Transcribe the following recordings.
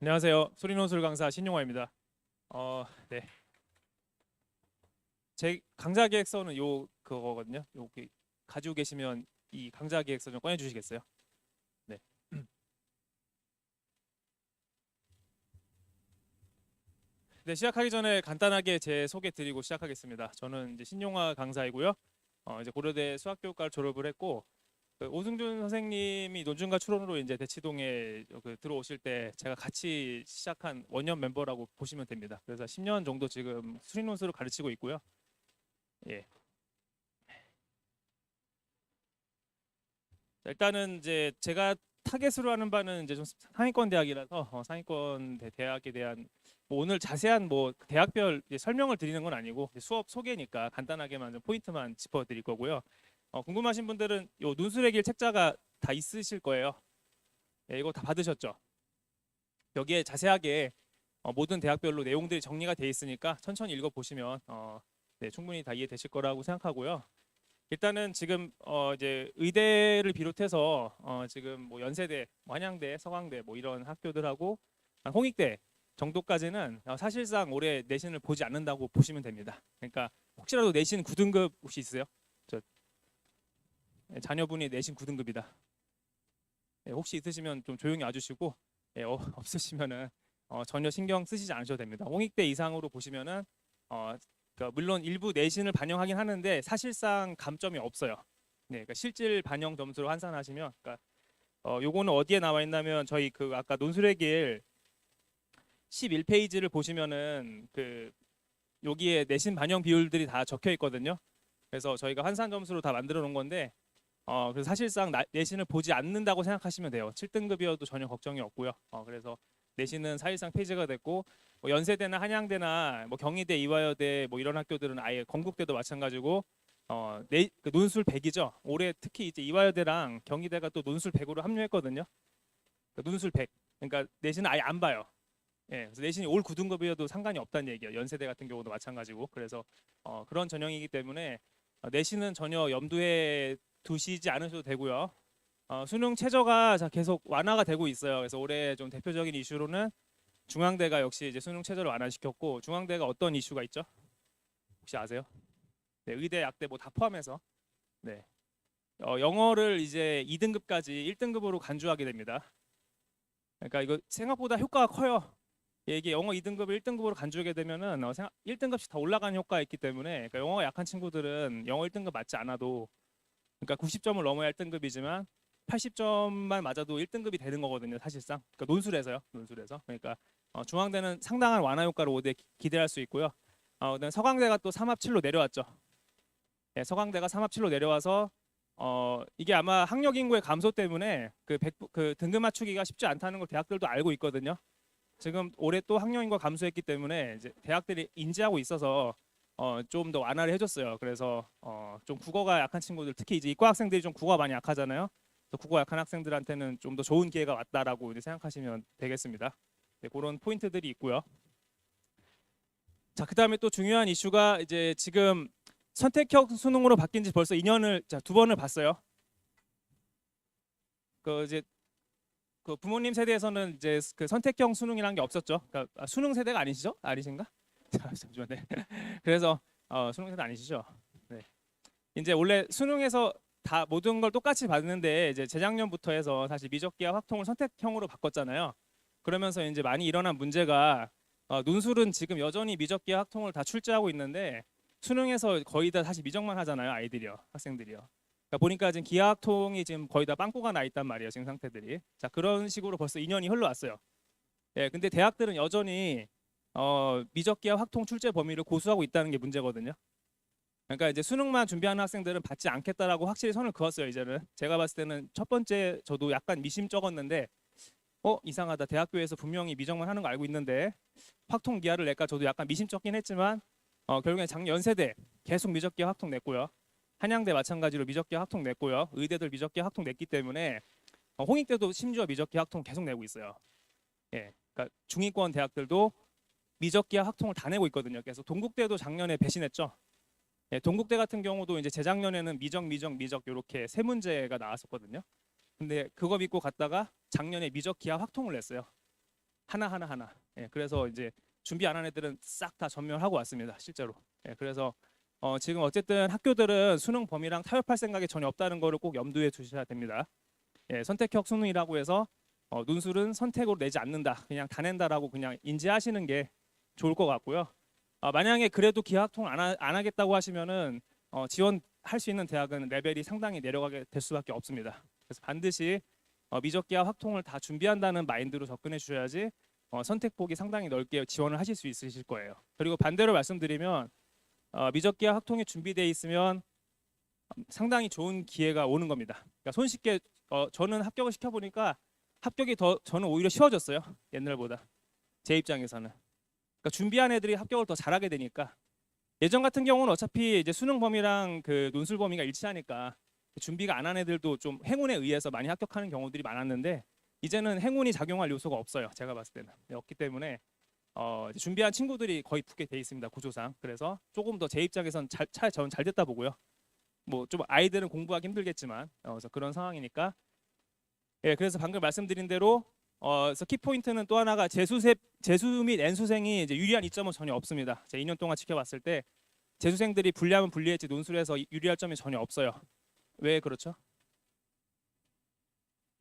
안녕하세요. 소리논술 강사 신용화입니다. 네. 제 강좌 계획서는 그거거든요. 여기 가지고 계시면 이 강좌 계획서 좀 꺼내 주시겠어요? 네. 네, 시작하기 전에 간단하게 제 소개 드리고 시작하겠습니다. 저는 이제 신용화 강사이고요. 이제 고려대 수학교육과를 졸업을 했고 오승준 선생님이 논중과 추론으로 이제 대치동에 들어오실 때 제가 같이 시작한 원년 멤버라고 보시면 됩니다. 그래서 10년 정도 지금 수리논술을 가르치고 있고요. 예. 일단은 이제 제가 타겟으로 하는 바는 이제 좀 상위권 대학이라서 상위권 대학에 대한 뭐 오늘 자세한 뭐 대학별 이제 설명을 드리는 건 아니고 수업 소개니까 간단하게만 좀 포인트만 짚어드릴 거고요. 궁금하신 분들은 요 눈술의 길 책자가 다 있으실 거예요. 예, 이거 다 받으셨죠? 여기에 자세하게 모든 대학별로 내용들이 정리가 돼 있으니까 천천히 읽어보시면 네, 충분히 다 이해되실 거라고 생각하고요. 일단은 지금 이제 의대를 비롯해서 지금 뭐 연세대, 뭐 한양대, 서강대 뭐 이런 학교들하고 홍익대 정도까지는 사실상 올해 내신을 보지 않는다고 보시면 됩니다. 그러니까 혹시라도 내신 9등급 혹시 있어요? 저 자녀분이 내신 9등급이다. 혹시 있으시면 좀 조용히 와주시고 없으시면은 전혀 신경 쓰시지 않으셔도 됩니다. 홍익대 이상으로 보시면은 그러니까 물론 일부 내신을 반영하긴 하는데 사실상 감점이 없어요. 네, 그러니까 실질 반영 점수로 환산하시면, 그러니까 요거는 어디에 나와 있냐면 저희 그 아까 논술의 길 11페이지를 보시면은 여기에 내신 반영 비율들이 다 적혀 있거든요. 그래서 저희가 환산 점수로 다 만들어 놓은 건데 그래서 사실상 내신을 보지 않는다고 생각하시면 돼요. 7등급이어도 전혀 걱정이 없고요. 그래서 내신은 사실상 폐지가 됐고 뭐 연세대나 한양대나 뭐 경희대, 이화여대 뭐 이런 학교들은 아예 건국대도 마찬가지고 그 논술 100이죠. 올해 특히 이제 이화여대랑 경희대가 또 논술 100으로 합류했거든요. 그러니까 논술 100. 그러니까 내신은 아예 안 봐요. 예, 그래서 내신이 올 9등급이어도 상관이 없다는 얘기예요. 연세대 같은 경우도 마찬가지고. 그래서 그런 전형이기 때문에 내신은 전혀 염두에 두시지 않으셔도 되고요. 수능 최저가 계속 완화가 되고 있어요. 그래서 올해 좀 대표적인 이슈로는 중앙대가 역시 이제 수능 최저를 완화시켰고, 중앙대가 어떤 이슈가 있죠? 혹시 아세요? 네, 의대, 약대 뭐 다 포함해서. 네. 영어를 이제 2등급까지 1등급으로 간주하게 됩니다. 그러니까 이거 생각보다 효과가 커요. 이게 영어 2등급을 1등급으로 간주하게 되면은 1등급씩 다 올라가는 효과가 있기 때문에, 그러니까 영어가 약한 친구들은 영어 1등급 맞지 않아도, 그러니까 90점을 넘어야 1등급이지만 80점만 맞아도 1등급이 되는 거거든요, 사실상. 그러니까 논술에서요. 논술에서. 그러니까 중앙대는 상당한 완화 효과를 5대 기대할 수 있고요. 그다음에 서강대가 또 3합7로 내려왔죠. 예, 서강대가 3합7로 내려와서 이게 아마 학력 인구의 감소 때문에 그 등급 맞추기가 쉽지 않다는 걸 대학들도 알고 있거든요. 지금 올해 또 학령 인구가 감소했기 때문에 이제 대학들이 인지하고 있어서 좀 더 완화를 해줬어요. 그래서 좀 국어가 약한 친구들, 특히 이제 이과 학생들이 좀 국어가 많이 약하잖아요. 그래서 국어 약한 학생들한테는 좀 더 좋은 기회가 왔다라고 이제 생각하시면 되겠습니다. 네, 그런 포인트들이 있고요. 자, 그다음에 또 중요한 이슈가 이제 지금 선택형 수능으로 바뀐 지 벌써 2년을, 두 번을 봤어요. 그 이제 그 부모님 세대에서는 이제 그 선택형 수능이라는 게 없었죠. 그러니까 수능 세대가 아니시죠? 아니신가? 잠시만. 네. 그래서 수능 세대 아니시죠? 네. 이제 원래 수능에서 다 모든 걸 똑같이 봤는데 이제 재작년부터 해서 사실 미적기하 확통을 선택형으로 바꿨잖아요. 그러면서 이제 많이 일어난 문제가 논술은 지금 여전히 미적기하 확통을 다 출제하고 있는데 수능에서 거의 다 사실 미적만 하잖아요, 아이들이요, 학생들이요. 그러니까 보니까 지금 기하학통이 지금 거의 다 빵꾸가 나 있단 말이에요, 지금 상태들이. 자, 그런 식으로 벌써 2년이 흘러왔어요. 예, 근데 대학들은 여전히 미적기하 확통 출제 범위를 고수하고 있다는 게 문제거든요. 그러니까 이제 수능만 준비하는 학생들은 받지 않겠다라고 확실히 선을 그었어요. 이제는 제가 봤을 때는 첫 번째 저도 약간 미심쩍었는데 이상하다, 대학교에서 분명히 미적만 하는 거 알고 있는데 확통 기하를 낼까, 저도 약간 미심쩍긴 했지만 결국엔 작년 연세대 계속 미적기하 확통 냈고요. 한양대 마찬가지로 미적기하 확통 냈고요. 의대들 미적기하 확통 냈기 때문에 홍익대도 심지어 미적기하 확통 계속 내고 있어요. 예, 그러니까 중위권 대학들도 미적기하 확통을 다 내고 있거든요. 그래서 동국대도 작년에 배신했죠. 예, 동국대 같은 경우도 이제 재작년에는 미적 이렇게 세 문제가 나왔었거든요. 근데 그거 믿고 갔다가 작년에 미적 기하 확통을 냈어요. 하나. 예, 그래서 이제 준비 안 한 애들은 싹 다 전멸하고 왔습니다. 실제로. 예, 그래서 지금 어쨌든 학교들은 수능 범위랑 타협할 생각이 전혀 없다는 거를 꼭 염두에 두셔야 됩니다. 예, 선택형 수능이라고 해서 논술은 선택으로 내지 않는다, 그냥 다 낸다라고 그냥 인지하시는 게 좋을 것 같고요. 만약에 그래도 기하학통 안 하겠다고 하시면은 지원할 수 있는 대학은 레벨이 상당히 내려가게 될 수밖에 없습니다. 그래서 반드시 미적기하 확통을 다 준비한다는 마인드로 접근해 주셔야지 선택폭이 상당히 넓게 지원을 하실 수 있으실 거예요. 그리고 반대로 말씀드리면 미적기하 확통이 준비되어 있으면 상당히 좋은 기회가 오는 겁니다. 그러니까 손쉽게 저는 합격을 시켜보니까 합격이 더 저는 오히려 쉬워졌어요. 옛날보다 제 입장에서는. 그러니까 준비한 애들이 합격을 더 잘하게 되니까. 예전 같은 경우는 어차피 이제 수능 범위랑 그 논술 범위가 일치하니까 준비가 안 한 애들도 좀 행운에 의해서 많이 합격하는 경우들이 많았는데 이제는 행운이 작용할 요소가 없어요. 제가 봤을 때는. 없기 때문에 이제 준비한 친구들이 거의 붙게 돼 있습니다. 구조상. 그래서 조금 더 제 입장에선 저는 잘 됐다 보고요. 뭐 좀 아이들은 공부하기 힘들겠지만 그래서 그런 상황이니까. 예, 그래서 방금 말씀드린 대로 그래서 키포인트는 또 하나가 재수 및 N수생이 이제 유리한 이점은 전혀 없습니다. 제가 2년 동안 지켜봤을 때 재수생들이 불리하면 불리했지 논술에서 유리할 점이 전혀 없어요. 왜 그렇죠?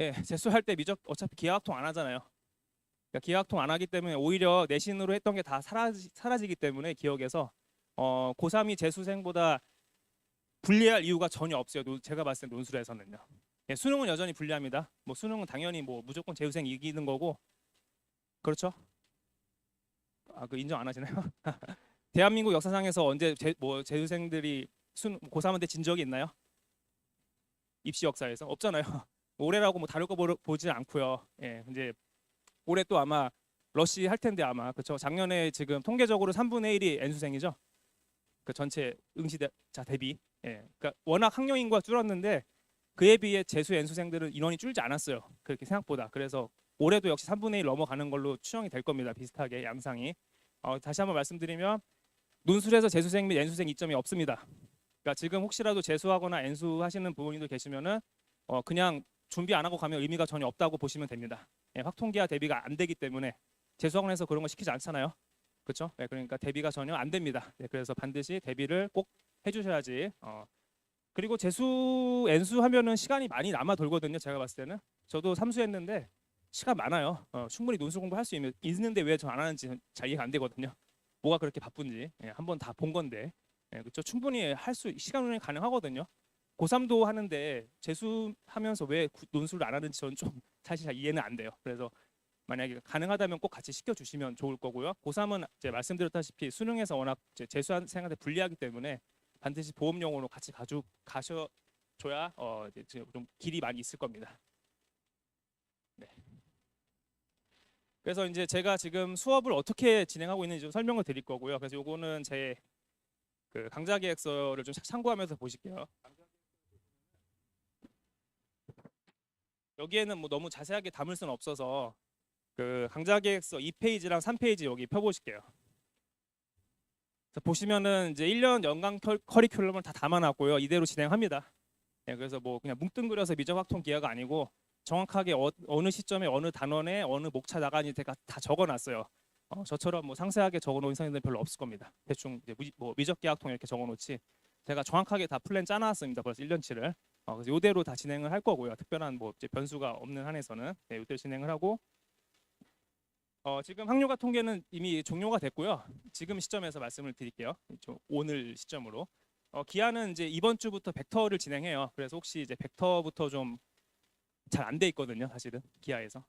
예, 재수할 때 미적 어차피 기하학통 안 하잖아요. 그러니까 기하학통 안 하기 때문에 오히려 내신으로 했던 게 다 사라지기 때문에 기억에서 고3이 재수생보다 불리할 이유가 전혀 없어요. 제가 봤을 때 논술에서는요. 예, 수능은 여전히 불리합니다. 뭐 수능은 당연히 뭐 무조건 재수생 이기는 거고. 그렇죠? 그 인정 안 하시나요? 대한민국 역사상에서 언제 재수생들이 고3한테 진 적이 있나요? 입시 역사에서 없잖아요. 올해라고 뭐 다를 거 보지 않고요. 예, 이제 올해 또 아마 러시 할 텐데 아마 그렇죠. 작년에 지금 통계적으로 3분의 1이 N수생이죠. 그 전체 응시자 대비. 예, 그러니까 워낙 학령 인구가 줄었는데 그에 비해 재수 N수생들은 인원이 줄지 않았어요. 그렇게 생각보다. 그래서 올해도 역시 3분의 1 넘어가는 걸로 추정이 될 겁니다. 비슷하게 양상이. 다시 한번 말씀드리면 논술에서 재수생 및 N수생 이점이 없습니다. 그러니까 지금 혹시라도 재수하거나 N수 하시는 부모님들 계시면은 그냥 준비 안 하고 가면 의미가 전혀 없다고 보시면 됩니다. 예, 확통기하 대비가 안 되기 때문에 재수학원에서 그런 거 시키지 않잖아요. 그렇죠? 네, 그러니까 대비가 전혀 안 됩니다. 네, 그래서 반드시 대비를 꼭 해주셔야지. 그리고 재수, N수 하면은 시간이 많이 남아 돌거든요. 제가 봤을 때는 저도 삼수했는데 시간 많아요. 충분히 논술 공부할 수 있는데 왜 저 안 하는지 잘 이해가 안 되거든요. 뭐가 그렇게 바쁜지. 예, 한번 다 본 건데. 예, 그렇죠. 충분히 할 수 시간 운영이 가능하거든요. 고3도 하는데 재수하면서 왜 논술을 안 하는지 저는 좀 사실 잘 이해는 안 돼요. 그래서 만약에 가능하다면 꼭 같이 시켜주시면 좋을 거고요. 고3은 이제 말씀드렸다시피 수능에서 워낙 재수생한테 불리하기 때문에 반드시 보험용으로 같이 가셔줘야 이제 좀 길이 많이 있을 겁니다. 네. 그래서 이제 제가 지금 수업을 어떻게 진행하고 있는지 좀 설명을 드릴 거고요. 그래서 요거는 제 그 강좌 계획서를 좀 참고하면서 보실게요. 여기에는 뭐 너무 자세하게 담을 수는 없어서 그 강좌 계획서 2페이지랑 3페이지 여기 펴보실게요. 그래서 보시면은 이제 1년 연간 커리큘럼을 다 담아놨고요. 이대로 진행합니다. 예, 그래서 뭐 그냥 뭉뚱그려서 미적확통 기하가 아니고 정확하게 어느 시점에 어느 단원에 어느 목차 나가니 제가 다 적어놨어요. 저처럼 뭐 상세하게 적어놓은 선생님들 별로 없을 겁니다. 대충 이제 뭐 미적기하학통 이렇게 적어놓지 제가 정확하게 다 플랜 짜놨습니다. 벌써 1년치를. 그래서 이대로 다 진행을 할 거고요. 특별한 뭐 이제 변수가 없는 한에서는 네, 이대로 진행을 하고 지금 학력화 통계는 이미 종료가 됐고요. 지금 시점에서 말씀을 드릴게요. 오늘 시점으로 기하는 이제 이번 주부터 벡터를 진행해요. 그래서 혹시 이제 벡터부터 좀 잘 안 돼 있거든요. 사실은 기하에서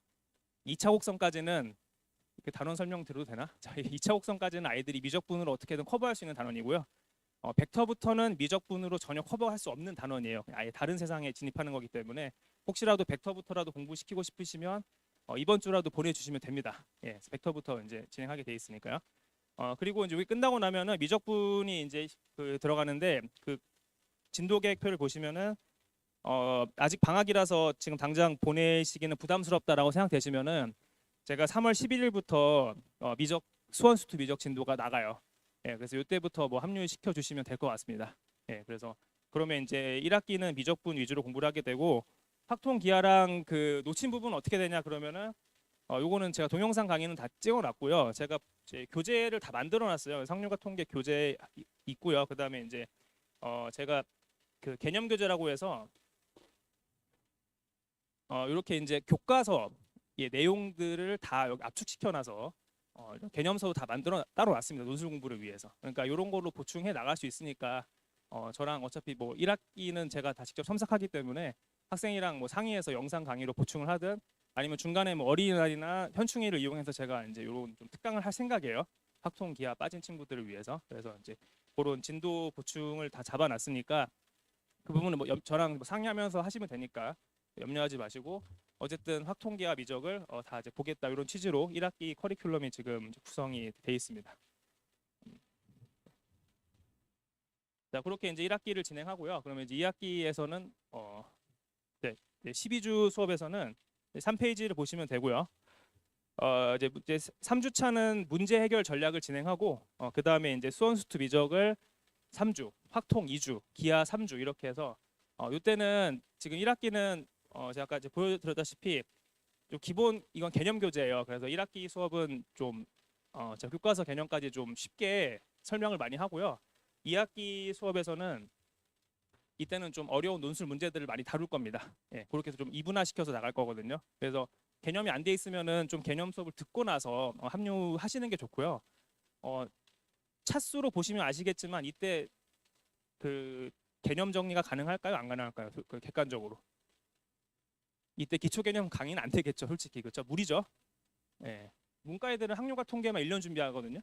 2차 곡선까지는 그 단원 설명 드려도 되나? 자, 2차 곡선까지는 아이들이 미적분으로 어떻게든 커버할 수 있는 단원이고요. 벡터부터는 미적분으로 전혀 커버할 수 없는 단원이에요. 아예 다른 세상에 진입하는 거기 때문에 혹시라도 벡터부터라도 공부시키고 싶으시면 이번 주라도 보내주시면 됩니다. 예, 벡터부터 이제 진행하게 돼 있으니까요. 그리고 이제 여기 끝나고 나면은 미적분이 이제 그 들어가는데 그 진도 계획표를 보시면은 아직 방학이라서 지금 당장 보내시기는 부담스럽다라고 생각되시면은 제가 3월 11일부터 미적 수원수투 미적 진도가 나가요. 예, 그래서 이때부터 뭐 합류시켜 주시면 될 것 같습니다. 예, 그래서 그러면 이제 1학기는 미적분 위주로 공부를 하게 되고 확통 기하랑 그 놓친 부분 어떻게 되냐 그러면은 요거는 제가 동영상 강의는 다 찍어놨고요. 제가 이제 교재를 다 만들어놨어요. 상류과 통계 교재 있고요. 그다음에 이제 제가 그 개념 교재라고 해서 이렇게 이제 교과서 내용들을 다 여기 압축시켜놔서 개념서도 다 만들어 따로 놨습니다. 논술 공부를 위해서. 그러니까 이런 걸로 보충해 나갈 수 있으니까 저랑 어차피 뭐 1학기는 제가 다 직접 첨삭하기 때문에 학생이랑 뭐 상의해서 영상 강의로 보충을 하든 아니면 중간에 뭐 어린이날이나 현충일을 이용해서 제가 이제 이런 좀 특강을 할 생각이에요. 학통 기하 빠진 친구들을 위해서. 그래서 이제 그런 진도 보충을 다 잡아놨으니까 그 부분은 뭐 저랑 뭐 상의하면서 하시면 되니까 염려하지 마시고 어쨌든 확통기하 미적을 다 이제 보겠다 이런 취지로 1학기 커리큘럼이 지금 이제 구성이 돼 있습니다. 자 그렇게 이제 1학기를 진행하고요. 그러면 이제 2학기에서는 12주 수업에서는 3페이지를 보시면 되고요. 이제 3주차는 문제 해결 전략을 진행하고 그 다음에 이제 수원수투 미적을 3주, 확통 2주, 기하 3주 이렇게 해서 이때는 지금 1학기는 제가 아까 이제 보여드렸다시피 좀 기본 이건 개념 교재예요. 그래서 1학기 수업은 좀 제가 교과서 개념까지 좀 쉽게 설명을 많이 하고요. 2학기 수업에서는 이때는 좀 어려운 논술 문제들을 많이 다룰 겁니다. 예, 그렇게 해서 좀 이분화시켜서 나갈 거거든요. 그래서 개념이 안 돼 있으면은 좀 개념 수업을 듣고 나서 합류하시는 게 좋고요. 차수로 보시면 아시겠지만 이때 그 개념 정리가 가능할까요? 안 가능할까요? 그 객관적으로. 이때 기초 개념 강의는 안 되겠죠, 솔직히. 그렇죠? 무리죠. 예. 문과 애들은 학력과 통계만 1년 준비하거든요.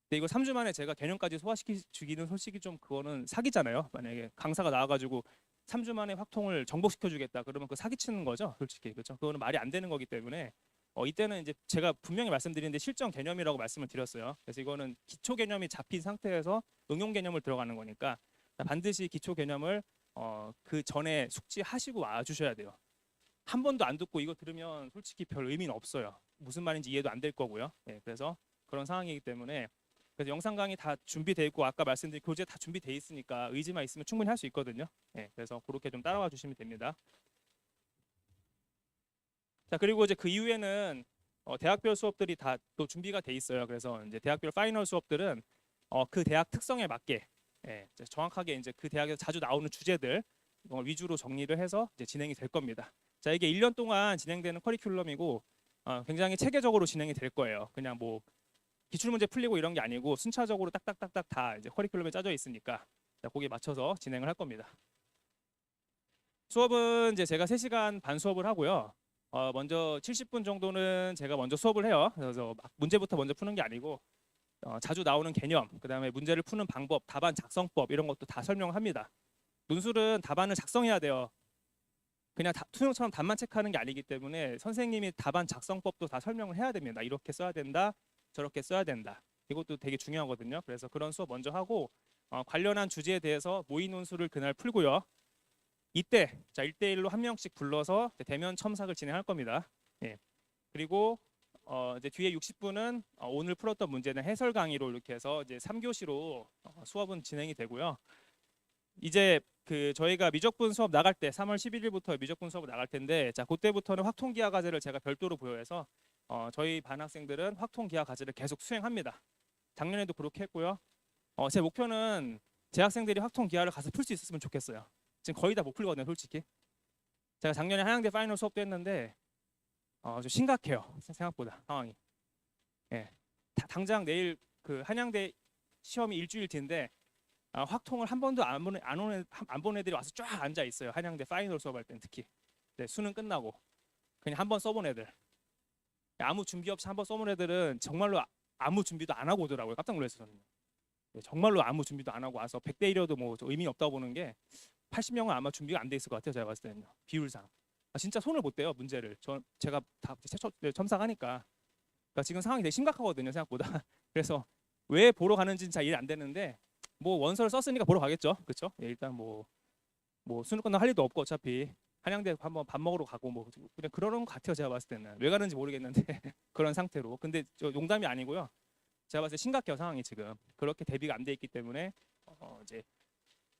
근데 이거 3주 만에 제가 개념까지 소화시키기는 솔직히 좀 그거는 사기잖아요. 만약에 강사가 나와가지고 3주 만에 확통을 정복시켜주겠다 그러면 그 사기치는 거죠, 솔직히. 그렇죠? 그거는 말이 안 되는 거기 때문에 이때는 이제 제가 분명히 말씀드리는데 실전 개념이라고 말씀을 드렸어요. 그래서 이거는 기초 개념이 잡힌 상태에서 응용 개념을 들어가는 거니까 반드시 기초 개념을 그 전에 숙지하시고 와주셔야 돼요. 한 번도 안 듣고 이거 들으면 솔직히 별 의미는 없어요. 무슨 말인지 이해도 안 될 거고요. 예, 그래서 그런 상황이기 때문에 그래서 영상 강의 다 준비돼 있고 아까 말씀드린 교재 다 준비돼 있으니까 의지만 있으면 충분히 할 수 있거든요. 예, 그래서 그렇게 좀 따라와 주시면 됩니다. 자 그리고 이제 그 이후에는 대학별 수업들이 다 또 준비가 돼 있어요. 그래서 이제 대학별 파이널 수업들은 그 대학 특성에 맞게 이제 정확하게 이제 그 대학에서 자주 나오는 주제들 위주로 정리를 해서 이제 진행이 될 겁니다. 자 이게 1년 동안 진행되는 커리큘럼이고 굉장히 체계적으로 진행이 될 거예요. 그냥 뭐 기출문제 풀리고 이런 게 아니고 순차적으로 딱딱딱딱 다 이제 커리큘럼에 짜져 있으니까 거기에 맞춰서 진행을 할 겁니다. 수업은 이제 제가 3시간 반 수업을 하고요. 먼저 70분 정도는 제가 먼저 수업을 해요. 그래서 문제부터 먼저 푸는 게 아니고 자주 나오는 개념, 그다음에 문제를 푸는 방법, 답안 작성법 이런 것도 다 설명합니다. 논술은 답안을 작성해야 돼요. 그냥 투영처럼 답만 체크하는 게 아니기 때문에 선생님이 답안 작성법도 다 설명을 해야 됩니다. 이렇게 써야 된다, 저렇게 써야 된다. 이것도 되게 중요하거든요. 그래서 그런 수업 먼저 하고 관련한 주제에 대해서 모의 논술을 그날 풀고요. 이때 자 1대1로 한 명씩 불러서 대면 첨삭을 진행할 겁니다. 예. 그리고 이제 뒤에 60분은 오늘 풀었던 문제는 해설 강의로 이렇게 해서 이제 3교시로 수업은 진행이 되고요. 이제 그 저희가 미적분 수업 나갈 때 3월 11일부터 미적분 수업 나갈 텐데 자 그때부터는 확통기하 과제를 제가 별도로 부여해서 저희 반 학생들은 확통기하 과제를 계속 수행합니다. 작년에도 그렇게 했고요. 제 목표는 제 학생들이 확통기하를 가서 풀 수 있었으면 좋겠어요. 지금 거의 다 못 풀거든요, 솔직히. 제가 작년에 한양대 파이널 수업도 했는데 좀 심각해요, 생각보다 상황이. 예, 당장 내일 그 한양대 시험이 일주일 뒤인데 확통을 한 번도 안 본 애들이 와서 쫙 앉아 있어요. 한양대 파이널 수업할 땐 특히. 네, 수능 끝나고 그냥 한 번 써본 애들. 아무 준비 없이 한 번 써본 애들은 정말로 아무 준비도 안 하고 오더라고요. 깜짝 놀랐어요, 저는. 네, 정말로 아무 준비도 안 하고 와서 100대 1이어도 뭐 의미 없다고 보는 게 80명은 아마 준비가 안 돼 있을 것 같아요. 제가 봤을 때는요. 비율상. 진짜 손을 못 대요, 문제를. 제가 다 첨삭하니까. 그러니까 지금 상황이 되게 심각하거든요, 생각보다. 그래서 왜 보러 가는지는 잘 이해 안 되는데 뭐 원서를 썼으니까 보러 가겠죠. 그렇죠? 예, 일단 뭐 수능 끝나 할 일도 없고 어차피 한양대 한번 밥 먹으러 가고 뭐 그냥 그러는 것 같아요. 제가 봤을 때는. 왜 가는지 모르겠는데 그런 상태로. 근데 저 농담이 아니고요. 제가 봤을 때 심각해요, 상황이 지금. 그렇게 대비가 안 돼 있기 때문에 이제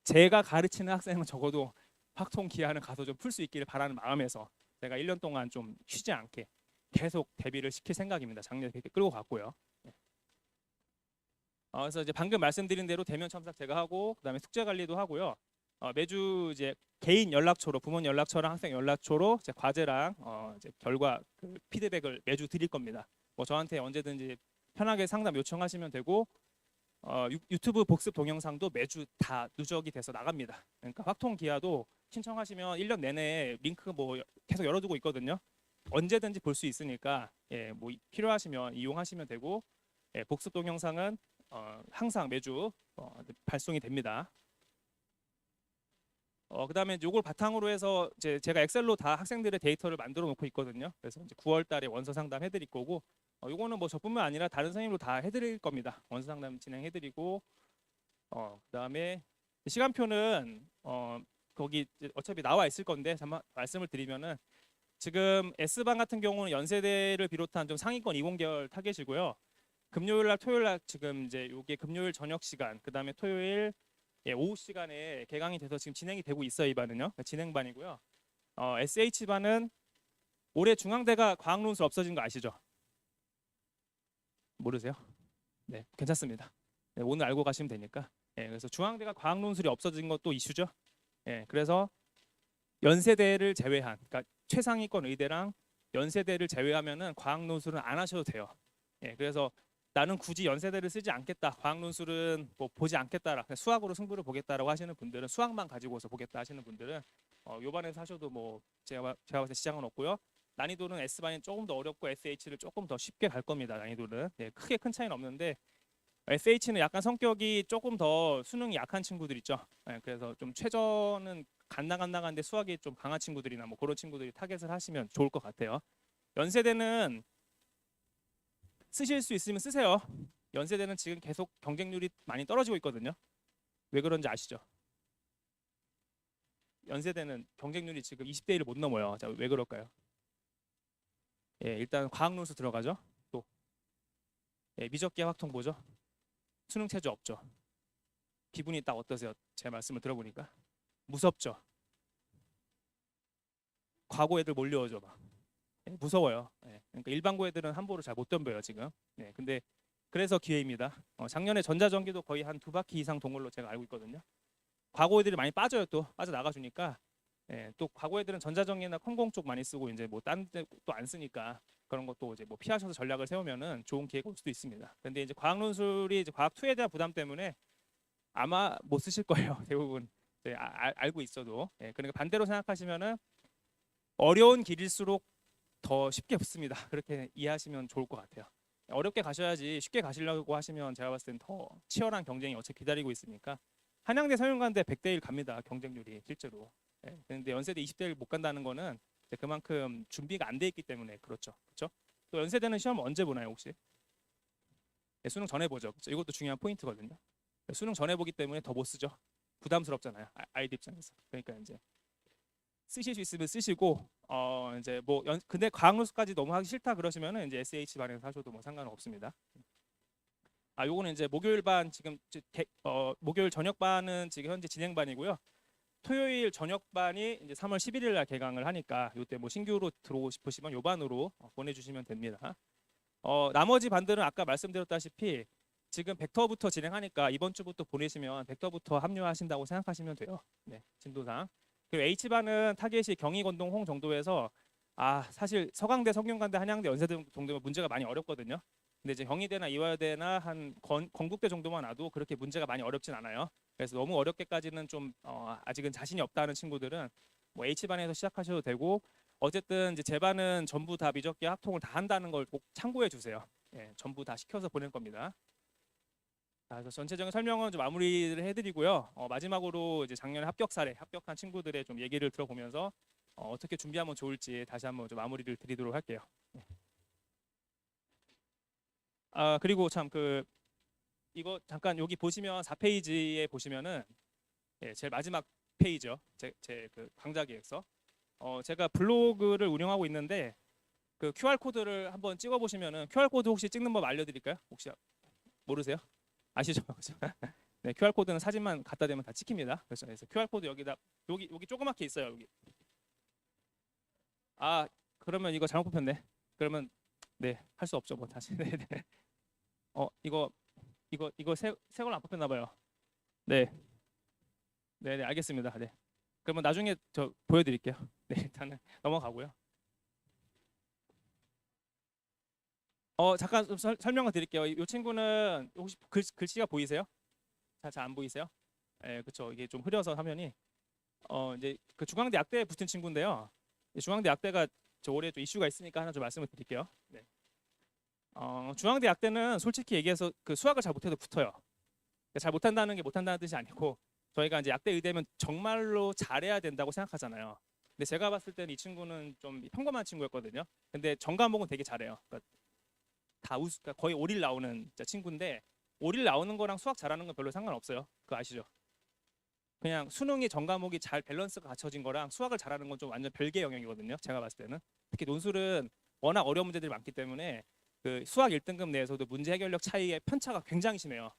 제가 가르치는 학생은 적어도 확통 기하는 가서 좀 풀 수 있기를 바라는 마음에서 제가 1년 동안 좀 쉬지 않게 계속 대비를 시킬 생각입니다. 작년에 그렇게 끌고 갔고요. 네. 그래서 이제 방금 말씀드린 대로 대면 첨삭 제가 하고 그다음에 숙제 관리도 하고요. 매주 이제 개인 연락처로 부모님 연락처랑 학생 연락처로 제 과제랑 이제 결과 그 피드백을 매주 드릴 겁니다. 뭐 저한테 언제든지 편하게 상담 요청하시면 되고 유튜브 복습 동영상도 매주 다 누적이 돼서 나갑니다. 그러니까 확통 기하도 신청하시면 1년 내내 링크 뭐 계속 열어두고 있거든요. 언제든지 볼 수 있으니까 뭐 필요하시면 이용하시면 되고 복습 동영상은 항상 매주 발송이 됩니다. 그다음에 이걸 바탕으로 해서 이제 제가 엑셀로 다 학생들의 데이터를 만들어 놓고 있거든요. 그래서 이제 9월 달에 원서 상담 해드릴 거고 요거는 뭐 저뿐만 아니라 다른 선생님도 다 해드릴 겁니다. 원서 상담 진행해드리고 그다음에 시간표는 거기 어차피 나와 있을 건데 잠깐 말씀을 드리면은 지금 S반 같은 경우는 연세대를 비롯한 좀 상위권 20계열 타겟이고요. 금요일 날 토요일 날 지금 이제 요게 금요일 저녁 시간 그다음에 토요일 오후 시간에 개강이 돼서 지금 진행이 되고 있어요. 이 반은요. 진행반이고요. SH반은 올해 중앙대가 과학논술 없어진 거 아시죠? 모르세요? 네, 괜찮습니다. 네, 오늘 알고 가시면 되니까. 그래서 중앙대가 과학논술이 없어진 것도 이슈죠. 그래서 연세대를 제외한, 그러니까 최상위권 의대랑 연세대를 제외하면은 과학논술은 안 하셔도 돼요. 그래서 나는 굳이 연세대를 쓰지 않겠다. 과학논술은 뭐 보지 않겠다라. 수학으로 승부를 보겠다라고 하시는 분들은 수학만 가지고서 보겠다 하시는 분들은 요반에서 하셔도 뭐 제가 봤을 때 지장은 없고요. 난이도는 S반이 조금 더 어렵고 SH를 조금 더 쉽게 갈 겁니다. 난이도는 크게 큰 차이는 없는데 SH는 약간 성격이 조금 더 수능이 약한 친구들 있죠. 그래서 좀 최저는 간당간당한데 수학이 좀 강한 친구들이나 뭐 그런 친구들이 타겟을 하시면 좋을 것 같아요. 연세대는 쓰실 수 있으면 쓰세요. 연세대는 지금 계속 경쟁률이 많이 떨어지고 있거든요. 왜 그런지 아시죠? 연세대는 경쟁률이 지금 20대 1을 못 넘어요. 자, 왜 그럴까요? 일단 과학논술 들어가죠. 또 미적계 확통 보죠. 수능 체제 없죠. 기분이 딱 어떠세요? 제 말씀을 들어보니까 무섭죠. 과고 애들 몰려오죠 막. 무서워요. 그러니까 일반고 애들은 함부로 잘 못 덤벼요 지금. 근데 그래서 기회입니다. 작년에 전자전기도 거의 한 2바퀴 이상 돈 걸로 제가 알고 있거든요. 과고 애들이 많이 빠져요. 또 빠져 나가주니까. 또 과거 애들은 전자전기나 컴공 쪽 많이 쓰고 이제 뭐 딴 데 또 안 쓰니까 그런 것도 이제 뭐 피하셔서 전략을 세우면은 좋은 기회가 올 수도 있습니다. 근데 이제 과학논술이 이제 과학 2에 대한 부담 때문에 아마 못 쓰실 거예요. 대부분 알고 있어도. 그러니까 반대로 생각하시면은 어려운 길일수록 더 쉽게 붙습니다. 그렇게 이해하시면 좋을 것 같아요. 어렵게 가셔야지 쉽게 가시려고 하시면 제가 봤을 땐 더 치열한 경쟁이 어차피 기다리고 있으니까 한양대 서울간대 100대 1 갑니다. 경쟁률이 실제로. 근데 연세대 20대 1 못 간다는 거는 그만큼 준비가 안 돼 있기 때문에 그렇죠. 그렇죠? 또 연세대는 시험 언제 보나요 혹시? 수능 전에 보죠. 그렇죠? 이것도 중요한 포인트거든요. 수능 전에 보기 때문에 더 못 쓰죠. 부담스럽잖아요. 아이들 입장에서. 그러니까 이제 쓰실 수 있으면 쓰시고 이제 뭐 근데 과학논술까지 너무 하기 싫다 그러시면은 이제 SH 반에서 하셔도 뭐 상관은 없습니다. 요거는 이제 목요일 반 지금 목요일 저녁 반은 지금 현재 진행반이고요. 토요일 저녁 반이 이제 3월 11일 날 개강을 하니까 이때 뭐 신규로 들어오고 싶으시면 요 반으로 보내주시면 됩니다. 나머지 반들은 아까 말씀드렸다시피 지금 벡터부터 진행하니까 이번 주부터 보내시면 벡터부터 합류하신다고 생각하시면 돼요. 진도상. 그리고 H반은 타겟이 경희, 건동, 홍 정도에서 사실 서강대, 성균관대, 한양대, 연세대 정도면 문제가 많이 어렵거든요. 근데 이제 경희대나 이화여대나 한 건국대 정도만 와도 그렇게 문제가 많이 어렵진 않아요. 그래서 너무 어렵게까지는 좀 아직은 자신이 없다는 친구들은 뭐 H반에서 시작하셔도 되고 어쨌든 이제 제 반은 전부 다 미적계 학통을 다 한다는 걸 꼭 참고해 주세요. 전부 다 시켜서 보낼 겁니다. 그래서 전체적인 설명은 좀 마무리를 해드리고요. 마지막으로 이제 작년에 합격 사례, 합격한 친구들의 좀 얘기를 들어보면서 어떻게 준비하면 좋을지 다시 한번 좀 마무리를 드리도록 할게요. 그리고 참 이거 잠깐 여기 보시면 4페이지에 보시면은 제일 마지막 페이지요. 제 그 강좌 계획서. 제가 블로그를 운영하고 있는데 그 QR 코드를 한번 찍어 보시면은 QR 코드 혹시 찍는 법 알려드릴까요? 혹시 모르세요? 아시죠? 네, QR 코드는 사진만 갖다 대면 다 찍힙니다. 그래서 QR 코드 여기다 여기 조그맣게 있어요. 여기. 그러면 이거 잘못 뽑혔네. 그러면 네, 할 수 없죠, 뭐 다시. 네, 네. 이거 새 걸로 안 뽑혔나 봐요. 네, 네, 네, 알겠습니다. 네. 그러면 나중에 저 보여드릴게요. 네, 일단은 넘어가고요. 잠깐 좀 설명을 드릴게요. 이 친구는 혹시 글씨가 보이세요? 잘 안 보이세요? 네, 그렇죠. 이게 좀 흐려서 화면이. 이제 그 중앙대 약대에 붙은 친구인데요. 이 중앙대 약대가 저 올해 좀 이슈가 있으니까 하나 좀 말씀을 드릴게요. 네. 중앙대 약대는 솔직히 얘기해서 그 수학을 잘 못해도 붙어요. 그러니까 잘 못한다는 게 못한다는 뜻이 아니고 저희가 이제 약대 의대면 정말로 잘해야 된다고 생각하잖아요. 근데 제가 봤을 때는 이 친구는 좀 평범한 친구였거든요. 근데 전 과목은 되게 잘해요. 그러니까 그러니까 거의 오릴 나오는 진짜 친구인데 오릴 나오는 거랑 수학 잘하는 건 별로 상관없어요. 그거 아시죠? 그냥 수능이 전 과목이 잘 밸런스가 갖춰진 거랑 수학을 잘하는 건 좀 완전 별개 영역이거든요. 제가 봤을 때는 특히 논술은 워낙 어려운 문제들이 많기 때문에 그 수학 1등급 내에서도 문제 해결력 차이의 편차가 굉장히 심해요.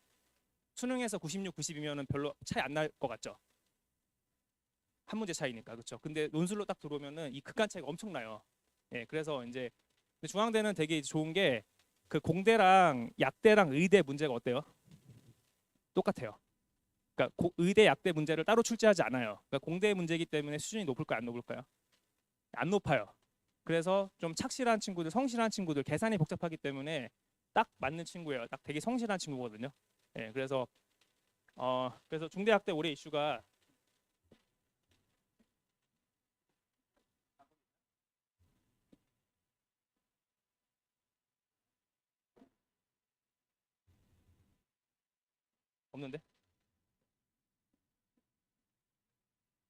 수능에서 96, 90이면은 별로 차이 안 날 것 같죠. 한 문제 차이니까 그렇죠. 근데 논술로 딱 들어오면은 이 극한 차이가 엄청나요. 예, 그래서 이제 중앙대는 되게 좋은 게 그 공대랑 약대랑 의대 문제가 어때요? 똑같아요. 그러니까 의대 약대 문제를 따로 출제하지 않아요. 그러니까 공대 문제이기 때문에 수준이 높을까요, 안 높을까요? 안 높아요. 그래서 좀 착실한 친구들, 성실한 친구들, 계산이 복잡하기 때문에 딱 맞는 친구예요. 딱 되게 성실한 친구거든요. 예, 그래서 중대학대 올해 이슈가 없는데?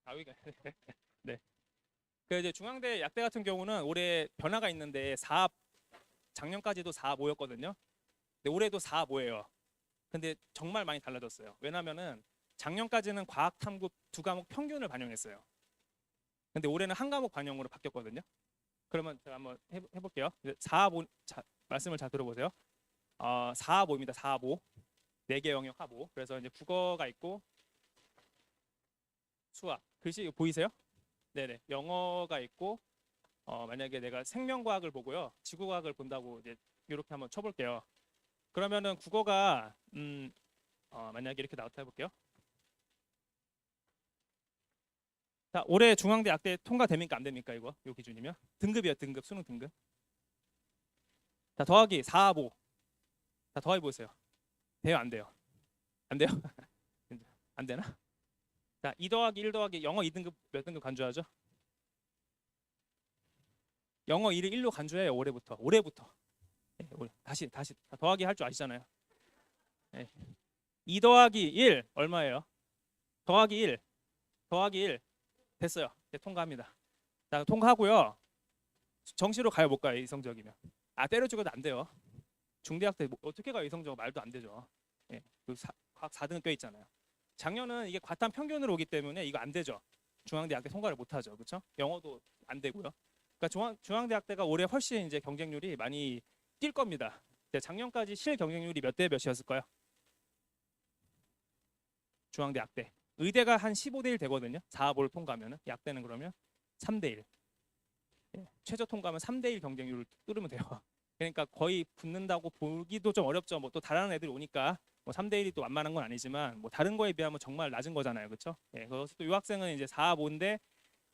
여기가 네. 그 이제 중앙대 약대 같은 경우는 올해 변화가 있는데 4 작년까지도 4모였거든요. 근데 올해도 4모예요. 근데 정말 많이 달라졌어요. 왜냐면은 작년까지는 과학 탐구 두 과목 평균을 반영했어요. 근데 올해는 한 과목 반영으로 바뀌었거든요. 그러면 제가 한번 해볼게요. 4모 말씀을 잘 들어보세요. 4모입니다. 4모. 4개 영역 하모. 그래서 이제 국어가 있고 수학. 글씨 보이세요? 네네. 영어가 있고 만약에 내가 생명과학을 보고요. 지구과학을 본다고 이제 이렇게 한번 쳐볼게요. 그러면은 국어가 만약에 이렇게 나왔다 해볼게요. 자, 올해 중앙대 약대 통과됩니까 안 됩니까 이거? 요 기준이면 등급이요 등급 수능 등급. 자 더하기 4모. 자 더해 보세요. 돼요 안 돼요? 안 돼요? 안 되나? 자 2 더하기 1 더하기 영어 2등급 몇 등급 간주하죠? 영어 1을 1로 간주해요 올해부터. 올해부터. 네, 다시 더하기 할 줄 아시잖아요. 네. 2 더하기 1 얼마예요? 더하기 1 더하기 1 됐어요. 네, 통과합니다. 자 통과하고요. 정시로 가요 못 가요 이 성적이면? 때려 죽어도 안 돼요. 중대학 때 어떻게 가요 이 성적 말도 안 되죠. 예, 과학 4등급 껴 있잖아요. 작년은 이게 과탐 평균으로 오기 때문에 이거 안 되죠. 중앙대학교 통과를 못 하죠. 그렇죠? 영어도 안 되고요. 그러니까 중앙대학대가 올해 훨씬 이제 경쟁률이 많이 뛸 겁니다. 작년까지 실 경쟁률이 몇 대 몇이었을까요? 중앙대학대. 의대가 한 15대 1 되거든요. 4볼 통과하면은 약대는 그러면 3대 1. 예, 최저 통과하면 3대 1 경쟁률을 뚫으면 돼요. 그러니까 거의 붙는다고 보기도 좀 어렵죠. 뭐 또 다른 애들이 오니까 뭐 3대 1이 또 완만한 건 아니지만 뭐 다른 거에 비하면 정말 낮은 거잖아요. 그렇죠? 예, 그래서 또 이 학생은 이제 4, 5인데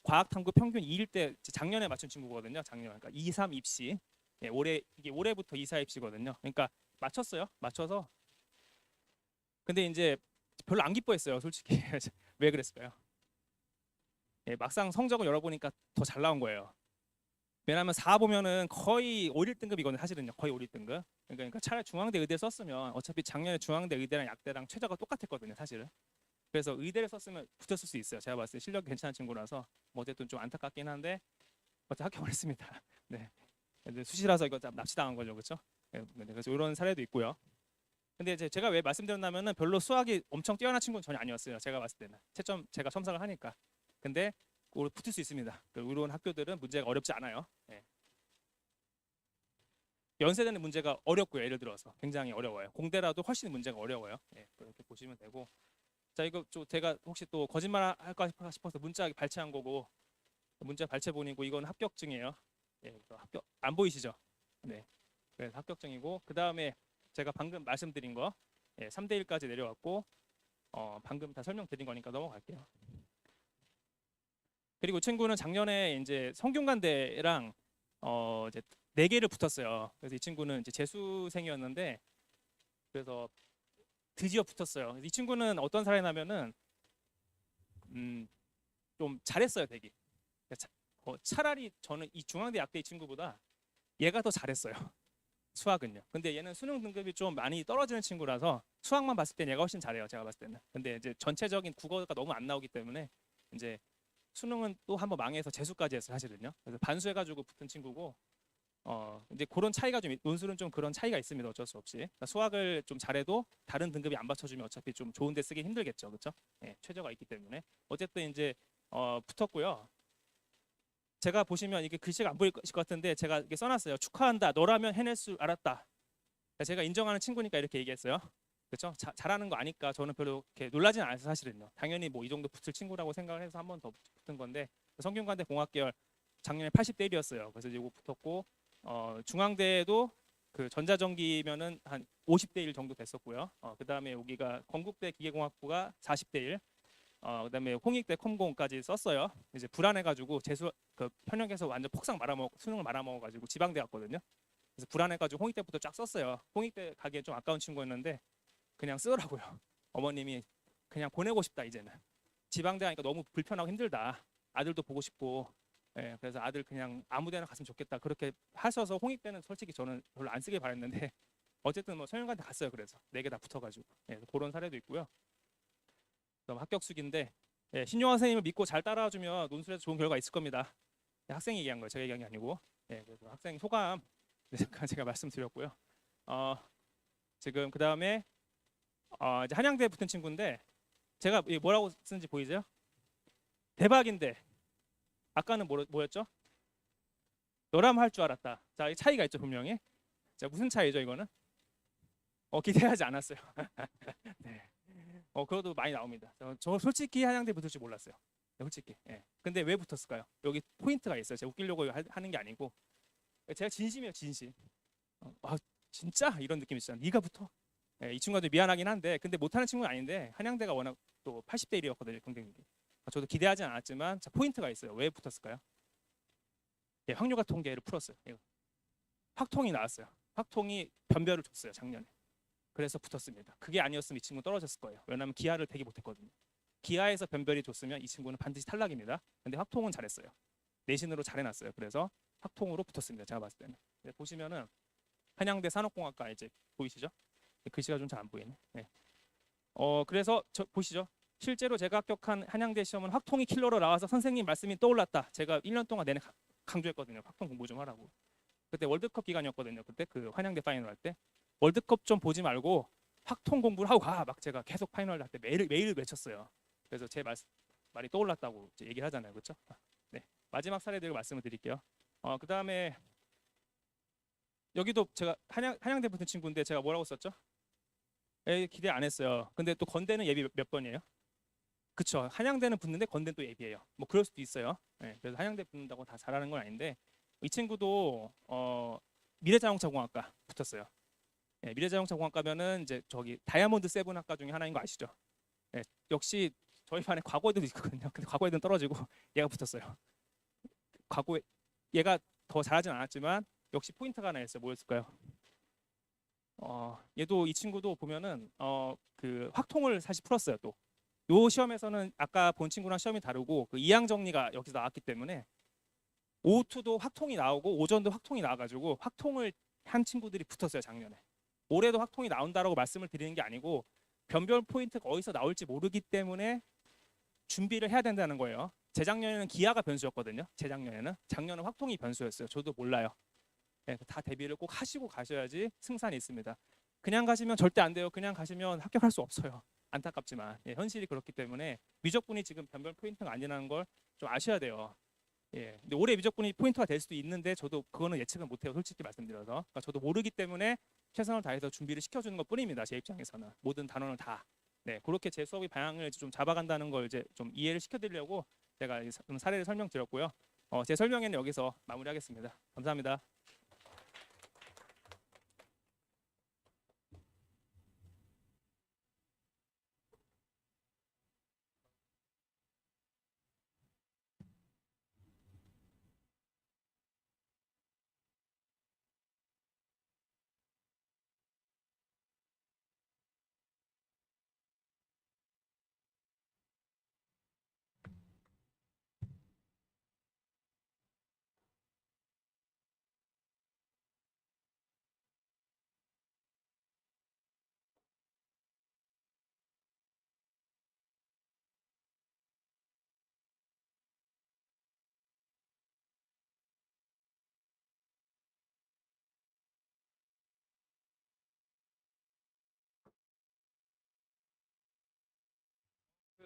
과학 탐구 평균 2일 때 작년에 맞춘 친구거든요. 작년. 그러니까 2, 3 입시. 예, 이게 올해부터 2, 4 입시거든요. 그러니까 맞췄어요. 맞춰서 근데 이제 별로 안 기뻐했어요. 솔직히. 왜 그랬을까요? 예, 막상 성적을 열어보니까 더 잘 나온 거예요. 왜냐하면 4 보면은 거의 5, 1등급이거든요. 사실은요. 거의 5, 1등급. 그러니까 차라리 중앙대 의대 썼으면 어차피 작년에 중앙대 의대랑 약대랑 최저가 똑같았거든요. 사실은. 그래서 의대를 썼으면 붙었을 수 있어요. 제가 봤을 때 실력이 괜찮은 친구라서 뭐 어쨌든 좀 안타깝긴 한데 어쨌든 합격을 했습니다. 네. 근데 수시라서 이거 납치당한 거죠. 그렇죠? 네, 그래서 이런 사례도 있고요. 근데 이제 제가 왜 말씀드렸냐면은 별로 수학이 엄청 뛰어난 친구는 전혀 아니었어요. 제가 봤을 때는. 채점 제가 첨삭을 하니까. 근데 붙을 수 있습니다. 이런 학교들은 문제가 어렵지 않아요. 네. 연세대는 문제가 어렵고요. 예를 들어서 굉장히 어려워요. 공대라도 훨씬 문제가 어려워요. 네, 그렇게 보시면 되고. 자 이거 제가 혹시 또 거짓말 할까 싶어서 문자 발췌한 거고 문자 발췌본이고 이건 합격증이에요. 예, 합격 안 보이시죠? 네. 그래서 합격증이고 그 다음에 제가 방금 말씀드린 거 3대 1까지 내려왔고 방금 다 설명드린 거니까 넘어갈게요. 그리고 이 친구는 작년에 이제 성균관대랑 이제 4개를 붙었어요. 그래서 이 친구는 이제 재수생이었는데 그래서 드디어 붙었어요. 이 친구는 어떤 사례냐면은 좀 잘했어요, 되게. 차라리 저는 이 중앙대 약대 이 친구보다 얘가 더 잘했어요. 수학은요. 근데 얘는 수능 등급이 좀 많이 떨어지는 친구라서 수학만 봤을 땐 얘가 훨씬 잘해요. 제가 봤을 때는. 근데 이제 전체적인 국어가 너무 안 나오기 때문에 이제 수능은 또 한번 망해서 재수까지 했어요, 사실은요. 그래서 반수해가지고 붙은 친구고 이제 그런 차이가 좀 논술은 좀 그런 차이가 있습니다. 어쩔 수 없이. 그러니까 수학을 좀 잘해도 다른 등급이 안 받쳐주면 어차피 좀 좋은데 쓰기 힘들겠죠, 그렇죠? 예, 최저가 있기 때문에 어쨌든 이제 붙었고요. 제가 보시면 이게 글씨가 안 보일 것 같은데 제가 이렇게 써놨어요. 축하한다. 너라면 해낼 줄 알았다. 제가 인정하는 친구니까 이렇게 얘기했어요. 그렇죠? 잘하는 거 아니까 저는 별로 이렇게 놀라진 않았어요, 사실은요. 당연히 뭐 이 정도 붙을 친구라고 생각을 해서 한 번 더 붙은 건데 성균관대 공학계열 작년에 80대 1이었어요. 그래서 이거 붙었고 중앙대에도 그 전자전기면은 한 50대 1 정도 됐었고요. 그다음에 여기가 건국대 기계공학부가 40대 1. 그다음에 홍익대 컴공까지 썼어요. 이제 불안해가지고 재수 그 현역에서 완전 폭삭 말아먹 수능을 말아먹어가지고 지방대 갔거든요. 그래서 불안해가지고 홍익대부터 쫙 썼어요. 홍익대 가기에 좀 아까운 친구였는데 그냥 쓰더라고요. 어머님이 그냥 보내고 싶다 이제는. 지방대 가니까 너무 불편하고 힘들다. 아들도 보고 싶고. 예, 그래서 아들 그냥 아무데나 갔으면 좋겠다. 그렇게 하셔서 홍익대는 솔직히 저는 별로 안 쓰길 바랬는데 어쨌든 뭐 성균관대 갔어요. 그래서 4개 다 붙어가지고 그런 사례도 있고요. 그럼 합격수기인데 신용환 선생님을 믿고 잘 따라주면 논술에서 좋은 결과 있을 겁니다. 학생이 얘기한 거예요. 제가 얘기한 게 아니고. 그래서 학생 소감 잠깐 제가 말씀드렸고요. 지금 그 다음에 이제 한양대에 붙은 친구인데 제가 뭐라고 쓰는지 보이세요? 대박인데 아까는 뭐였죠? 너라면 할 줄 알았다. 자, 이 차이가 있죠 분명히. 자, 무슨 차이죠 이거는? 기대하지 않았어요. 네. 그래도 많이 나옵니다. 저 솔직히 한양대 붙을 줄 몰랐어요. 솔직히. 예. 근데 왜 붙었을까요? 여기 포인트가 있어요. 제가 웃기려고 하는 게 아니고 제가 진심이에요, 진심. 진짜 이런 느낌 있잖아요. 네가 붙어. 이 친구한테 미안하긴 한데 근데 못하는 친구는 아닌데 한양대가 워낙 또 80대 1이었거든요. 경쟁률이. 저도 기대하진 않았지만 자, 포인트가 있어요. 왜 붙었을까요? 확률과 통계를 풀었어요. 확통이 나왔어요. 확통이 변별을 줬어요. 작년에. 그래서 붙었습니다. 그게 아니었으면 이 친구 떨어졌을 거예요. 왜냐하면 기하를 되게 못했거든요. 기하에서 변별이 줬으면 이 친구는 반드시 탈락입니다. 근데 확통은 잘했어요. 내신으로 잘해놨어요. 그래서 확통으로 붙었습니다. 제가 봤을 때는. 보시면은 한양대 산업공학과 이제 보이시죠? 글씨가 좀 잘 안 보이네. 그래서 보시죠. 실제로 제가 합격한 한양대 시험은 확통이 킬러로 나와서 선생님 말씀이 떠올랐다. 제가 1년 동안 내내 강조했거든요. 확통 공부 좀 하라고. 그때 월드컵 기간이었거든요. 그때 그 한양대 파이널 할 때 월드컵 좀 보지 말고 확통 공부를 하고 가. 막 제가 계속 파이널 할 때 매일 외쳤어요. 그래서 제 말이 떠올랐다고 이제 얘기를 하잖아요. 그렇죠? 네. 마지막 사례들 말씀을 드릴게요. 그 다음에 여기도 제가 한양대 붙은 친구인데 제가 뭐라고 썼죠? 기대 안 했어요. 근데 또 건대는 예비 몇 번이에요? 그쵸. 한양대는 붙는데 건대는 또 예비예요. 뭐 그럴 수도 있어요. 그래서 한양대 붙는다고 다 잘하는 건 아닌데 이 친구도 미래자동차공학과 붙었어요. 미래자동차공학과면은 이제 저기 다이아몬드 세븐 학과 중에 하나인 거 아시죠? 역시 저희 반에 과거에도 있거든요. 근데 과거에는 떨어지고 얘가 붙었어요. 과거에 얘가 더 잘하진 않았지만 역시 포인트가 하나 있어요. 뭐였을까요? 얘도 이 친구도 보면은 그 확통을 사실 풀었어요. 또 요 시험에서는 아까 본 친구랑 시험이 다르고 그 이항 정리가 여기서 나왔기 때문에 오후도 확통이 나오고 오전도 확통이 나와가지고 확통을 한 친구들이 붙었어요. 작년에. 올해도 확통이 나온다라고 말씀을 드리는 게 아니고 변별 포인트가 어디서 나올지 모르기 때문에 준비를 해야 된다는 거예요. 재작년에는 기하가 변수였거든요. 재작년에는. 작년은 확통이 변수였어요. 저도 몰라요. 다 대비를 꼭 하시고 가셔야지 승산이 있습니다. 그냥 가시면 절대 안 돼요. 그냥 가시면 합격할 수 없어요. 안타깝지만 현실이 그렇기 때문에 미적분이 지금 변별 포인트가 아니라는 걸 좀 아셔야 돼요. 근데 올해 미적분이 포인트가 될 수도 있는데 저도 그거는 예측은 못해요. 솔직히 말씀드려서. 그러니까 저도 모르기 때문에 최선을 다해서 준비를 시켜주는 것 뿐입니다. 제 입장에서는 모든 단원을 다. 그렇게 제 수업의 방향을 좀 잡아간다는 걸 이제 좀 이해를 시켜드리려고 제가 사례를 설명드렸고요. 제 설명에는 여기서 마무리하겠습니다. 감사합니다.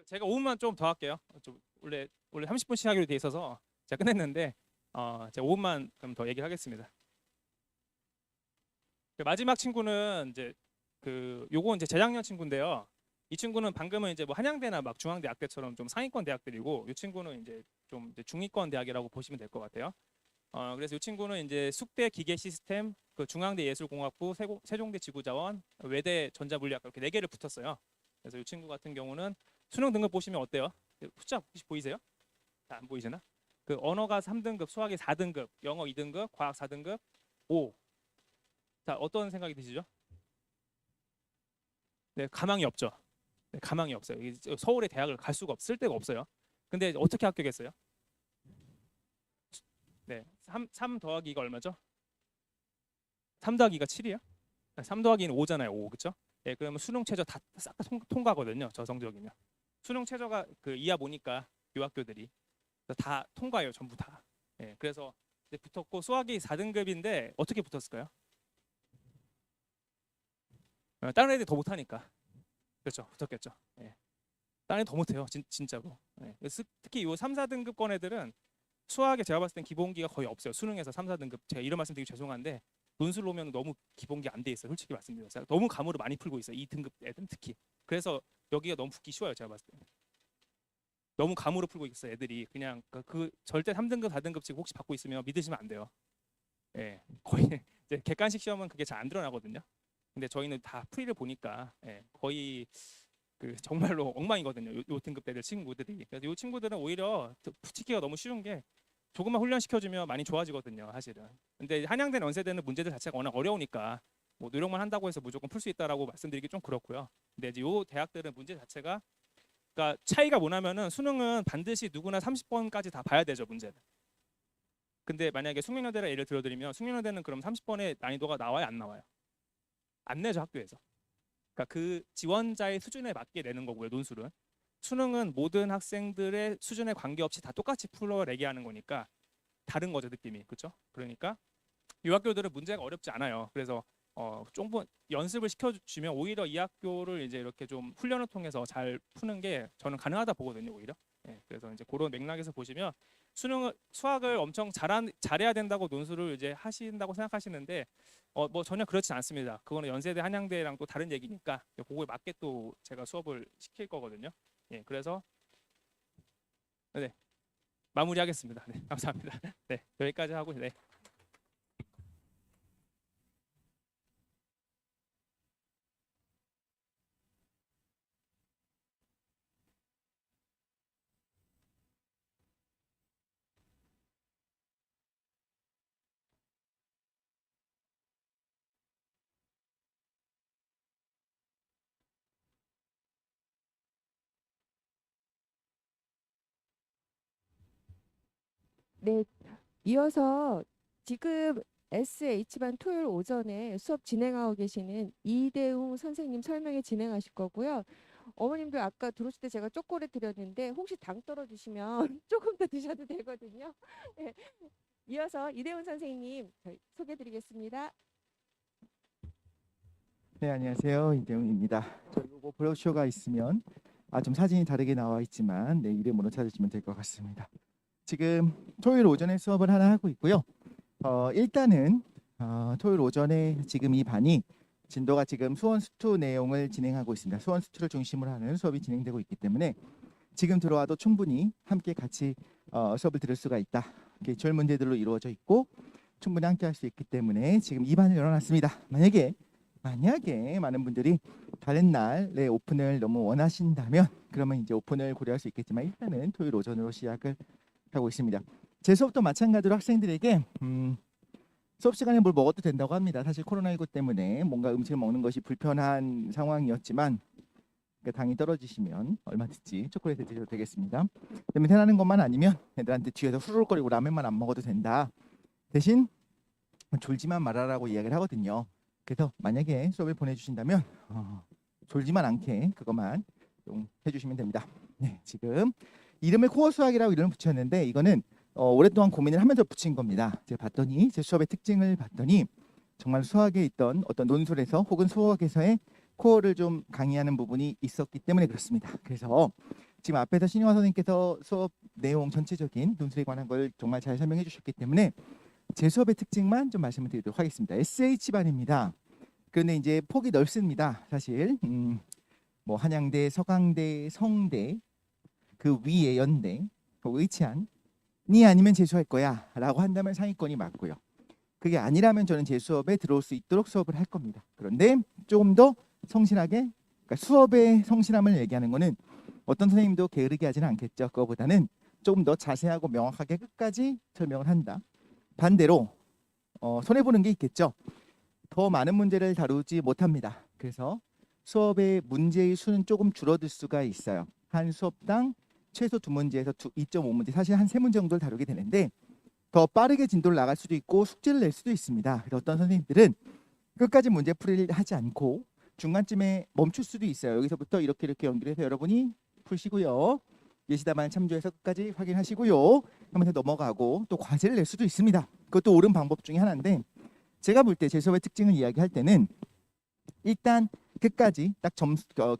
제가 5분만 좀 더 할게요. 원래 30분씩 하기로 돼 있어서 제가 끝냈는데 제가 5분만 그럼 더 얘기를 하겠습니다. 마지막 친구는 이제 요거 이제 재작년 친구인데요. 이 친구는 방금은 이제 뭐 한양대나 막 중앙대학교처럼 좀 상위권 대학들이고, 이 친구는 이제 좀 이제 중위권 대학이라고 보시면 될 것 같아요. 그래서 이 친구는 이제 숙대 기계시스템, 중앙대 예술공학부, 세종대 지구자원, 외대 전자물리학 이렇게 4개를 붙었어요. 그래서 이 친구 같은 경우는 수능 등급 보시면 어때요? 숫자 혹시 보이세요? 안 보이시나? 언어가 3등급, 수학이 4등급, 영어 2등급, 과학 4등급, 5. 자, 어떤 생각이 드시죠? 네, 가망이 없죠. 네, 가망이 없어요. 서울의 대학을 갈 수가 쓸 데가 없어요. 근데 어떻게 합격했어요? 네, 3 더하기 가 얼마죠? 3 더하기가 7이에요? 3 더하기는 5잖아요. 5, 그렇죠? 네, 그러면 수능 최저 다 싹 다 통과거든요. 저 성적이면. 수능 최저가 이하 보니까 요 학교들이 다 통과해요. 전부 다. 네, 그래서 이제 붙었고, 수학이 4등급인데 어떻게 붙었을까요? 다른 애들이 더 못하니까. 그렇죠. 붙었겠죠. 예. 다른 애들 더 못해요. 진짜로. 예. 특히 요 3, 4등급권 애들은 수학에 제가 봤을 땐 기본기가 거의 없어요. 수능에서 3, 4등급. 제가 이런 말씀 드리기 죄송한데 논술 오면 너무 기본기 안 돼 있어요. 솔직히 말씀드려서 너무 감으로 많이 풀고 있어요. 2등급 애들은 특히. 그래서 여기가 너무 붙기 쉬워요. 제가 봤을 때. 너무 감으로 풀고 있어요. 애들이 그냥 절대 3등급, 4등급씩 혹시 받고 있으면 믿으시면 안 돼요. 예. 거의 이제 객관식 시험은 그게 잘 안 드러나거든요. 근데 저희는 다 풀이를 보니까 거의 정말로 엉망이거든요. 요 등급 애들 친구들이. 그래서 이 친구들은 오히려 붙이기가 너무 쉬운 게 조금만 훈련시켜주면 많이 좋아지거든요, 사실은. 근데 한양대 연세대는 문제들 자체가 워낙 어려우니까 뭐 노력만 한다고 해서 무조건 풀 수 있다라고 말씀드리기 좀 그렇고요. 근데 이제 요 대학들은 문제 자체가, 그러니까 차이가 뭐냐면은 수능은 반드시 누구나 30번까지 다 봐야 되죠, 문제는. 근데 만약에 숙명여대를 예를 들어드리면 숙명여대는 그럼 30번의 난이도가 나와요, 안 나와요? 안 내죠, 학교에서. 그러니까 그 지원자의 수준에 맞게 내는 거고요. 논술은. 수능은 모든 학생들의 수준에 관계없이 다 똑같이 풀어내게 하는 거니까 다른 거죠, 느낌이. 그렇죠? 그러니까 이 학교들은 문제가 어렵지 않아요. 그래서 좀 연습을 시켜주면 오히려 이 학교를 이제 이렇게 좀 훈련을 통해서 잘 푸는 게 저는 가능하다 보거든요, 오히려. 예, 그래서 이제 그런 맥락에서 보시면 수학을 엄청 잘해야 된다고 논술을 이제 하신다고 생각하시는데 뭐 전혀 그렇지 않습니다. 그거는 연세대, 한양대랑 또 다른 얘기니까 그거에 맞게 또 제가 수업을 시킬 거거든요. 예, 그래서 네, 마무리하겠습니다. 네, 감사합니다. 네, 여기까지 하고 네. 네, 이어서 지금 SH반 토요일 오전에 수업 진행하고 계시는 이대웅 선생님 설명회 진행하실 거고요. 어머님들 아까 들어오실 때 제가 초콜릿 드렸는데 혹시 당 떨어지시면 조금 더 드셔도 되거든요. 네, 이어서 이대웅 선생님 소개해 드리겠습니다. 네, 안녕하세요. 이대웅입니다. 저희 요거 브로셔가 있으면 좀 사진이 다르게 나와 있지만 내 이름으로 찾으시면 될 것 같습니다. 지금 토요일 오전에 수업을 하나 하고 있고요. 일단은 토요일 오전에 지금 이 반이 진도가 지금 수원 수투 내용을 진행하고 있습니다. 수원 수투를 중심으로 하는 수업이 진행되고 있기 때문에 지금 들어와도 충분히 함께 같이 수업을 들을 수가 있다. 이렇게 줄 문제들로 이루어져 있고 충분히 함께 할 수 있기 때문에 지금 이 반을 열어놨습니다. 만약에 많은 분들이 다른 날에 오픈을 너무 원하신다면 그러면 이제 오픈을 고려할 수 있겠지만 일단은 토요일 오전으로 시작을 하고 있습니다. 제 수업도 마찬가지로 학생들에게 수업 시간에 뭘 먹어도 된다고 합니다. 사실 코로나19 때문에 뭔가 음식을 먹는 것이 불편한 상황이었지만 당이 떨어지시면 얼마든지 초콜릿 드셔도 되겠습니다. 밑에나는 것만 아니면 애들한테 뒤에서 후루룩거리고 라면만 안 먹어도 된다. 대신 졸지만 말아라고 이야기를 하거든요. 그래서 만약에 수업을 보내주신다면 졸지만 않게 그것만 좀 해주시면 됩니다. 네, 지금 이름을 코어 수학이라고 이름을 붙였는데 이거는 오랫동안 고민을 하면서 붙인 겁니다. 제가 봤더니 제 수업의 특징을 봤더니 정말 수학에 있던 어떤 논술에서 혹은 수학에서의 코어를 좀 강의하는 부분이 있었기 때문에 그렇습니다. 그래서 지금 앞에서 신영화 선생님께서 수업 내용 전체적인 논술에 관한 걸 정말 잘 설명해 주셨기 때문에 제 수업의 특징만 좀 말씀을 드리도록 하겠습니다. SH반입니다. 그런데 이제 폭이 넓습니다. 사실 뭐 한양대, 서강대, 성대, 그 위에 연대, 의치안 니 아니면 재수할 거야 라고 한다면 상위권이 맞고요. 그게 아니라면 저는 제 수업에 들어올 수 있도록 수업을 할 겁니다. 그런데 조금 더 성실하게, 그러니까 수업의 성실함을 얘기하는 거는 어떤 선생님도 게으르게 하지는 않겠죠. 그거보다는 조금 더 자세하고 명확하게 끝까지 설명을 한다. 반대로 손해보는 게 있겠죠. 더 많은 문제를 다루지 못합니다. 그래서 수업의 문제의 수는 조금 줄어들 수가 있어요. 한 수업당 최소 2문제에서 2.5문제, 사실 한 3문제 정도를 다루게 되는데 더 빠르게 진도를 나갈 수도 있고 숙제를 낼 수도 있습니다. 그래서 어떤 선생님들은 끝까지 문제풀이를 하지 않고 중간쯤에 멈출 수도 있어요. 여기서부터 이렇게 연결해서 여러분이 푸시고요. 예시답안 참조해서 끝까지 확인하시고요. 하면서 넘어가고 또 과제를 낼 수도 있습니다. 그것도 옳은 방법 중에 하나인데 제가 볼 때 제 수업의 특징을 이야기할 때는 일단 끝까지 딱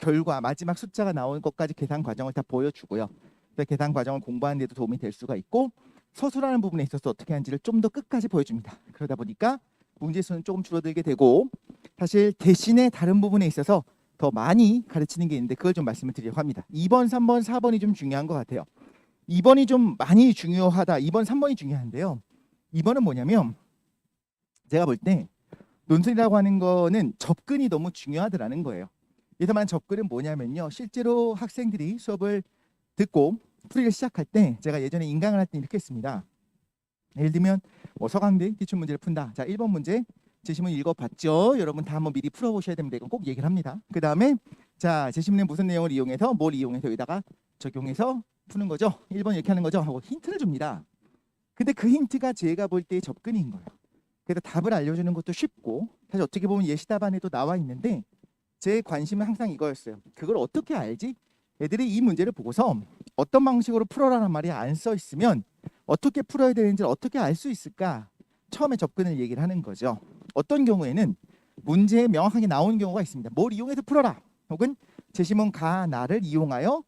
결과 마지막 숫자가 나오는 것까지 계산 과정을 다 보여주고요. 계산 과정을 공부하는 데도 도움이 될 수가 있고 서술하는 부분에 있어서 어떻게 하는지를 좀 더 끝까지 보여줍니다. 그러다 보니까 문제 수는 조금 줄어들게 되고 사실 대신에 다른 부분에 있어서 더 많이 가르치는 게 있는데 그걸 좀 말씀을 드리려고 합니다. 2번, 3번, 4번이 좀 중요한 것 같아요. 2번이 좀 많이 중요하다. 2번, 3번이 중요한데요. 2번은 뭐냐면 제가 볼 때 논술이라고 하는 거는 접근이 너무 중요하더라는 거예요. 여기서 말하는 접근은 뭐냐면요. 실제로 학생들이 수업을 듣고 풀이를 시작할 때 제가 예전에 인강을 할 때 이렇게 했습니다. 예를 들면 뭐 서강대 기출문제를 푼다. 자, 1번 문제 제시문 읽어봤죠? 여러분 다 한번 미리 풀어보셔야 됩니다. 이건 꼭 얘기를 합니다. 그 다음에 자, 제시문에 무슨 내용을 이용해서 뭘 이용해서 여기다가 적용해서 푸는 거죠? 1번 이렇게 하는 거죠? 하고 힌트를 줍니다. 근데 그 힌트가 제가 볼 때의 접근인 거예요. 그래서 답을 알려주는 것도 쉽고 사실 어떻게 보면 예시답안에도 나와 있는데 제 관심은 항상 이거였어요. 그걸 어떻게 알지? 애들이 이 문제를 보고서 어떤 방식으로 풀어라는 말이 안 써 있으면 어떻게 풀어야 되는지 어떻게 알 수 있을까? 처음에 접근을 얘기를 하는 거죠. 어떤 경우에는 문제에 명확하게 나오는 경우가 있습니다. 뭘 이용해서 풀어라. 혹은 제시문 가, 나를 이용하여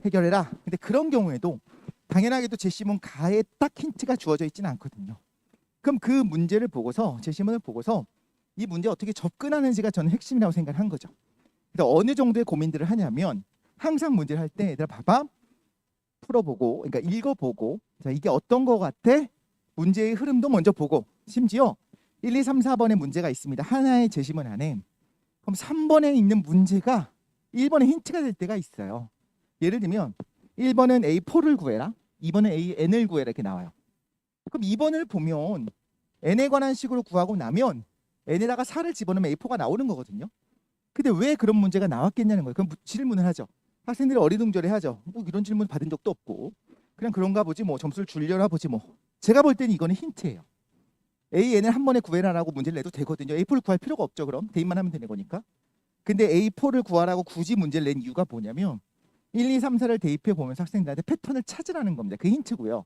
해결해라. 근데 그런 경우에도 당연하게도 제시문 가에 딱 힌트가 주어져 있지는 않거든요. 그럼 그 문제를 보고서 제시문을 보고서 이 문제 어떻게 접근하는지가 저는 핵심이라고 생각을 한 거죠. 그래서 어느 정도의 고민들을 하냐면 항상 문제를 할 때 얘들아 봐봐. 풀어보고 그러니까 읽어보고 자 이게 어떤 거 같아? 문제의 흐름도 먼저 보고 심지어 1, 2, 3, 4번의 문제가 있습니다. 하나의 제시문 안에. 그럼 3번에 있는 문제가 1번의 힌트가 될 때가 있어요. 예를 들면 1번은 A4를 구해라. 2번은 AN을 구해라 이렇게 나와요. 그럼 2번을 보면 N에 관한 식으로 구하고 나면 N에다가 4를 집어넣으면 A4가 나오는 거거든요. 근데 왜 그런 문제가 나왔겠냐는 거예요. 그럼 질문을 하죠. 학생들이 어리둥절해 하죠. 뭐 이런 질문 받은 적도 없고 그냥 그런가 보지 뭐 점수를 줄려나 보지 뭐. 제가 볼 때는 이거는 힌트예요. AN을 한 번에 구해라라고 문제를 내도 되거든요. A4를 구할 필요가 없죠. 그럼 대입만 하면 되는 거니까. 근데 A4를 구하라고 굳이 문제를 낸 이유가 뭐냐면 1, 2, 3, 4를 대입해 보면서 학생들한테 패턴을 찾으라는 겁니다. 그 힌트고요.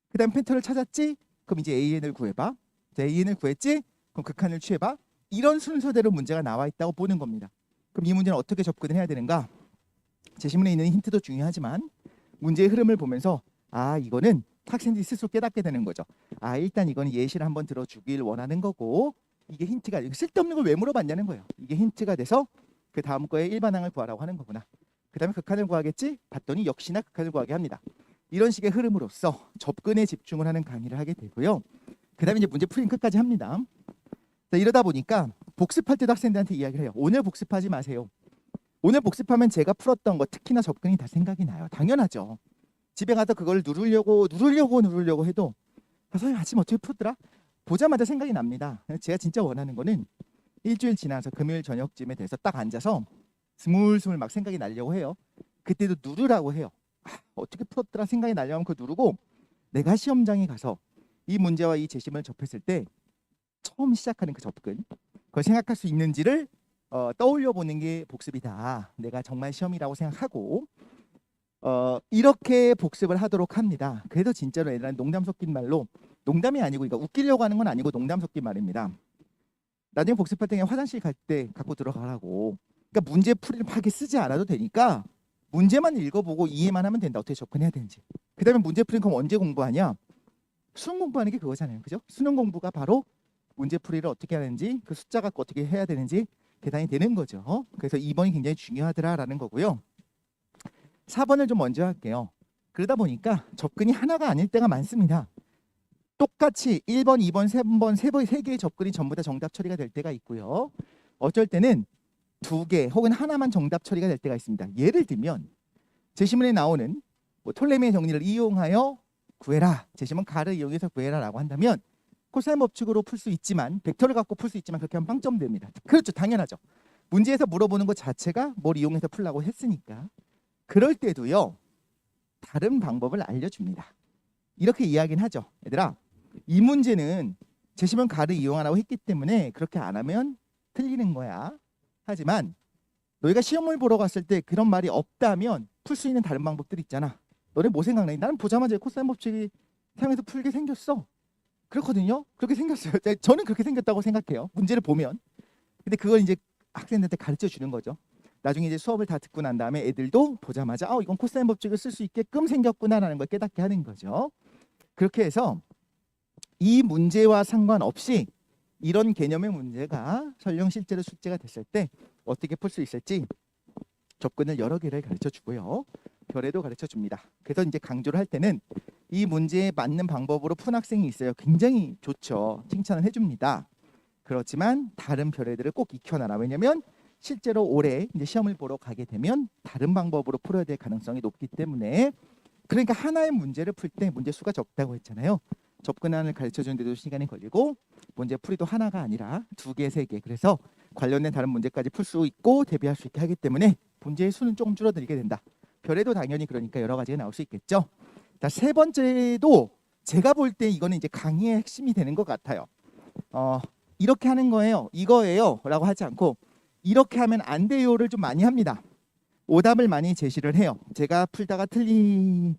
그 다음 패턴을 찾았지? 그럼 이제 AN을 구해봐. 자, AN을 구했지? 그럼 극한을 취해봐. 이런 순서대로 문제가 나와 있다고 보는 겁니다. 그럼 이 문제는 어떻게 접근을 해야 되는가? 제시문에 있는 힌트도 중요하지만 문제의 흐름을 보면서 아 이거는 학생들이 스스로 깨닫게 되는 거죠. 아 일단 이거는 예시를 한번 들어주길 원하는 거고 이게 힌트가 쓸데없는 걸 왜 물어봤냐는 거예요. 이게 힌트가 돼서 그 다음 거에 일반항을 구하라고 하는 거구나. 그 다음에 극한을 구하겠지? 봤더니 역시나 극한을 구하게 합니다. 이런 식의 흐름으로써 접근에 집중을 하는 강의를 하게 되고요. 그 다음에 이제 문제 풀이는 끝까지 합니다. 자, 이러다 보니까 복습할 때도 학생들한테 이야기를 해요. 오늘 복습하지 마세요. 오늘 복습하면 제가 풀었던 거 특히나 접근이 다 생각이 나요. 당연하죠. 집에 가서 그걸 누르려고 해도 선생님 아침 어떻게 풀었더라? 보자마자 생각이 납니다. 제가 진짜 원하는 거는 일주일 지나서 금요일 저녁쯤에 돼서 딱 앉아서 스물스물 막 생각이 나려고 해요. 그때도 누르라고 해요. 어떻게 풀었더라 생각이 나려면 그거 누르고 내가 시험장에 가서 이 문제와 이 제시문을 접했을 때 처음 시작하는 그 접근 그걸 생각할 수 있는지를 떠올려 보는 게 복습이다. 내가 정말 시험이라고 생각하고 이렇게 복습을 하도록 합니다. 그래도 진짜로 애들은 농담 섞인 말로 농담이 아니고 그러니까 웃기려고 하는 건 아니고 농담 섞인 말입니다. 나중에 복습할 때 그냥 화장실 갈 때 갖고 들어가라고. 그러니까 문제 풀이를 하게 쓰지 않아도 되니까 문제만 읽어보고 이해만 하면 된다. 어떻게 접근해야 되는지. 그다음에 문제 풀이는 그럼 언제 공부하냐? 수능 공부하는 게 그거잖아요. 그죠? 수능 공부가 바로 문제 풀이를 어떻게 하는지, 그 숫자 갖고 어떻게 해야 되는지 계산이 되는 거죠. 그래서 2번이 굉장히 중요하더라라는 거고요. 4번을 좀 먼저 할게요. 그러다 보니까 접근이 하나가 아닐 때가 많습니다. 똑같이 1번, 2번, 3번, 3개의 접근이 전부 다 정답 처리가 될 때가 있고요. 어쩔 때는 2개 혹은 하나만 정답 처리가 될 때가 있습니다. 예를 들면 제시문에 나오는 톨레미의 정리를 이용하여 구해라. 제시문 가를 이용해서 구해라라고 한다면 코사인 법칙으로 풀 수 있지만 벡터를 갖고 풀 수 있지만 그렇게 하면 빵점됩니다. 그렇죠. 당연하죠. 문제에서 물어보는 것 자체가 뭘 이용해서 풀라고 했으니까. 그럴 때도요. 다른 방법을 알려줍니다. 이렇게 이야기는 하죠. 얘들아, 이 문제는 제시문 가를 이용하라고 했기 때문에 그렇게 안 하면 틀리는 거야. 하지만 너희가 시험을 보러 갔을 때 그런 말이 없다면 풀 수 있는 다른 방법들이 있잖아. 너네 뭐 생각나니? 나는 보자마자 코사인 법칙이 사용해서 풀게 생겼어. 그렇거든요. 그렇게 생겼어요. 저는 그렇게 생겼다고 생각해요. 문제를 보면. 근데 그걸 이제 학생들한테 가르쳐 주는 거죠. 나중에 이제 수업을 다 듣고 난 다음에 애들도 보자마자 이건 코사인 법칙을 쓸 수 있게끔 생겼구나라는 걸 깨닫게 하는 거죠. 그렇게 해서 이 문제와 상관없이 이런 개념의 문제가 설령 실제로 숙제가 됐을 때 어떻게 풀 수 있을지 접근을 여러 개를 가르쳐 주고요. 별에도 가르쳐 줍니다. 그래서 이제 강조를 할 때는 이 문제에 맞는 방법으로 푼 학생이 있어요. 굉장히 좋죠. 칭찬을 해줍니다. 그렇지만 다른 별애들을 꼭 익혀놔라. 왜냐면 실제로 올해 이제 시험을 보러 가게 되면 다른 방법으로 풀어야 될 가능성이 높기 때문에 그러니까 하나의 문제를 풀 때 문제 수가 적다고 했잖아요. 접근안을 가르쳐 주는데도 시간이 걸리고 문제 풀이도 하나가 아니라 2개, 3개. 그래서 관련된 다른 문제까지 풀 수 있고 대비할 수 있게 하기 때문에 문제의 수는 조금 줄어들게 된다. 별에도 당연히 그러니까 여러 가지가 나올 수 있겠죠. 자, 3번째도 제가 볼 때 이거는 이제 강의의 핵심이 되는 것 같아요. 이렇게 하는 거예요. 이거예요. 라고 하지 않고 이렇게 하면 안 돼요를 좀 많이 합니다. 오답을 많이 제시를 해요. 제가 풀다가 틀리는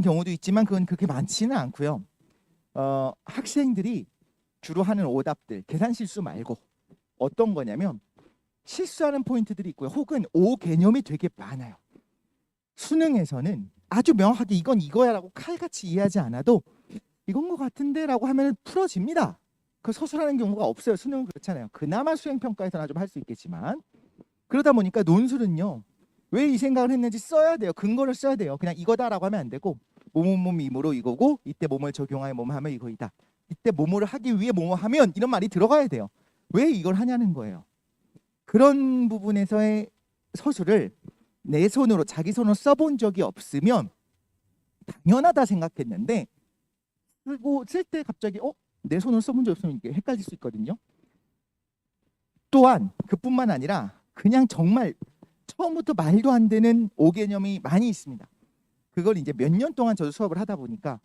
경우도 있지만 그건 그렇게 많지는 않고요. 학생들이 주로 하는 오답들, 계산 실수 말고 어떤 거냐면 실수하는 포인트들이 있고요. 혹은 오 개념이 되게 많아요. 수능에서는 아주 명확하게 이건 이거야라고 칼같이 이해하지 않아도 이건 것 같은데 라고 하면 풀어집니다. 그 서술하는 경우가 없어요. 수능은 그렇잖아요. 그나마 수행평가에서는 좀 할 수 있겠지만 그러다 보니까 논술은요. 왜 이 생각을 했는지 써야 돼요. 근거를 써야 돼요. 그냥 이거다라고 하면 안 되고 뭐뭐뭐이므로 이거고 이때 뭐뭐 적용하여 뭐뭐 하면 이거이다. 이때 뭐뭐를 하기 위해 뭐뭐 하면 이런 말이 들어가야 돼요. 왜 이걸 하냐는 거예요. 그런 부분에서의 서술을 내 손으로 자기 손으로 써본 적이 없으면 당연하다 생각했는데 쓸 때 갑자기 내 손으로 써본 적 없으면 이게 헷갈릴 수 있거든요. 또한 그뿐만 아니라 그냥 정말 처음부터 말도 안 되는 오개념이 많이 있습니다. 그걸 이제 몇 년 동안 저도 수업을 하다 보니까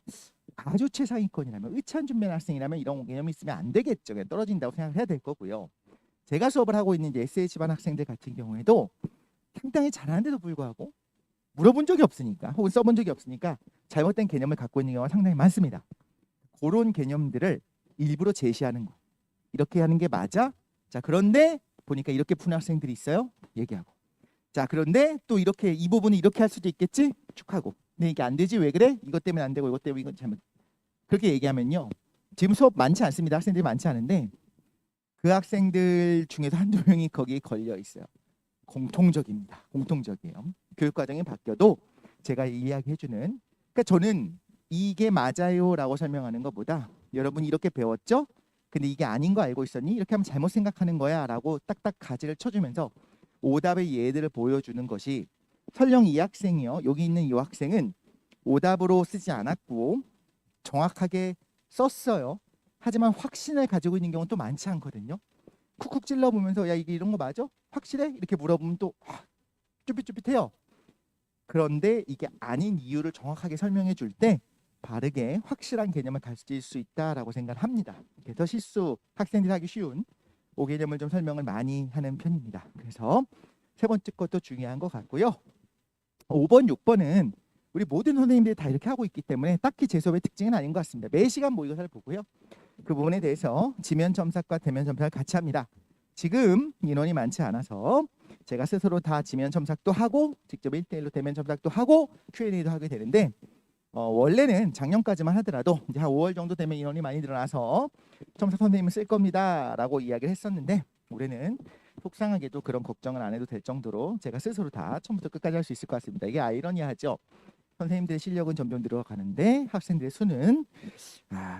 아주 최상위권이라면 의찬준변 학생이라면 이런 오개념이 있으면 안 되겠죠. 그냥 떨어진다고 생각을 해야 될 거고요. 제가 수업을 하고 있는 이제 SH반 학생들 같은 경우에도 상당히 잘하는데도 불구하고 물어본 적이 없으니까 혹은 써본 적이 없으니까 잘못된 개념을 갖고 있는 경우가 상당히 많습니다. 그런 개념들을 일부러 제시하는 거. 이렇게 하는 게 맞아? 자, 그런데 보니까 이렇게 푸는 학생들이 있어요. 얘기하고. 자, 그런데 또 이렇게 이 부분은 이렇게 할 수도 있겠지? 쭉 하고. 근데 이게 안 되지? 왜 그래? 이것 때문에 안 되고 이것 때문에 이건 잘못. 그렇게 얘기하면요. 지금 수업 많지 않습니다. 학생들이 많지 않은데 그 학생들 중에서 한두 명이 거기에 걸려 있어요. 공통적입니다. 공통적이에요. 교육과정이 바뀌어도 제가 이야기해주는 그러니까 저는 이게 맞아요라고 설명하는 것보다 여러분 이렇게 배웠죠? 근데 이게 아닌 거 알고 있었니? 이렇게 하면 잘못 생각하는 거야 라고 딱딱 가지를 쳐주면서 오답의 예들을 보여주는 것이 설령 이 학생이요. 여기 있는 이 학생은 오답으로 쓰지 않았고 정확하게 썼어요. 하지만 확신을 가지고 있는 경우는 또 많지 않거든요. 쿡쿡 찔러보면서 야 이게 이런 거 맞아? 확실해? 이렇게 물어보면 또 쭈삣쭈삣해요. 그런데 이게 아닌 이유를 정확하게 설명해 줄 때 바르게 확실한 개념을 가질 수 있다라고 생각을 합니다. 그래서 실수 학생들이 하기 쉬운 5개념을 좀 설명을 많이 하는 편입니다. 그래서 세 번째 것도 중요한 것 같고요. 5번, 6번은 우리 모든 선생님들이 다 이렇게 하고 있기 때문에 딱히 제 수업의 특징은 아닌 것 같습니다. 매 시간 모의고사를 보고요. 그 부분에 대해서 지면 첨삭과 대면 첨삭을 같이 합니다. 지금 인원이 많지 않아서 제가 스스로 다 지면 첨삭도 하고 직접 1대1로 대면 첨삭도 하고 Q&A도 하게 되는데 원래는 작년까지만 하더라도 이제 한 5월 정도 되면 인원이 많이 늘어나서 첨삭 선생님을 쓸 겁니다라고 이야기를 했었는데 올해는 속상하게도 그런 걱정을 안 해도 될 정도로 제가 스스로 다 처음부터 끝까지 할 수 있을 것 같습니다. 이게 아이러니하죠. 선생님들의 실력은 점점 늘어가는데 학생들의 수는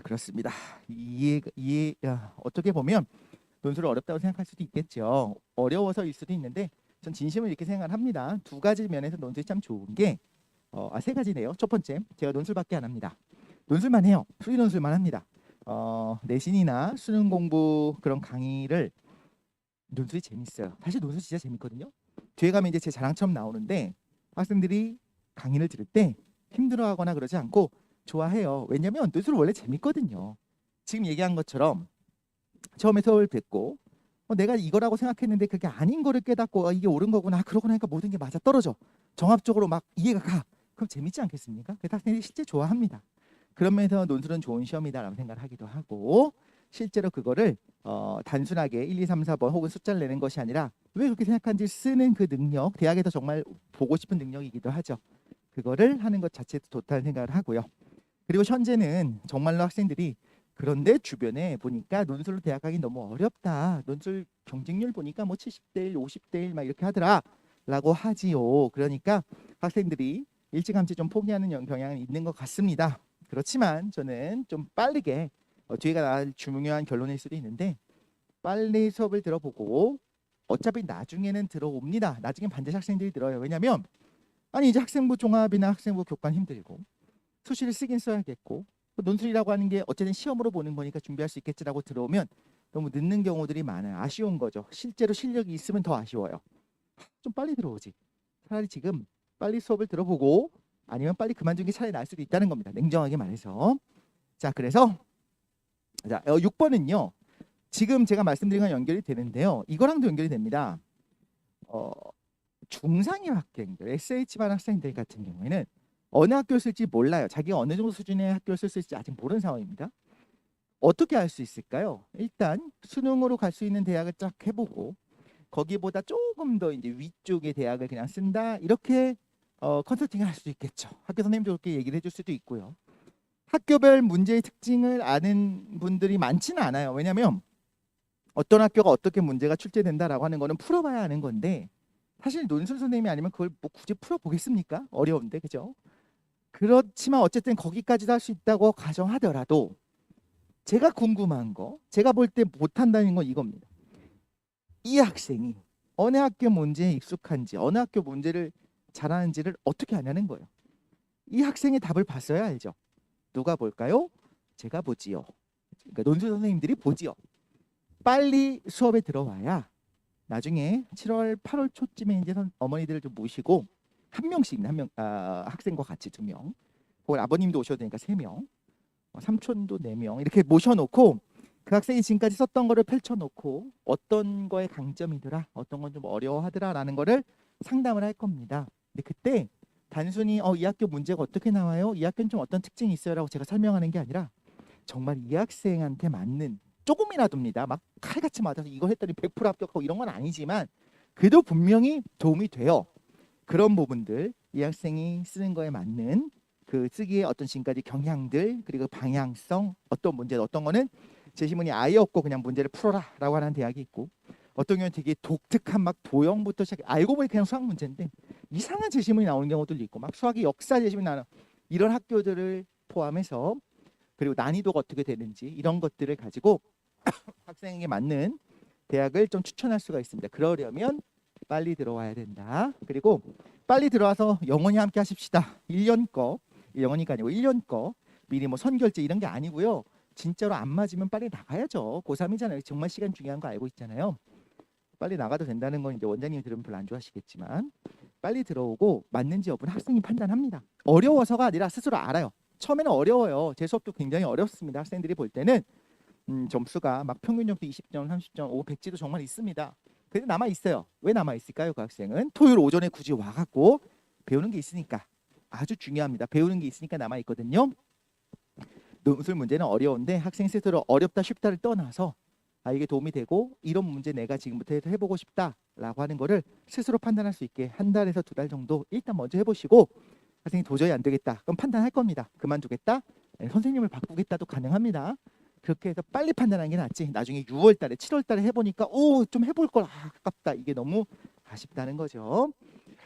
그렇습니다. 어떻게 보면 논술을 어렵다고 생각할 수도 있겠죠. 어려워서일 수도 있는데 전 진심으로 이렇게 생각을 합니다. 두 가지 면에서 논술이 참 좋은 게 세 가지네요. 첫 번째, 제가 논술밖에 안 합니다. 논술만 해요. 수리 논술만 합니다. 내신이나 수능 공부 그런 강의를 논술이 재밌어요. 사실 논술 진짜 재밌거든요. 뒤에 가면 이제 제 자랑처럼 나오는데 학생들이 강의를 들을 때 힘들어하거나 그러지 않고 좋아해요. 왜냐면 논술은 원래 재밌거든요. 지금 얘기한 것처럼 처음에 수업을 듣고 내가 이거라고 생각했는데 그게 아닌 거를 깨닫고 이게 옳은 거구나. 그러고 나니까 모든 게 맞아 떨어져. 정합적으로 막 이해가 가. 그럼 재밌지 않겠습니까? 그래서 학생들이 실제 좋아합니다. 그런 면에서 논술은 좋은 시험이다라고 생각을 하기도 하고 실제로 그거를 단순하게 1, 2, 3, 4번 혹은 숫자를 내는 것이 아니라 왜 그렇게 생각하는지 쓰는 그 능력, 대학에서 정말 보고 싶은 능력이기도 하죠. 그거를 하는 것 자체도 좋다는 생각을 하고요. 그리고 현재는 정말로 학생들이 그런데 주변에 보니까 논술로 대학 가기 너무 어렵다. 논술 경쟁률 보니까 뭐 70대 1, 50대 1 막 이렇게 하더라 라고 하지요. 그러니까 학생들이 일찌감치 좀 포기하는 경향은 있는 것 같습니다. 그렇지만 저는 좀 빠르게 뒤에가 나올 중요한 결론일 수도 있는데 빨리 수업을 들어보고 어차피 나중에는 들어옵니다. 나중에 반드시 학생들이 들어요. 왜냐하면 이제 학생부 종합이나 학생부 교과는 힘들고 수시를 쓰긴 써야겠고 논술이라고 하는 게 어쨌든 시험으로 보는 거니까 준비할 수 있겠지라고 들어오면 너무 늦는 경우들이 많아요. 아쉬운 거죠. 실제로 실력이 있으면 더 아쉬워요. 좀 빨리 들어오지. 차라리 지금 빨리 수업을 들어보고 아니면 빨리 그만두는 게 차라리 나을 수도 있다는 겁니다. 냉정하게 말해서. 자, 그래서 6번은요. 지금 제가 말씀드린 건 연결이 되는데요. 이거랑도 연결이 됩니다. 중상위 학생들, SH반 학생들 같은 경우에는 어느 학교를 쓸지 몰라요. 자기가 어느 정도 수준의 학교를 쓸 수 있을지 아직 모르는 상황입니다. 어떻게 할 수 있을까요? 일단 수능으로 갈 수 있는 대학을 쫙 해보고 거기보다 조금 더 이제 위쪽의 대학을 그냥 쓴다 이렇게 컨설팅을 할 수 있겠죠. 학교 선생님도 그렇게 얘기를 해줄 수도 있고요. 학교별 문제의 특징을 아는 분들이 많지는 않아요. 왜냐하면 어떤 학교가 어떻게 문제가 출제된다라고 하는 거는 풀어봐야 하는 건데 사실 논술 선생님이 아니면 그걸 뭐 굳이 풀어보겠습니까? 어려운데 그죠? 그렇지만 어쨌든 거기까지도 할 수 있다고 가정하더라도 제가 궁금한 거, 제가 볼 때 못한다는 건 이겁니다. 이 학생이 어느 학교 문제에 익숙한지 어느 학교 문제를 잘하는지를 어떻게 아냐는 거예요. 이 학생의 답을 봤어야 알죠. 누가 볼까요? 제가 보지요. 그러니까 논술 선생님들이 보지요. 빨리 수업에 들어와야 나중에 7월 8월 초쯤에 이제 어머니들을 좀 모시고 한 명씩 학생과 같이 2명 혹은 아버님도 오셔도 되니까 3명 삼촌도 4명 이렇게 모셔놓고 그 학생이 지금까지 썼던 거를 펼쳐놓고 어떤 거에 강점이더라 어떤 건 좀 어려워하더라라는 거를 상담을 할 겁니다. 근데 그때 단순히 이 학교 문제가 어떻게 나와요? 이 학교는 좀 어떤 특징이 있어요? 라고 제가 설명하는 게 아니라 정말 이 학생한테 맞는 조금이라도입니다. 막 칼같이 맞아서 이거 했더니 100% 합격하고 이런 건 아니지만 그래도 분명히 도움이 돼요. 그런 부분들 이 학생이 쓰는 거에 맞는 그 쓰기의 어떤 지금까지 경향들 그리고 방향성 어떤 문제 어떤 거는 제시문이 아예 없고 그냥 문제를 풀어라 라고 하는 대학이 있고 어떤 경우는 되게 독특한 막 도형부터 시작해 알고 보니 그냥 수학 문제인데 이상한 제시문이 나오는 경우들도 있고 막 수학의 역사 제시문이 나오는 이런 학교들을 포함해서 그리고 난이도가 어떻게 되는지 이런 것들을 가지고 학생에게 맞는 대학을 좀 추천할 수가 있습니다. 그러려면 빨리 들어와야 된다. 그리고 빨리 들어와서 영원히 함께 하십시다. 1년 거 영원히가 아니고 1년 거 미리 뭐 선결제 이런 게 아니고요. 진짜로 안 맞으면 빨리 나가야죠. 고3이잖아요. 정말 시간 중요한 거 알고 있잖아요. 빨리 나가도 된다는 건 이제 원장님이 들으면 별로 안 좋아하시겠지만 빨리 들어오고 맞는지 여부는 학생이 판단합니다. 어려워서가 아니라 스스로 알아요. 처음에는 어려워요. 제 수업도 굉장히 어렵습니다. 학생들이 볼 때는 점수가 막 평균 점수 20점, 30점, 5, 100지도 정말 있습니다. 근데 남아 있어요. 왜 남아 있을까요? 그 학생은 토요일 오전에 굳이 와갖고 배우는 게 있으니까 아주 중요합니다. 배우는 게 있으니까 남아 있거든요. 논술 문제는 어려운데 학생 스스로 어렵다 쉽다를 떠나서 아, 이게 도움이 되고 이런 문제 내가 지금부터 해서 해보고 싶다라고 하는 거를 스스로 판단할 수 있게 한 달에서 두 달 정도 일단 먼저 해보시고, 선생님 도저히 안 되겠다 그럼 판단할 겁니다. 그만두겠다, 선생님을 바꾸겠다도 가능합니다. 그렇게 해서 빨리 판단하는 게 낫지, 나중에 6월 달에 7월 달에 해보니까 오 좀 해볼 걸, 아깝다, 이게 너무 아쉽다는 거죠.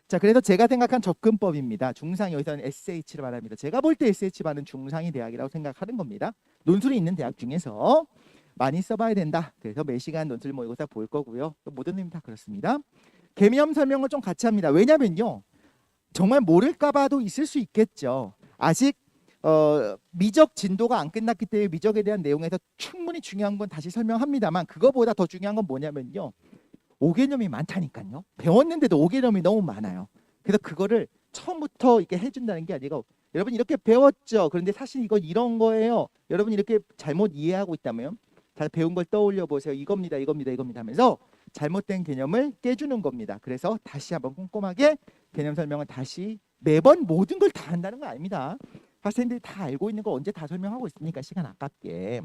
자, 그래서 제가 생각한 접근법입니다. 중상, 여기서는 SH를 말합니다. 제가 볼 때 SH반은 중상위 대학이라고 생각하는 겁니다. 논술이 있는 대학 중에서 많이 써봐야 된다. 그래서 매시간 논술 모의고사 볼 거고요. 모든 선생님 다 그렇습니다. 개념 설명을 좀 같이 합니다. 왜냐면요, 정말 모를까 봐도 있을 수 있겠죠. 아직 미적 진도가 안 끝났기 때문에 미적에 대한 내용에서 충분히 중요한 건 다시 설명합니다만, 그거보다 더 중요한 건 뭐냐면요, 5개념이 많다니까요. 배웠는데도 5개념이 너무 많아요. 그래서 그거를 처음부터 이렇게 해준다는 게 아니고, 여러분 이렇게 배웠죠. 그런데 사실 이건 이런 거예요. 여러분 이렇게 잘못 이해하고 있다면 잘 배운 걸 떠올려 보세요. 이겁니다, 이겁니다, 이겁니다 하면서 잘못된 개념을 깨주는 겁니다. 그래서 다시 한번 꼼꼼하게 개념 설명을 다시, 매번 모든 걸 다 한다는 거 아닙니다. 학생들이 다 알고 있는 거 언제 다 설명하고 있으니까 시간 아깝게.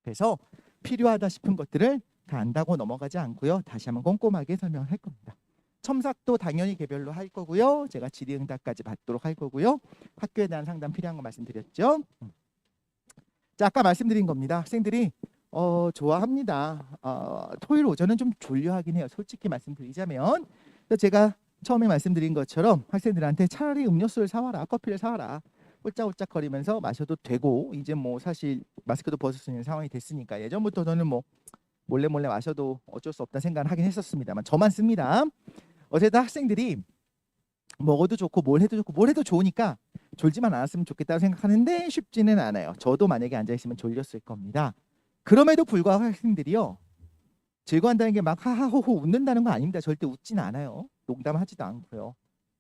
그래서 필요하다 싶은 것들을 다 안다고 넘어가지 않고요, 다시 한번 꼼꼼하게 설명을 할 겁니다. 첨삭도 당연히 개별로 할 거고요, 제가 질의응답까지 받도록 할 거고요, 학교에 대한 상담 필요한 거 말씀드렸죠. 자, 아까 말씀드린 겁니다. 학생들이 좋아합니다. 토요일 오전은 좀 졸려하긴 해요. 솔직히 말씀드리자면. 그래서 제가 처음에 말씀드린 것처럼 학생들한테 차라리 음료수를 사와라, 커피를 사와라, 홀짝홀짝 거리면서 마셔도 되고, 이제 뭐 사실 마스크도 벗을 수 있는 상황이 됐으니까, 예전부터 저는 뭐 몰래 마셔도 어쩔 수 없다 생각을 하긴 했었습니다만, 저만 씁니다. 어쨌든 학생들이 먹어도 좋고 뭘 해도 좋고 뭘 해도 좋으니까 졸지만 않았으면 좋겠다고 생각하는데 쉽지는 않아요. 저도 만약에 앉아있으면 졸렸을 겁니다. 그럼에도 불구하고 학생들이요, 즐거워한다는 게 막 하하호호 웃는다는 거 아닙니다. 절대 웃진 않아요. 농담하지도 않고요.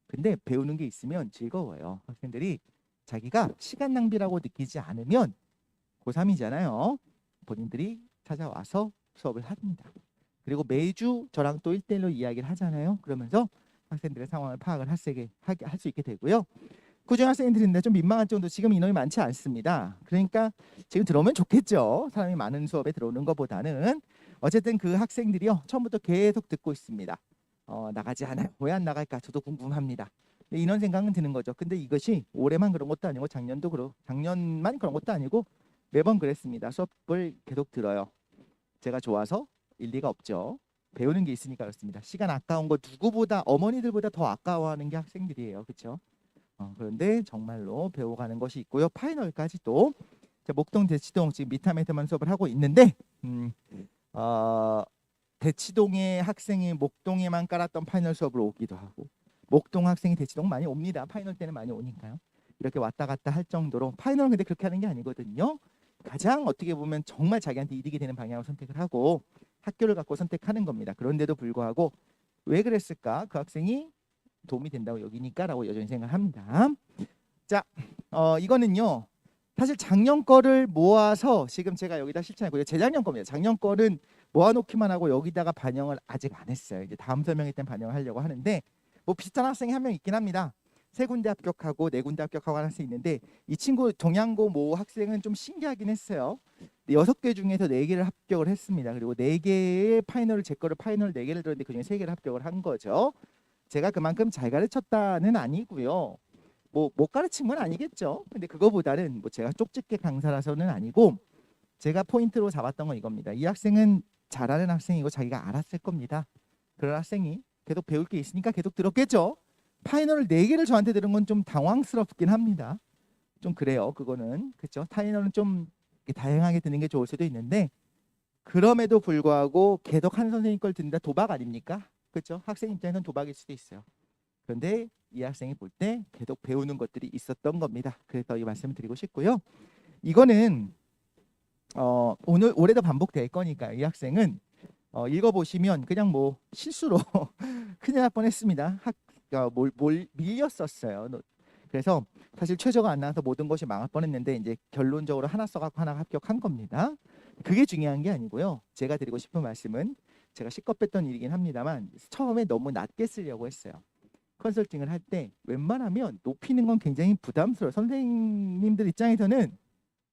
근데 배우는 게 있으면 즐거워요. 학생들이 자기가 시간 낭비라고 느끼지 않으면 고3이잖아요. 본인들이 찾아와서 수업을 합니다. 그리고 매주 저랑 또 1대1로 이야기를 하잖아요. 그러면서 학생들의 상황을 파악을 할 수 있게 되고요. 꾸준한 학생들인데 좀 민망한 정도, 지금 인원이 많지 않습니다. 그러니까 지금 들어오면 좋겠죠. 사람이 많은 수업에 들어오는 것보다는. 어쨌든 그 학생들이요, 처음부터 계속 듣고 있습니다. 나가지 않아요. 왜 안 나갈까? 저도 궁금합니다. 이런 생각은 드는 거죠. 근데 이것이 올해만 그런 것도 아니고 작년만 그런 것도 아니고 매번 그랬습니다. 수업을 계속 들어요. 제가 좋아서 일리가 없죠. 배우는 게 있으니까 그렇습니다. 시간 아까운 거 누구보다, 어머니들보다 더 아까워하는 게 학생들이에요. 그렇죠? 그런데 정말로 배워가는 것이 있고요. 파이널까지도. 목동, 대치동 지금 미타메트만 수업을 하고 있는데, 대치동의 학생이 목동에만 깔았던 파이널 수업을 오기도 하고, 목동 학생이 대치동 많이 옵니다. 파이널 때는 많이 오니까요. 이렇게 왔다 갔다 할 정도로. 파이널은 근데 그렇게 하는 게 아니거든요. 가장 어떻게 보면 정말 자기한테 이득이 되는 방향을 선택을 하고 학교를 갖고 선택하는 겁니다. 그런데도 불구하고 왜 그랬을까? 그 학생이 도움이 된다고 여기니까 라고 여전히 생각합니다. 자, 이거는요, 사실 작년 거를 모아서 지금 제가 여기다 실천했고요. 재작년 겁니다. 작년 거는 모아놓기만 하고 여기다가 반영을 아직 안 했어요. 이제 다음 설명회 때 반영을 하려고 하는데, 뭐 비슷한 학생이 한 명 있긴 합니다. 3군데 합격하고 4군데 합격하고 하는 학생이 있는데, 이 친구 동양고 모 학생은 좀 신기하긴 했어요. 6개 중에서 4개를 합격을 했습니다. 그리고 4개의 파이널을, 제 거를 파이널 4개를 들었는데 그중에 3개를 합격을 한 거죠. 제가 그만큼 잘 가르쳤다는 아니고요. 뭐 못 가르친 건 아니겠죠. 근데 그거보다는 뭐 제가 쪽집게 강사라서는 아니고, 제가 포인트로 잡았던 건 이겁니다. 이 학생은 잘하는 학생이고 자기가 알았을 겁니다. 그런 학생이 계속 배울 게 있으니까 계속 들었겠죠. 파이널을 4개를 저한테 들은 건 좀 당황스럽긴 합니다. 좀 그래요. 그거는. 그렇죠. 파이널은 좀 다양하게 듣는 게 좋을 수도 있는데, 그럼에도 불구하고 계속 한 선생님 걸 듣는다, 도박 아닙니까? 그렇죠. 학생 입장에서는 도박일 수도 있어요. 그런데 이 학생이 볼 때 계속 배우는 것들이 있었던 겁니다. 그래서 이 말씀을 드리고 싶고요. 이거는 올해도 반복될 거니까 이 학생은 읽어보시면 그냥 뭐 실수로 큰일 날 뻔했습니다. 밀렸었어요. 그래서 사실 최저가 안 나와서 모든 것이 망할 뻔했는데, 이제 결론적으로 하나 써갖고 하나 합격한 겁니다. 그게 중요한 게 아니고요. 제가 드리고 싶은 말씀은, 제가 시겁했던 일이긴 합니다만 처음에 너무 낮게 쓰려고 했어요. 컨설팅을 할 때 웬만하면 높이는 건 굉장히 부담스러워요. 선생님들 입장에서는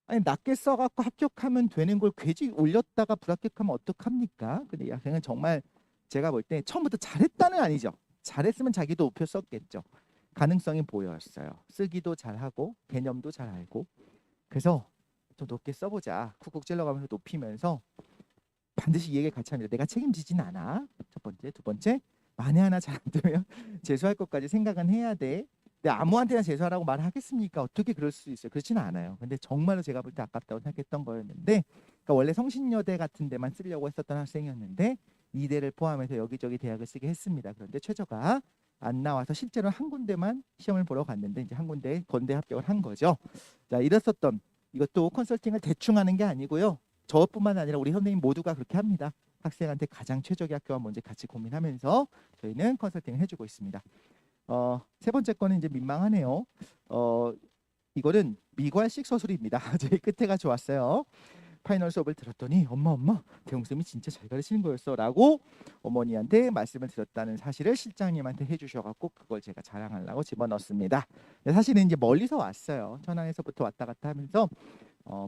아니 낮게 써갖고 합격하면 되는 걸 괴직 올렸다가 불합격하면 어떡합니까? 근데 이 학생은 정말 제가 볼 때 처음부터 잘했다는 아니죠. 잘했으면 자기도 우표 썼겠죠. 가능성이 보였어요. 쓰기도 잘하고 개념도 잘 알고. 그래서 좀 높게 써보자. 쿡쿡 찔러가면서 높이면서 반드시 이 얘기를 같이 합니다. 내가 책임지진 않아. 첫 번째. 두 번째. 만에 하나 잘 안 되면 재수할 것까지 생각은 해야 돼. 근데 아무한테나 재수하라고 말하겠습니까? 어떻게 그럴 수 있어요? 그렇지는 않아요. 근데 정말로 제가 볼 때 아깝다고 생각했던 거였는데, 그러니까 원래 성신여대 같은 데만 쓰려고 했었던 학생이었는데 이대를 포함해서 여기저기 대학을 쓰게 했습니다. 그런데 최저가 안 나와서 실제로 한 군데만 시험을 보러 갔는데 이제 한 군데 건대 합격을 한 거죠. 자, 이랬었던, 이것도 컨설팅을 대충 하는 게 아니고요. 저뿐만 아니라 우리 선생님 모두가 그렇게 합니다. 학생한테 가장 최적의 학교와 뭔지 같이 고민하면서 저희는 컨설팅을 해주고 있습니다. 세 번째 거는 이제 민망하네요. 이거는 미괄식 서술입니다. 제일 끝에가 좋았어요. 파이널 수업을 들었더니 엄마 대웅쌤이 진짜 잘 가르치는 거였어 라고 어머니한테 말씀을 드렸다는 사실을 실장님한테 해주셔갖고 그걸 제가 자랑하려고 집어넣습니다. 사실은 이제 멀리서 왔어요. 천안에서부터 왔다 갔다 하면서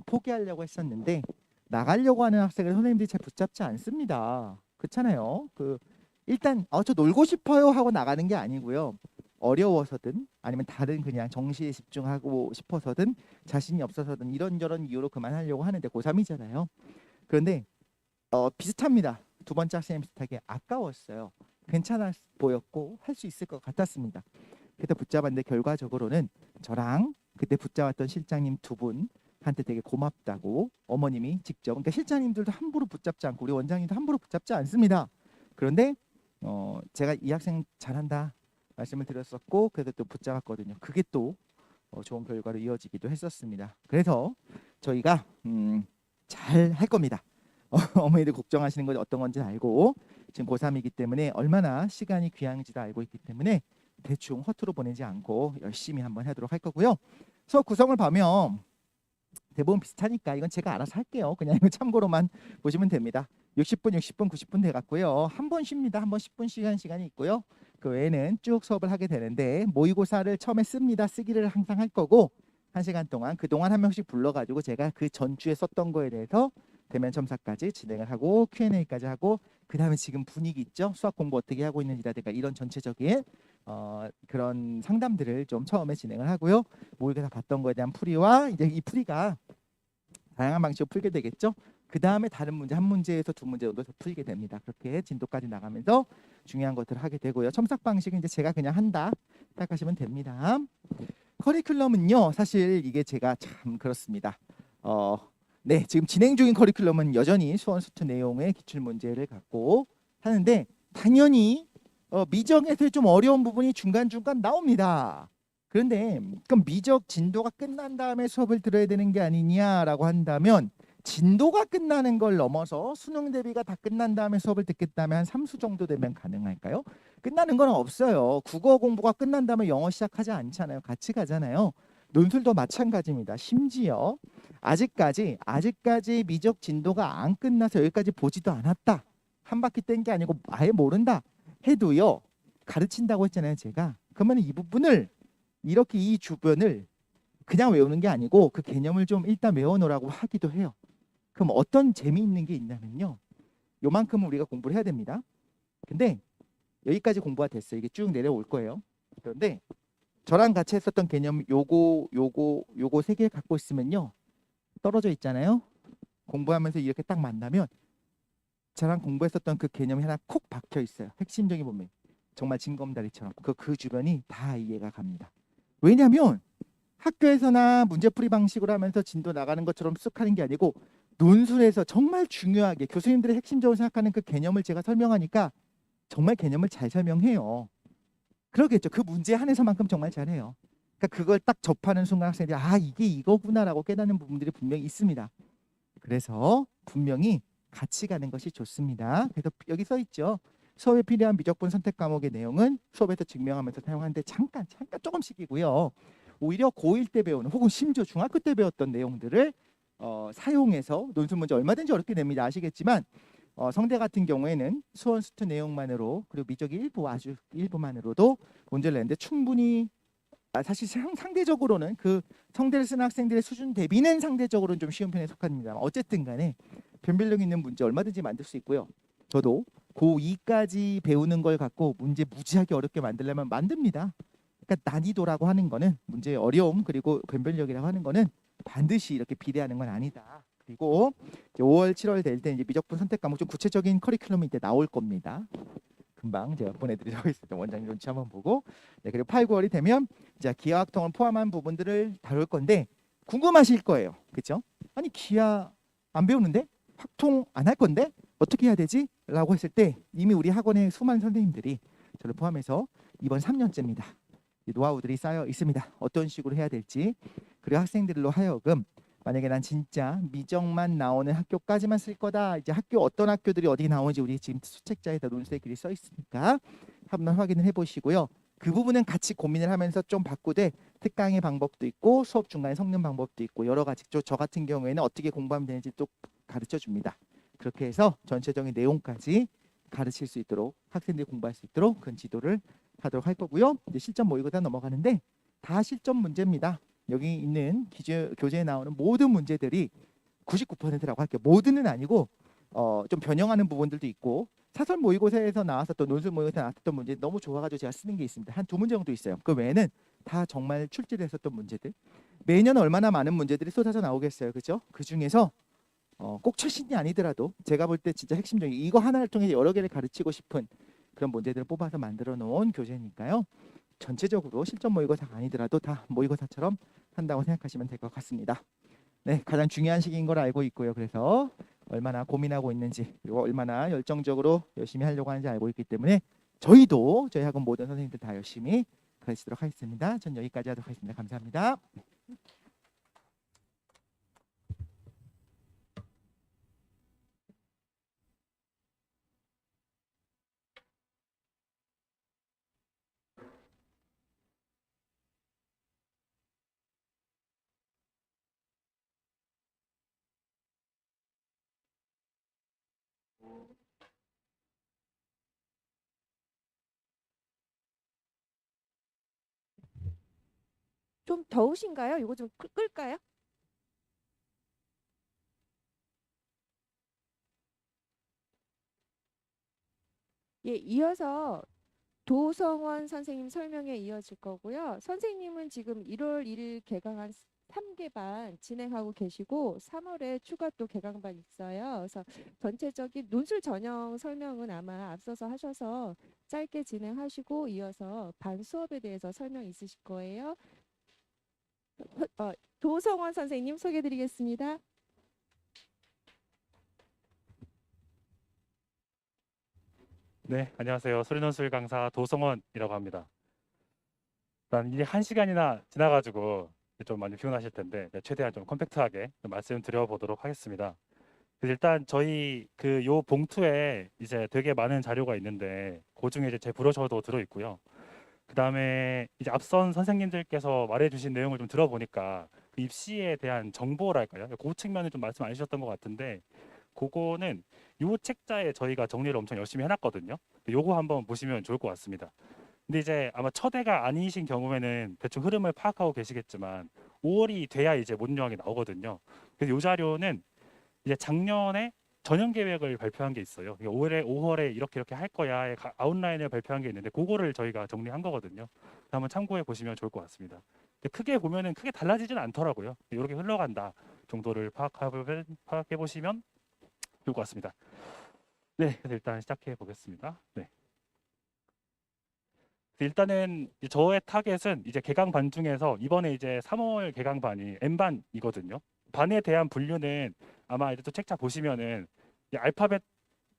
포기하려고 했었는데 나가려고 하는 학생을 선생님들이 잘 붙잡지 않습니다. 그렇잖아요. 일단 저 놀고 싶어요 하고 나가는 게 아니고요. 어려워서든 아니면 다른 그냥 정시에 집중하고 싶어서든 자신이 없어서든 이런저런 이유로 그만하려고 하는데 고3이잖아요. 그런데 비슷합니다. 두 번째 학생이 비슷하게 아까웠어요. 괜찮아 보였고 할 수 있을 것 같았습니다. 그래서 붙잡았는데 결과적으로는 저랑 그때 붙잡았던 실장님 두 분한테 되게 고맙다고 어머님이 직접, 그러니까 실장님들도 함부로 붙잡지 않고 우리 원장님도 함부로 붙잡지 않습니다. 그런데 제가 이 학생 잘한다 말씀을 드렸었고 그래서 또 붙잡았거든요. 그게 또 좋은 결과로 이어지기도 했었습니다. 그래서 저희가 잘 할 겁니다. 어머니들 걱정하시는 건 어떤 건지 알고 지금 고3이기 때문에 얼마나 시간이 귀한지도 알고 있기 때문에 대충 허투루 보내지 않고 열심히 한번 하도록 할 거고요. 수업 구성을 보면 대부분 비슷하니까 이건 제가 알아서 할게요. 그냥 이거 참고로만 보시면 됩니다. 60분, 60분, 90분 돼갔고요. 한 번 쉽니다. 한 번 10분 시간이 있고요. 그 외에는 쭉 수업을 하게 되는데 모의고사를 처음에 씁니다. 쓰기를 항상 할 거고 1시간 동안 그동안 한 명씩 불러가지고 제가 그 전주에 썼던 거에 대해서 대면 첨삭까지 진행을 하고 Q&A까지 하고 그 다음에 지금 분위기 있죠? 수학 공부 어떻게 하고 있는지라든가 이런 전체적인 그런 상담들을 좀 처음에 진행을 하고요. 모의고사 봤던 거에 대한 풀이와 이제 이 풀이가 다양한 방식으로 풀게 되겠죠. 그 다음에 다른 문제 한 문제에서 두 문제 정도 더 풀게 됩니다. 그렇게 진도까지 나가면서 중요한 것들을 하게 되고요. 첨삭 방식은 이제 제가 그냥 한다 생각하시면 됩니다. 커리큘럼은요. 사실 이게 제가 참 그렇습니다. 네, 지금 진행 중인 커리큘럼은 여전히 수원수투 내용의 기출문제를 갖고 하는데 당연히 미적에서의 좀 어려운 부분이 중간중간 나옵니다. 그런데 그럼 미적 진도가 끝난 다음에 수업을 들어야 되는 게 아니냐라고 한다면 진도가 끝나는 걸 넘어서 수능 대비가 다 끝난 다음에 수업을 듣겠다면 한 3수 정도 되면 가능할까요? 끝나는 건 없어요. 국어 공부가 끝난 다음에 영어 시작하지 않잖아요. 같이 가잖아요. 논술도 마찬가지입니다. 심지어 아직까지 미적 진도가 안 끝나서 여기까지 보지도 않았다. 한 바퀴 뗀 게 아니고 아예 모른다 해도요. 가르친다고 했잖아요. 제가. 그러면 이 부분을 이렇게 이 주변을 그냥 외우는 게 아니고 그 개념을 좀 일단 외워놓으라고 하기도 해요. 그럼 어떤 재미있는 게 있냐면요. 요만큼은 우리가 공부를 해야 됩니다. 근데 여기까지 공부가 됐어요. 이게 쭉 내려올 거예요. 그런데 저랑 같이 했었던 개념 요거 세 개 갖고 있으면요. 떨어져 있잖아요. 공부하면서 이렇게 딱 만나면 저랑 공부했었던 그 개념이 하나 콕 박혀 있어요. 핵심적인 부분. 정말 징검다리처럼 그 주변이 다 이해가 갑니다. 왜냐하면 학교에서나 문제풀이 방식으로 하면서 진도 나가는 것처럼 쓱 하는 게 아니고 논술에서 정말 중요하게 교수님들이 핵심적으로 생각하는 그 개념을 제가 설명하니까 정말 개념을 잘 설명해요. 그러겠죠. 그 문제 한에서만큼 정말 잘해요. 그러니까 그걸 딱 접하는 순간 학생들이 이게 이거구나라고 깨닫는 부분들이 분명히 있습니다. 그래서 분명히 같이 가는 것이 좋습니다. 그래서 여기 써 있죠. 수업에 필요한 미적분 선택 과목의 내용은 수업에서 증명하면서 사용하는데 잠깐 조금씩이고요. 오히려 고1 때 배우는 혹은 심지어 중학교 때 배웠던 내용들을 사용해서 논술 문제 얼마든지 어렵게 됩니다. 아시겠지만 성대 같은 경우에는 수원수투 내용만으로 그리고 미적 일부 아주 일부만으로도 문제를 내는데 충분히 사실 상대적으로는 그 성대를 쓰는 학생들의 수준 대비는 상대적으로는 좀 쉬운 편에 속합니다. 어쨌든 간에 변별력 있는 문제 얼마든지 만들 수 있고요. 저도 고2까지 배우는 걸 갖고 문제 무지하게 어렵게 만들려면 만듭니다. 그러니까 난이도라고 하는 거는 문제의 어려움 그리고 변별력이라고 하는 거는 반드시 이렇게 비례하는 건 아니다. 그리고 이제 5월, 7월 될 때 이제 미적분 선택 과목 좀 구체적인 커리큘럼이 이제 나올 겁니다. 금방 제가 보내드리도록 하겠습니다. 원장님 눈치 한번 보고. 네, 그리고 8, 9월이 되면 이제 기하학통을 포함한 부분들을 다룰 건데 궁금하실 거예요. 그렇죠? 아니 기하 안 배우는데 학통 안 할 건데 어떻게 해야 되지? 라고 했을 때 이미 우리 학원의 수많은 선생님들이 저를 포함해서 이번 3년째입니다. 노하우들이 쌓여 있습니다. 어떤 식으로 해야 될지. 그리고 학생들로 하여금 만약에 난 진짜 미적만 나오는 학교까지만 쓸 거다. 이제 학교 어떤 학교들이 어디 나오는지 우리 지금 수책자에다 논술끼리 써 있으니까 한번 확인을 해보시고요. 그 부분은 같이 고민을 하면서 좀 바꾸되 특강의 방법도 있고 수업 중간에 섞는 방법도 있고 여러 가지 저 같은 경우에는 어떻게 공부하면 되는지 또 가르쳐 줍니다. 그렇게 해서 전체적인 내용까지 가르칠 수 있도록 학생들이 공부할 수 있도록 그런 지도를 하도록 할 거고요. 이제 실전 모의고사 넘어가는데 다 실전 문제입니다. 여기 있는 교재에 나오는 모든 문제들이 99%라고 할게요. 모든은 아니고 좀 변형하는 부분들도 있고 사설 모의고사에서 나왔었던 논술 모의고사에 나왔었던 문제 너무 좋아가지고 제가 쓰는 게 있습니다. 한 2문제 정도 있어요. 그 외에는 다 정말 출제를 했었던 문제들. 매년 얼마나 많은 문제들이 쏟아져 나오겠어요. 그죠? 그 중에서 꼭 최신이 아니더라도 제가 볼 때 진짜 핵심적인 이거 하나를 통해 여러 개를 가르치고 싶은 그런 문제들을 뽑아서 만들어 놓은 교재니까요. 전체적으로 실전 모의고사가 아니더라도 다 모의고사처럼 한다고 생각하시면 될 것 같습니다. 네, 가장 중요한 시기인 걸 알고 있고요. 그래서 얼마나 고민하고 있는지 그리고 얼마나 열정적으로 열심히 하려고 하는지 알고 있기 때문에 저희도 저희 학원 모든 선생님들 다 열심히 가르치도록 하겠습니다. 전 여기까지 하도록 하겠습니다. 감사합니다. 좀 더우신가요? 이거 좀 끌까요? 예, 이어서 도성원 선생님 설명에 이어질 거고요. 선생님은 지금 1월 1일 개강한 3개 반 진행하고 계시고 3월에 추가 또 개강반 있어요. 그래서 전체적인 논술 전형 설명은 아마 앞서서 하셔서 짧게 진행하시고 이어서 반 수업에 대해서 설명 있으실 거예요. 도성원 선생님 소개해 드리겠습니다. 네, 안녕하세요. 소리논술 강사 도성원이라고 합니다. 일단 이제 1시간이나 지나가지고 좀 많이 피곤하실 텐데 최대한 좀 컴팩트하게 좀 말씀드려보도록 하겠습니다. 그래서 일단 저희 그 요 봉투에 이제 되게 많은 자료가 있는데 그 중에 이제 제 브로셔도 들어있고요. 그 다음에 이제 앞선 선생님들께서 말해주신 내용을 좀 들어보니까 그 입시에 대한 정보랄까요? 그 측면을 좀 말씀 안 해주셨던 것 같은데 그거는 요 책자에 저희가 정리를 엄청 열심히 해놨거든요. 요거 한번 보시면 좋을 것 같습니다. 근데 이제 아마 첫해가 아니신 경우에는 대충 흐름을 파악하고 계시겠지만 5월이 돼야 이제 모든 요약이 나오거든요. 그래서 요 자료는 이제 작년에 전형 계획을 발표한 게 있어요. 5월에 이렇게 할 거야의 아웃라인을 발표한 게 있는데 그거를 저희가 정리한 거거든요. 한번 참고해 보시면 좋을 것 같습니다. 근데 크게 보면은 크게 달라지진 않더라고요. 이렇게 흘러간다 정도를 파악해 보시면 좋을 것 같습니다. 네, 그래서 일단 시작해 보겠습니다. 네. 일단은 저의 타겟은 이제 개강반 중에서 이번에 이제 3월 개강반이 N반이거든요. 반에 대한 분류는 아마 이제 또 책자 보시면은 이 알파벳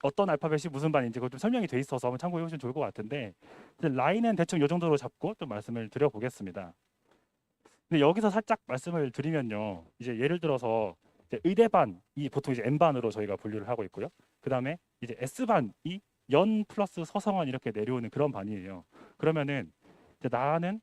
어떤 알파벳이 무슨 반인지 그거 좀 설명이 돼 있어서 한번 참고해 보시면 좋을 것 같은데 라인은 대충 이 정도로 잡고 좀 말씀을 드려보겠습니다. 근데 여기서 살짝 말씀을 드리면요, 이제 예를 들어서 이제 의대반이 보통 이제 N반으로 저희가 분류를 하고 있고요. 그 다음에 이제 S반이 연 플러스 서성원 이렇게 내려오는 그런 반이에요. 그러면은 이제 나는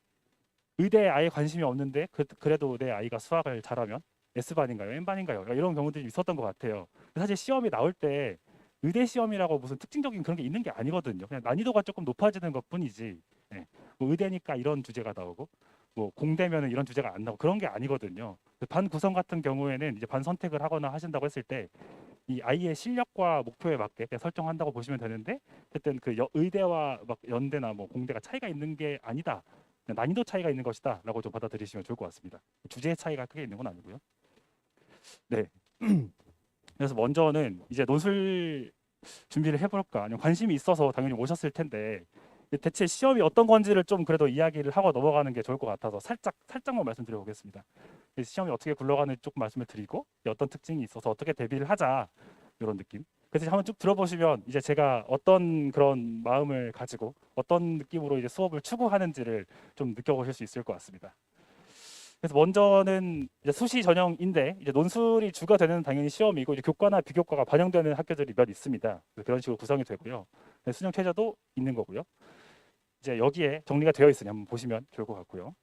의대에 아예 관심이 없는데 그래도 내 아이가 수학을 잘하면 S반인가요? N반인가요? 이런 경우들이 있었던 것 같아요. 사실 시험이 나올 때 의대 시험이라고 무슨 특징적인 그런 게 있는 게 아니거든요. 그냥 난이도가 조금 높아지는 것뿐이지. 네. 뭐 의대니까 이런 주제가 나오고 뭐 공대면은 이런 주제가 안 나오고 그런 게 아니거든요. 반 구성 같은 경우에는 이제 반 선택을 하거나 하신다고 했을 때 이 아이의 실력과 목표에 맞게 그냥 설정한다고 보시면 되는데 어쨌든 그 의대와 막 연대나 뭐 공대가 차이가 있는 게 아니다. 그냥 난이도 차이가 있는 것이다라고 좀 받아들이시면 좋을 것 같습니다. 주제의 차이가 크게 있는 건 아니고요. 네. 그래서 먼저는 이제 논술 준비를 해볼까 아니면 관심이 있어서 당연히 오셨을 텐데 대체 시험이 어떤 건지를 좀 그래도 이야기를 하고 넘어가는 게 좋을 것 같아서 살짝만 말씀드려 보겠습니다. 시험이 어떻게 굴러가는지 조금 말씀을 드리고 어떤 특징이 있어서 어떻게 대비를 하자 이런 느낌. 그래서 한번 쭉 들어보시면 이제 제가 어떤 그런 마음을 가지고 어떤 느낌으로 이제 수업을 추구하는지를 좀 느껴보실 수 있을 것 같습니다. 그래서 먼저는 이제 수시 전형인데 이제 논술이 주가 되는 당연히 시험이고 이제 교과나 비교과가 반영되는 학교들이 몇 있습니다. 그런 식으로 구성이 되고요. 수능 최저도 있는 거고요. 이제 여기에 정리가 되어 있으니 한번 보시면 좋을 것 같고요.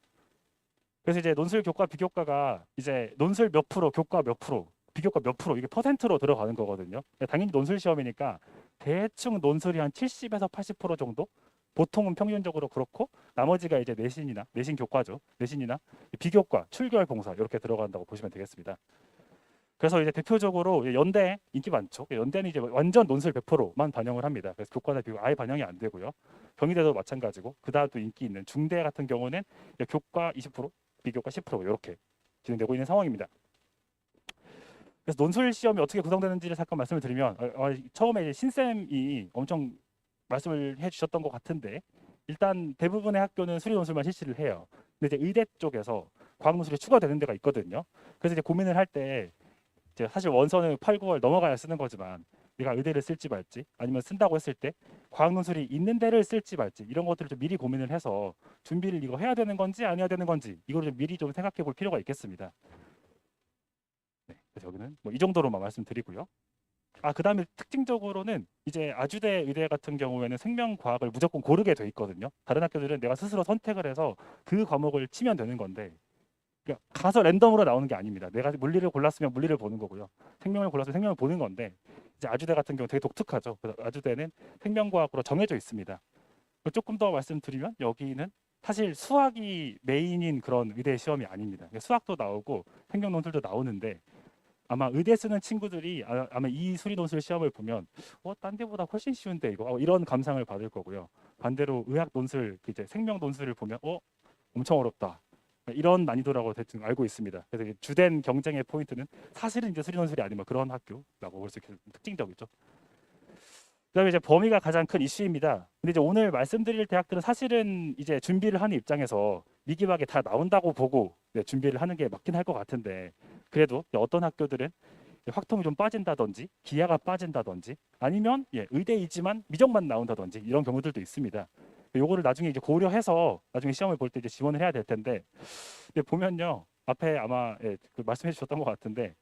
그래서 이제 논술 교과 비교과가 이제 논술 몇 프로, 교과 몇 프로, 비교과 몇 프로 이게 퍼센트로 들어가는 거거든요. 당연히 논술 시험이니까 대충 논술이 한 70에서 80% 정도. 보통은 평균적으로 그렇고 나머지가 이제 내신이나 내신 교과죠. 내신이나 비교과, 출결 봉사 이렇게 들어간다고 보시면 되겠습니다. 그래서 이제 대표적으로 연대 인기 많죠. 연대는 이제 완전 논술 100%만 반영을 합니다. 그래서 교과나 비교 아예 반영이 안 되고요. 경희대도 마찬가지고 그다음 또 인기 있는 중대 같은 경우는 교과 20%, 비교과 10% 이렇게 진행되고 있는 상황입니다. 그래서 논술 시험이 어떻게 구성되는지를 잠깐 말씀을 드리면 처음에 이제 신쌤이 엄청 말씀을 해주셨던 것 같은데 일단 대부분의 학교는 수리 논술만 실시를 해요. 근데 이제 의대 쪽에서 과학 논술이 추가되는 데가 있거든요. 그래서 이제 고민을 할 때 이제 사실 원서는 8, 9월 넘어가야 쓰는 거지만 내가 의대를 쓸지 말지 아니면 쓴다고 했을 때 과학 논술이 있는 데를 쓸지 말지 이런 것들을 좀 미리 고민을 해서 준비를 이거 해야 되는 건지 안 해야 되는 건지 이거를 좀 미리 좀 생각해 볼 필요가 있겠습니다. 네, 그래서 여기는 뭐 이 정도로만 말씀드리고요. 그다음에 특징적으로는 이제 아주대 의대 같은 경우에는 생명과학을 무조건 고르게 돼 있거든요. 다른 학교들은 내가 스스로 선택을 해서 그 과목을 치면 되는 건데 그러니까 가서 랜덤으로 나오는 게 아닙니다. 내가 물리를 골랐으면 물리를 보는 거고요. 생명을 골랐으면 생명을 보는 건데 이제 아주대 같은 경우 되게 독특하죠. 그래서 아주대는 생명과학으로 정해져 있습니다. 조금 더 말씀드리면 여기는 사실 수학이 메인인 그런 의대 시험이 아닙니다. 수학도 나오고 생명 논술도 나오는데 아마 의대 쓰는 친구들이 아마 이 수리 논술 시험을 보면 딴 데보다 훨씬 쉬운데 이거 이런 감상을 받을 거고요. 반대로 의학 논술 이제 생명 논술을 보면 엄청 어렵다. 이런 난이도라고 대충 알고 있습니다. 그래서 주된 경쟁의 포인트는 사실은 이제 수리 논술이 아니면 그런 학교라고 볼 수 있게 특징적이죠. 그다음에 이제 범위가 가장 큰 이슈입니다. 근데 이제 오늘 말씀드릴 대학들은 사실은 이제 준비를 하는 입장에서 미기막에 다 나온다고 보고 준비를 하는 게 맞긴 할 것 같은데 그래도 어떤 학교들은 확통이 좀 빠진다든지 기하가 빠진다든지 아니면 의대이지만 미적만 나온다든지 이런 경우들도 있습니다. 요거를 나중에 이제 고려해서 나중에 시험을 볼 때 이제 지원을 해야 될 텐데 근데 보면요 앞에 아마 그 말씀해 주셨던 것 같은데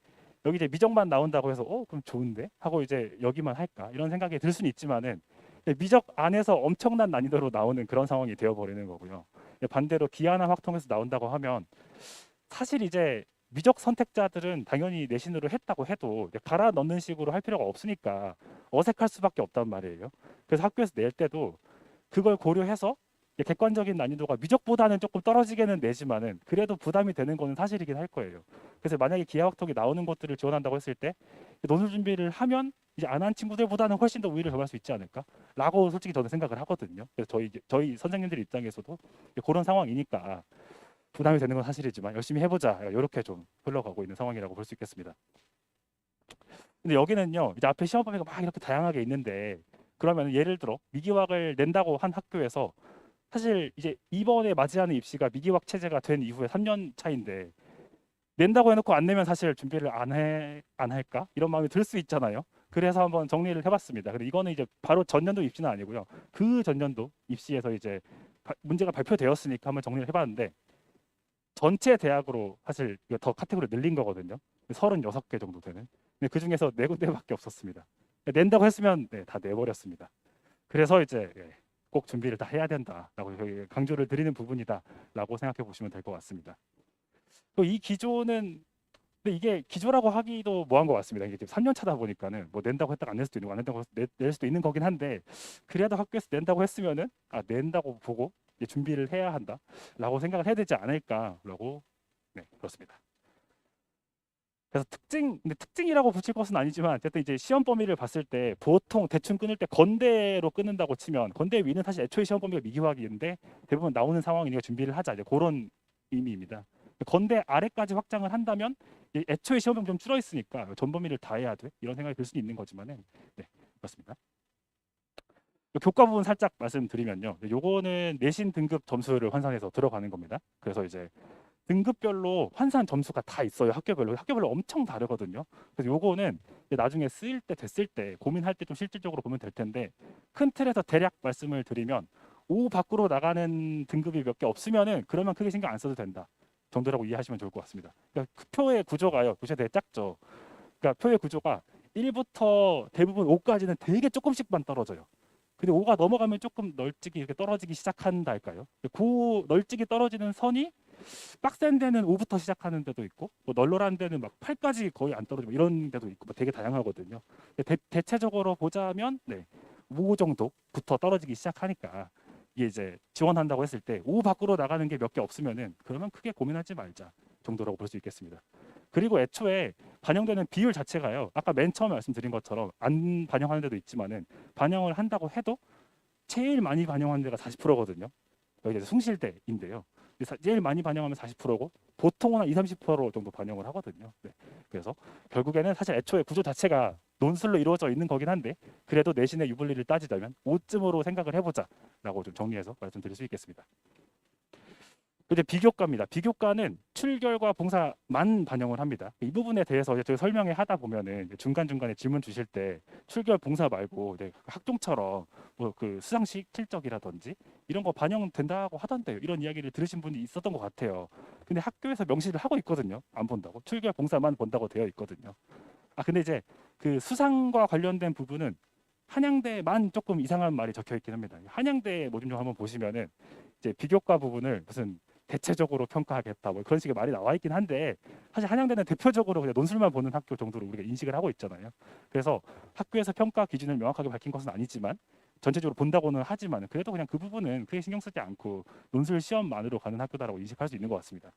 여기 이제 미적만 나온다고 해서 그럼 좋은데 하고 이제 여기만 할까 이런 생각이 들 수는 있지만은 미적 안에서 엄청난 난이도로 나오는 그런 상황이 되어버리는 거고요. 반대로 기하나 확통에서 나온다고 하면 사실 이제 미적 선택자들은 당연히 내신으로 했다고 해도 갈아 넣는 식으로 할 필요가 없으니까 어색할 수밖에 없단 말이에요. 그래서 학교에서 낼 때도 그걸 고려해서 객관적인 난이도가 미적보다는 조금 떨어지게는 내지만은 그래도 부담이 되는 거는 사실이긴 할 거예요. 그래서 만약에 기하학통이 나오는 것들을 지원한다고 했을 때 논술 준비를 하면 이제 안 한 친구들보다는 훨씬 더 우위를 점할 수 있지 않을까라고 솔직히 저는 생각을 하거든요. 그래서 저희 선생님들 입장에서도 그런 상황이니까 부담이 되는 건 사실이지만 열심히 해보자 이렇게 좀 흘러가고 있는 상황이라고 볼 수 있겠습니다. 근데 여기는요 이제 앞에 시험 범위가 막 이렇게 다양하게 있는데 그러면 예를 들어 미기학을 낸다고 한 학교에서 사실 이제 이번에 맞이하는 입시가 미기학 체제가 된 이후에 3년 차인데 낸다고 해놓고 안 내면 사실 준비를 안 할까 이런 마음이 들 수 있잖아요. 그래서 한번 정리를 해봤습니다. 근데 이거는 이제 바로 전년도 입시는 아니고요. 그 전년도 입시에서 이제 문제가 발표되었으니까 한번 정리를 해봤는데 전체 대학으로 사실 더 카테고리 늘린 거거든요. 36개 정도 되는. 근데 그 중에서 4군데밖에 없었습니다. 낸다고 했으면 다 내버렸습니다. 그래서 이제 꼭 준비를 다 해야 된다라고 저희 강조를 드리는 부분이다라고 생각해 보시면 될 것 같습니다. 또 이 기조는 근데 이게 기조라고 하기도 뭐한 것 같습니다. 이게 지금 3년 차다 보니까는 뭐 낸다고 했다가 안 낼 수도 있는 거 안 낸다고 낼 수도 있는 거긴 한데 그래도 학교에서 낸다고 했으면은 낸다고 보고 이제 준비를 해야 한다라고 생각을 해야 되지 않을까라고 네, 그렇습니다. 그래서 근데 특징이라고 붙일 것은 아니지만 어쨌든 이제 시험 범위를 봤을 때 보통 대충 끊을 때 건대로 끊는다고 치면 건대 위는 사실 애초에 시험 범위가 미기화기인데 대부분 나오는 상황이니까 준비를 하자 이제 그런 의미입니다. 건대 아래까지 확장을 한다면 애초에 시험 범위 좀 줄어 있으니까 전 범위를 다 해야 돼 이런 생각이 들 수는 있는 거지만은 네 그렇습니다. 교과 부분 살짝 말씀드리면요, 요거는 내신 등급 점수를 환산해서 들어가는 겁니다. 그래서 이제 등급별로 환산 점수가 다 있어요. 학교별로 엄청 다르거든요. 그래서 요거는 이제 나중에 쓰일 때 됐을 때 고민할 때 좀 실질적으로 보면 될 텐데 큰 틀에서 대략 말씀을 드리면 5 밖으로 나가는 등급이 몇 개 없으면은 그러면 크게 신경 안 써도 된다 정도라고 이해하시면 좋을 것 같습니다. 그러니까 그 표의 구조가요, 도대체 되게 작죠. 그러니까 표의 구조가 1부터 대부분 5까지는 되게 조금씩만 떨어져요. 근데 5가 넘어가면 조금 널찍이 이렇게 떨어지기 시작한다 할까요? 그 널찍이 떨어지는 선이 빡센 데는 5부터 시작하는 데도 있고 뭐 널널한 데는 막 8까지 거의 안 떨어지고 이런 데도 있고 뭐 되게 다양하거든요. 대체적으로 보자면 네, 5 정도부터 떨어지기 시작하니까 이게 이제 지원한다고 했을 때 5 밖으로 나가는 게 몇 개 없으면은 그러면 크게 고민하지 말자 정도라고 볼 수 있겠습니다. 그리고 애초에 반영되는 비율 자체가요, 아까 맨 처음에 말씀드린 것처럼 안 반영하는 데도 있지만은 반영을 한다고 해도 제일 많이 반영하는 데가 40%거든요. 여기 이제 숭실대인데요. 제일 많이 반영하면 40%고 보통은 한 20-30% 정도 반영을 하거든요. 네. 그래서 결국에는 사실 애초에 구조 자체가 논술로 이루어져 있는 거긴 한데 그래도 내신의 유불리를 따지자면 5쯤으로 생각을 해보자라고 좀 정리해서 말씀드릴 수 있겠습니다. 이제 비교과입니다. 비교과는 출결과 봉사만 반영을 합니다. 이 부분에 대해서 제가 설명회 하다 보면은 중간중간에 질문 주실 때 출결 봉사 말고 학종처럼 뭐 그 수상식 실적이라든지 이런 거 반영된다고 하던데요. 이런 이야기를 들으신 분이 있었던 것 같아요. 근데 학교에서 명시를 하고 있거든요. 안 본다고. 출결 봉사만 본다고 되어 있거든요. 근데 이제 그 수상과 관련된 부분은 한양대만 조금 이상한 말이 적혀 있긴 합니다. 한양대 뭐 좀 한번 보시면은 이제 비교과 부분을 무슨 대체적으로 평가하겠다 뭐 그런 식의 말이 나와 있긴 한데 사실 한양대는 대표적으로 그냥 논술만 보는 학교 정도로 우리가 인식을 하고 있잖아요. 그래서 학교에서 평가 기준을 명확하게 밝힌 것은 아니지만 전체적으로 본다고는 하지만 그래도 그냥 그 부분은 크게 신경 쓰지 않고 논술 시험만으로 가는 학교다라고 인식할 수 있는 것 같습니다.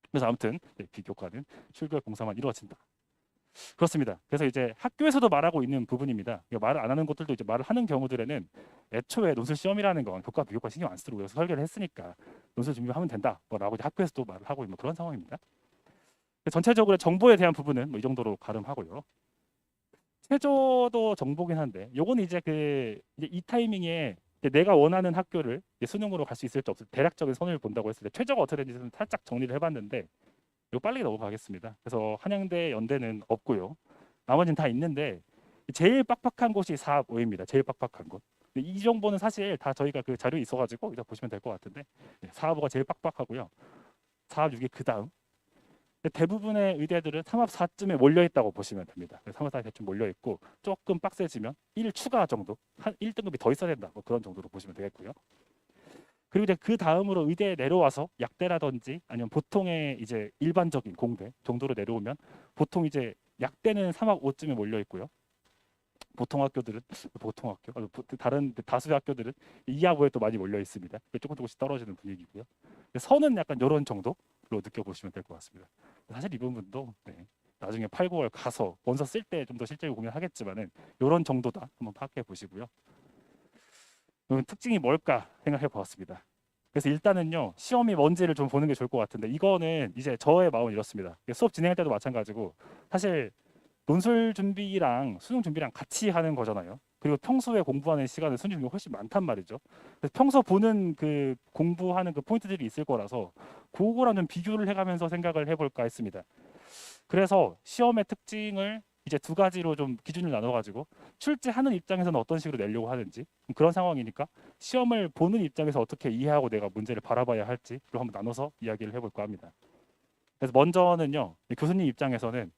그래서 아무튼 비교과는 출결 봉사만 이루어진다. 그렇습니다. 그래서 이제 학교에서도 말하고 있는 부분입니다. 말을 안 하는 것들도 이제 말을 하는 경우들에는 애초에 논술 시험이라는 건 교과 비교과 신경 안 쓰고 여기서 설계를 했으니까 논술 준비하면 된다라고 이제 학교에서도 말을 하고 있는 그런 상황입니다. 전체적으로 정보에 대한 부분은 뭐 이 정도로 가름하고요. 최저도 정보긴 한데 요거는 이제 이제 이 타이밍에 이제 내가 원하는 학교를 이제 수능으로 갈 수 있을지 없을지 대략적인 선을 본다고 했을 때 최저가 어떻게 되는지 살짝 정리를 해봤는데 이거 빨리 넘어가겠습니다. 그래서 한양대, 연대는 없고요. 나머지는 다 있는데 제일 빡빡한 곳이 4합 5입니다. 제일 빡빡한 곳. 이 정보는 사실 다 저희가 그 자료에 있어가지고 이따 보시면 될 것 같은데 4합 5가 제일 빡빡하고요. 4합 6이 그 다음. 대부분의 의대들은 3합 4쯤에 몰려 있다고 보시면 됩니다. 3합 4에 대충 몰려 있고 조금 빡세지면 1 추가 정도, 한 1등급이 더 있어야 된다. 뭐 그런 정도로 보시면 되겠고요. 그리고 이제 그 다음으로 의대에 내려와서 약대라든지 아니면 보통의 이제 일반적인 공대 정도로 내려오면 보통 이제 약대는 3합 5쯤에 몰려 있고요. 보통 학교들은 다른 다수의 학교들은 2합 5에 또 많이 몰려 있습니다. 조금씩 떨어지는 분위기고요. 선은 약간 이런 정도로 느껴보시면 될 것 같습니다. 사실 이 부분도 나중에 8, 9월 가서 원서 쓸 때 좀 더 실제로 고민하겠지만은 이런 정도다 한번 파악해 보시고요. 특징이 뭘까 생각해 보았습니다. 그래서 일단은요 시험이 뭔지를 좀 보는 게 좋을 것 같은데 이거는 이제 저의 마음은 이렇습니다. 수업 진행할 때도 마찬가지고 사실 논술 준비랑 수능 준비랑 같이 하는 거잖아요. 그리고 평소에 공부하는 시간은 수능 준비가 훨씬 많단 말이죠. 그래서 평소 보는 그 공부하는 그 포인트들이 있을 거라서 그거랑 좀 비교를 해가면서 생각을 해볼까 했습니다. 그래서 시험의 특징을 이제 두 가지로 좀 기준을 나눠가지고 출제하는 입장에서는 어떤 식으로 내려고 하는지 그런 상황이니까 시험을 보는 입장에서 어떻게 이해하고 내가 문제를 바라봐야 할지를 한번 나눠서 이야기를 해볼까 합니다. 그래서 먼저는요 교수님 입장에서는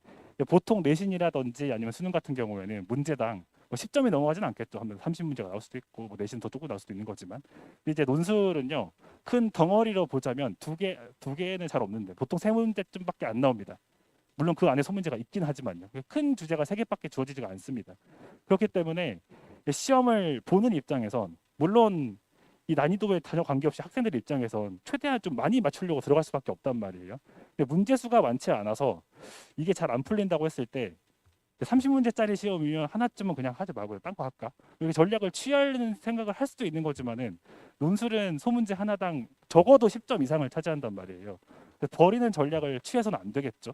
보통 내신이라든지 아니면 수능 같은 경우에는 문제당 10점이 넘어가진 않겠죠. 하면 30문제가 나올 수도 있고 뭐 내신 더 조금 나올 수도 있는 거지만 근데 이제 논술은요 큰 덩어리로 보자면 두 개는 잘 없는데 보통 3문제쯤밖에 안 나옵니다. 물론 그 안에 소문제가 있긴 하지만요. 큰 주제가 3개밖에 주어지지가 않습니다. 그렇기 때문에 시험을 보는 입장에선 물론 이 난이도에 전혀 관계없이 학생들 입장에선 최대한 좀 많이 맞추려고 들어갈 수밖에 없단 말이에요. 근데 문제 수가 많지 않아서 이게 잘 안 풀린다고 했을 때 30문제짜리 시험이면 하나쯤은 그냥 하지 말고 딴 거 할까? 이렇게 전략을 취하려는 생각을 할 수도 있는 거지만은 논술은 소문제 하나당 적어도 10점 이상을 차지한단 말이에요. 그래서 버리는 전략을 취해서는 안 되겠죠.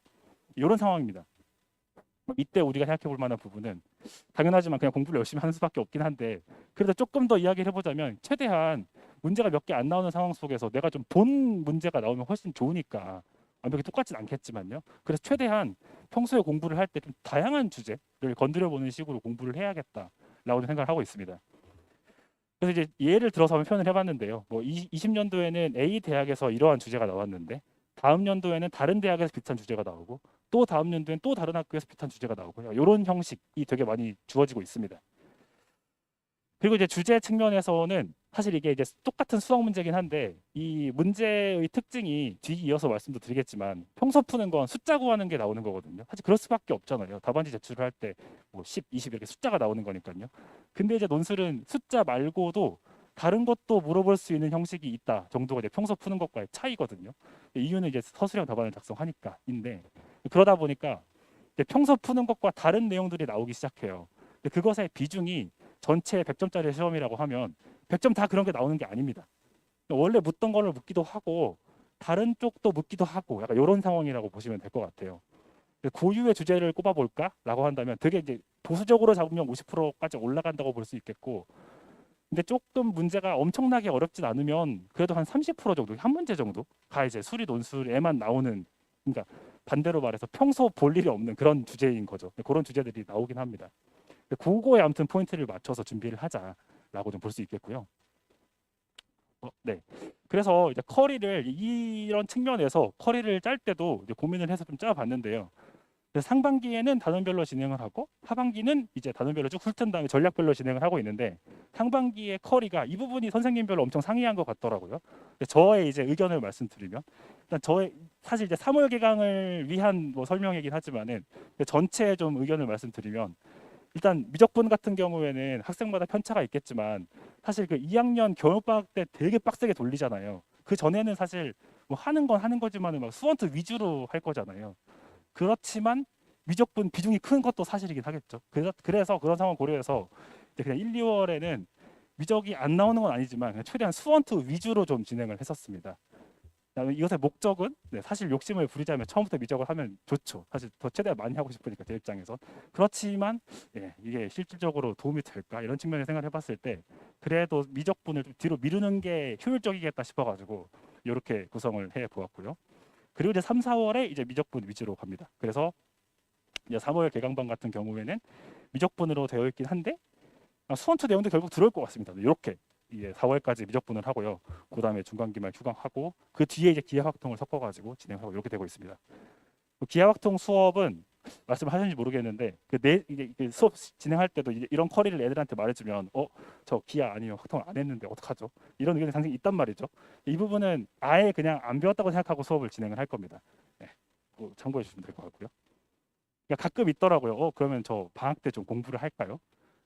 이런 상황입니다. 이때 우리가 생각해 볼 만한 부분은 당연하지만 그냥 공부를 열심히 하는 수밖에 없긴 한데 그래도 조금 더 이야기를 해보자면 최대한 문제가 몇 개 안 나오는 상황 속에서 내가 좀 본 문제가 나오면 훨씬 좋으니까 완벽히 똑같진 않겠지만요. 그래서 최대한 평소에 공부를 할 때 좀 다양한 주제를 건드려보는 식으로 공부를 해야겠다라고 생각을 하고 있습니다. 그래서 이제 예를 들어서 한번 표현을 해봤는데요. 뭐 20년도에는 A 대학에서 이러한 주제가 나왔는데 다음 연도에는 다른 대학에서 비슷한 주제가 나오고 또 다음 연도에는 또 다른 학교에서 비슷한 주제가 나오고요. 이런 형식이 되게 많이 주어지고 있습니다. 그리고 이제 주제 측면에서는 사실 이게 이제 똑같은 수학 문제긴 한데 이 문제의 특징이 뒤 이어서 말씀도 드리겠지만 평소 푸는 건 숫자 구하는 게 나오는 거거든요. 사실 그럴 수밖에 없잖아요. 답안지 제출을 할 때 뭐 10, 20 이렇게 숫자가 나오는 거니까요. 근데 이제 논술은 숫자 말고도 다른 것도 물어볼 수 있는 형식이 있다 정도가 이제 평소 푸는 것과의 차이거든요. 이유는 이제 서술형 답안을 작성하니까인데 그러다 보니까 이제 평소 푸는 것과 다른 내용들이 나오기 시작해요. 근데 그것의 비중이 전체 100점짜리 시험이라고 하면 100점 다 그런 게 나오는 게 아닙니다. 원래 묻던 거를 묻기도 하고 다른 쪽도 묻기도 하고 약간 이런 상황이라고 보시면 될 것 같아요. 고유의 주제를 꼽아볼까라고 한다면 되게 이제 보수적으로 잡으면 50%까지 올라간다고 볼 수 있겠고 근데 조금 문제가 엄청나게 어렵진 않으면 그래도 한 30% 정도, 한 문제 정도가 이제 수리 논술에만 나오는 그러니까 반대로 말해서 평소 볼 일이 없는 그런 주제인 거죠. 그런 주제들이 나오긴 합니다. 그거에 아무튼 포인트를 맞춰서 준비를 하자라고 좀 볼 수 있겠고요. 네. 그래서 이제 커리를 이런 측면에서 커리를 짤 때도 이제 고민을 해서 좀 짜봤는데요. 그래서 상반기에는 단원별로 진행을 하고 하반기는 이제 단원별로 쭉 훑은 다음에 전략별로 진행을 하고 있는데 상반기의 커리가 이 부분이 선생님별로 엄청 상이한 것 같더라고요. 저의 이제 의견을 말씀드리면 일단 저의 사실 이제 3월 개강을 위한 뭐 설명이긴 하지만은 전체 좀 의견을 말씀드리면 일단 미적분 같은 경우에는 학생마다 편차가 있겠지만 사실 그 2학년 겨울방학 때 되게 빡세게 돌리잖아요. 그 전에는 사실 뭐 하는 건 하는 거지만은 막 수원트 위주로 할 거잖아요. 그렇지만 미적분 비중이 큰 것도 사실이긴 하겠죠. 그래서 그런 상황 고려해서 이제 그냥 1, 2월에는 미적이 안 나오는 건 아니지만 그냥 최대한 수원트 위주로 좀 진행을 했었습니다. 이것의 목적은 사실 욕심을 부리자면 처음부터 미적을 하면 좋죠. 사실 더 최대한 많이 하고 싶으니까 제 입장에서. 그렇지만 이게 실질적으로 도움이 될까 이런 측면에서 생각을 해봤을 때 그래도 미적분을 좀 뒤로 미루는 게 효율적이겠다 싶어가지고 이렇게 구성을 해보았고요. 그리고 이제 3, 4월에 이제 미적분 위주로 갑니다. 그래서 이제 3월 개강반 같은 경우에는 미적분으로 되어 있긴 한데 수원투 내용도 결국 들어올 것 같습니다. 이렇게 이제 4월까지 미적분을 하고요. 그 다음에 중간기말 휴강하고 그 뒤에 이제 기하학통을 섞어가지고 진행하고 이렇게 되고 있습니다. 기하학통 수업은 말씀하셨는지 모르겠는데 이게 수업 진행할 때도 이런 커리를 애들한테 말해주면 저 기하 아니면 학통 안 했는데 어떡하죠? 이런 의견이 상당히 있단 말이죠. 이 부분은 아예 그냥 안 배웠다고 생각하고 수업을 진행을 할 겁니다. 참고해 주시면 될 것 같고요. 그러니까 가끔 있더라고요. 그러면 저 방학 때 좀 공부를 할까요?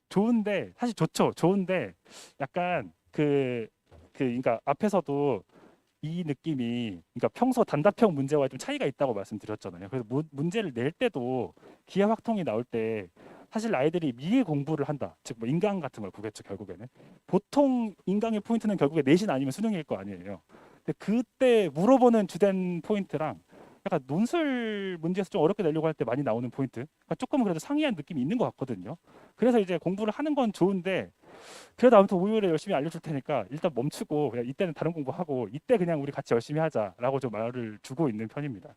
좋은데 사실 좋죠. 좋은데 약간 그러니까 앞에서도 이 느낌이 그러니까 평소 단답형 문제와 좀 차이가 있다고 말씀드렸잖아요. 그래서 문제를 낼 때도 기하 확통이 나올 때 사실 아이들이 미리 공부를 한다. 즉 뭐 인강 같은 걸 보겠죠. 결국에는 보통 인강의 포인트는 결국에 내신 아니면 수능일 거 아니에요. 근데 그때 물어보는 주된 포인트랑 약간 논술 문제에서 좀 어렵게 내려고 할 때 많이 나오는 포인트 그러니까 조금은 그래도 상이한 느낌이 있는 것 같거든요. 그래서 이제 공부를 하는 건 좋은데 그래도 아무튼 오히려 열심히 알려줄 테니까 일단 멈추고 그냥 이때는 다른 공부하고 이때 그냥 우리 같이 열심히 하자라고 좀 말을 주고 있는 편입니다.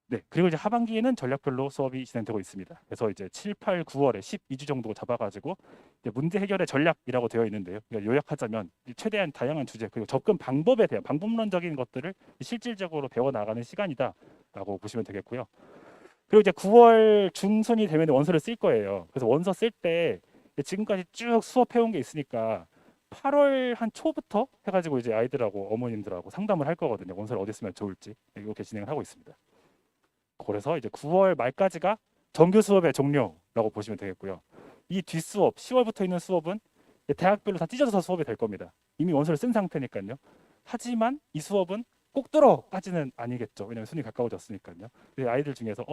네, 그리고 이제 하반기에는 전략별로 수업이 진행되고 있습니다. 그래서 이제 7, 8, 9월에 12주 정도 잡아가지고 이제 문제 해결의 전략이라고 되어 있는데요. 그러니까 요약하자면 최대한 다양한 주제 그리고 접근 방법에 대한 방법론적인 것들을 실질적으로 배워나가는 시간이다라고 보시면 되겠고요. 그리고 이제 9월 중순이 되면 원서를 쓸 거예요. 그래서 원서 쓸 때 지금까지 쭉 수업해온 게 있으니까 8월 한 초부터 해가지고 이제 아이들하고 어머님들하고 상담을 할 거거든요. 원서를 어디 쓰면 좋을지 이렇게 진행을 하고 있습니다. 그래서 이제 9월 말까지가 정규 수업의 종료라고 보시면 되겠고요. 이 뒷수업 10월부터 있는 수업은 대학별로 다 찢어져서 수업이 될 겁니다. 이미 원서를 쓴 상태니까요. 하지만 이 수업은 꼭 들어까지는 아니겠죠. 왜냐하면 수능이 가까워졌으니까요. 근데 아이들 중에서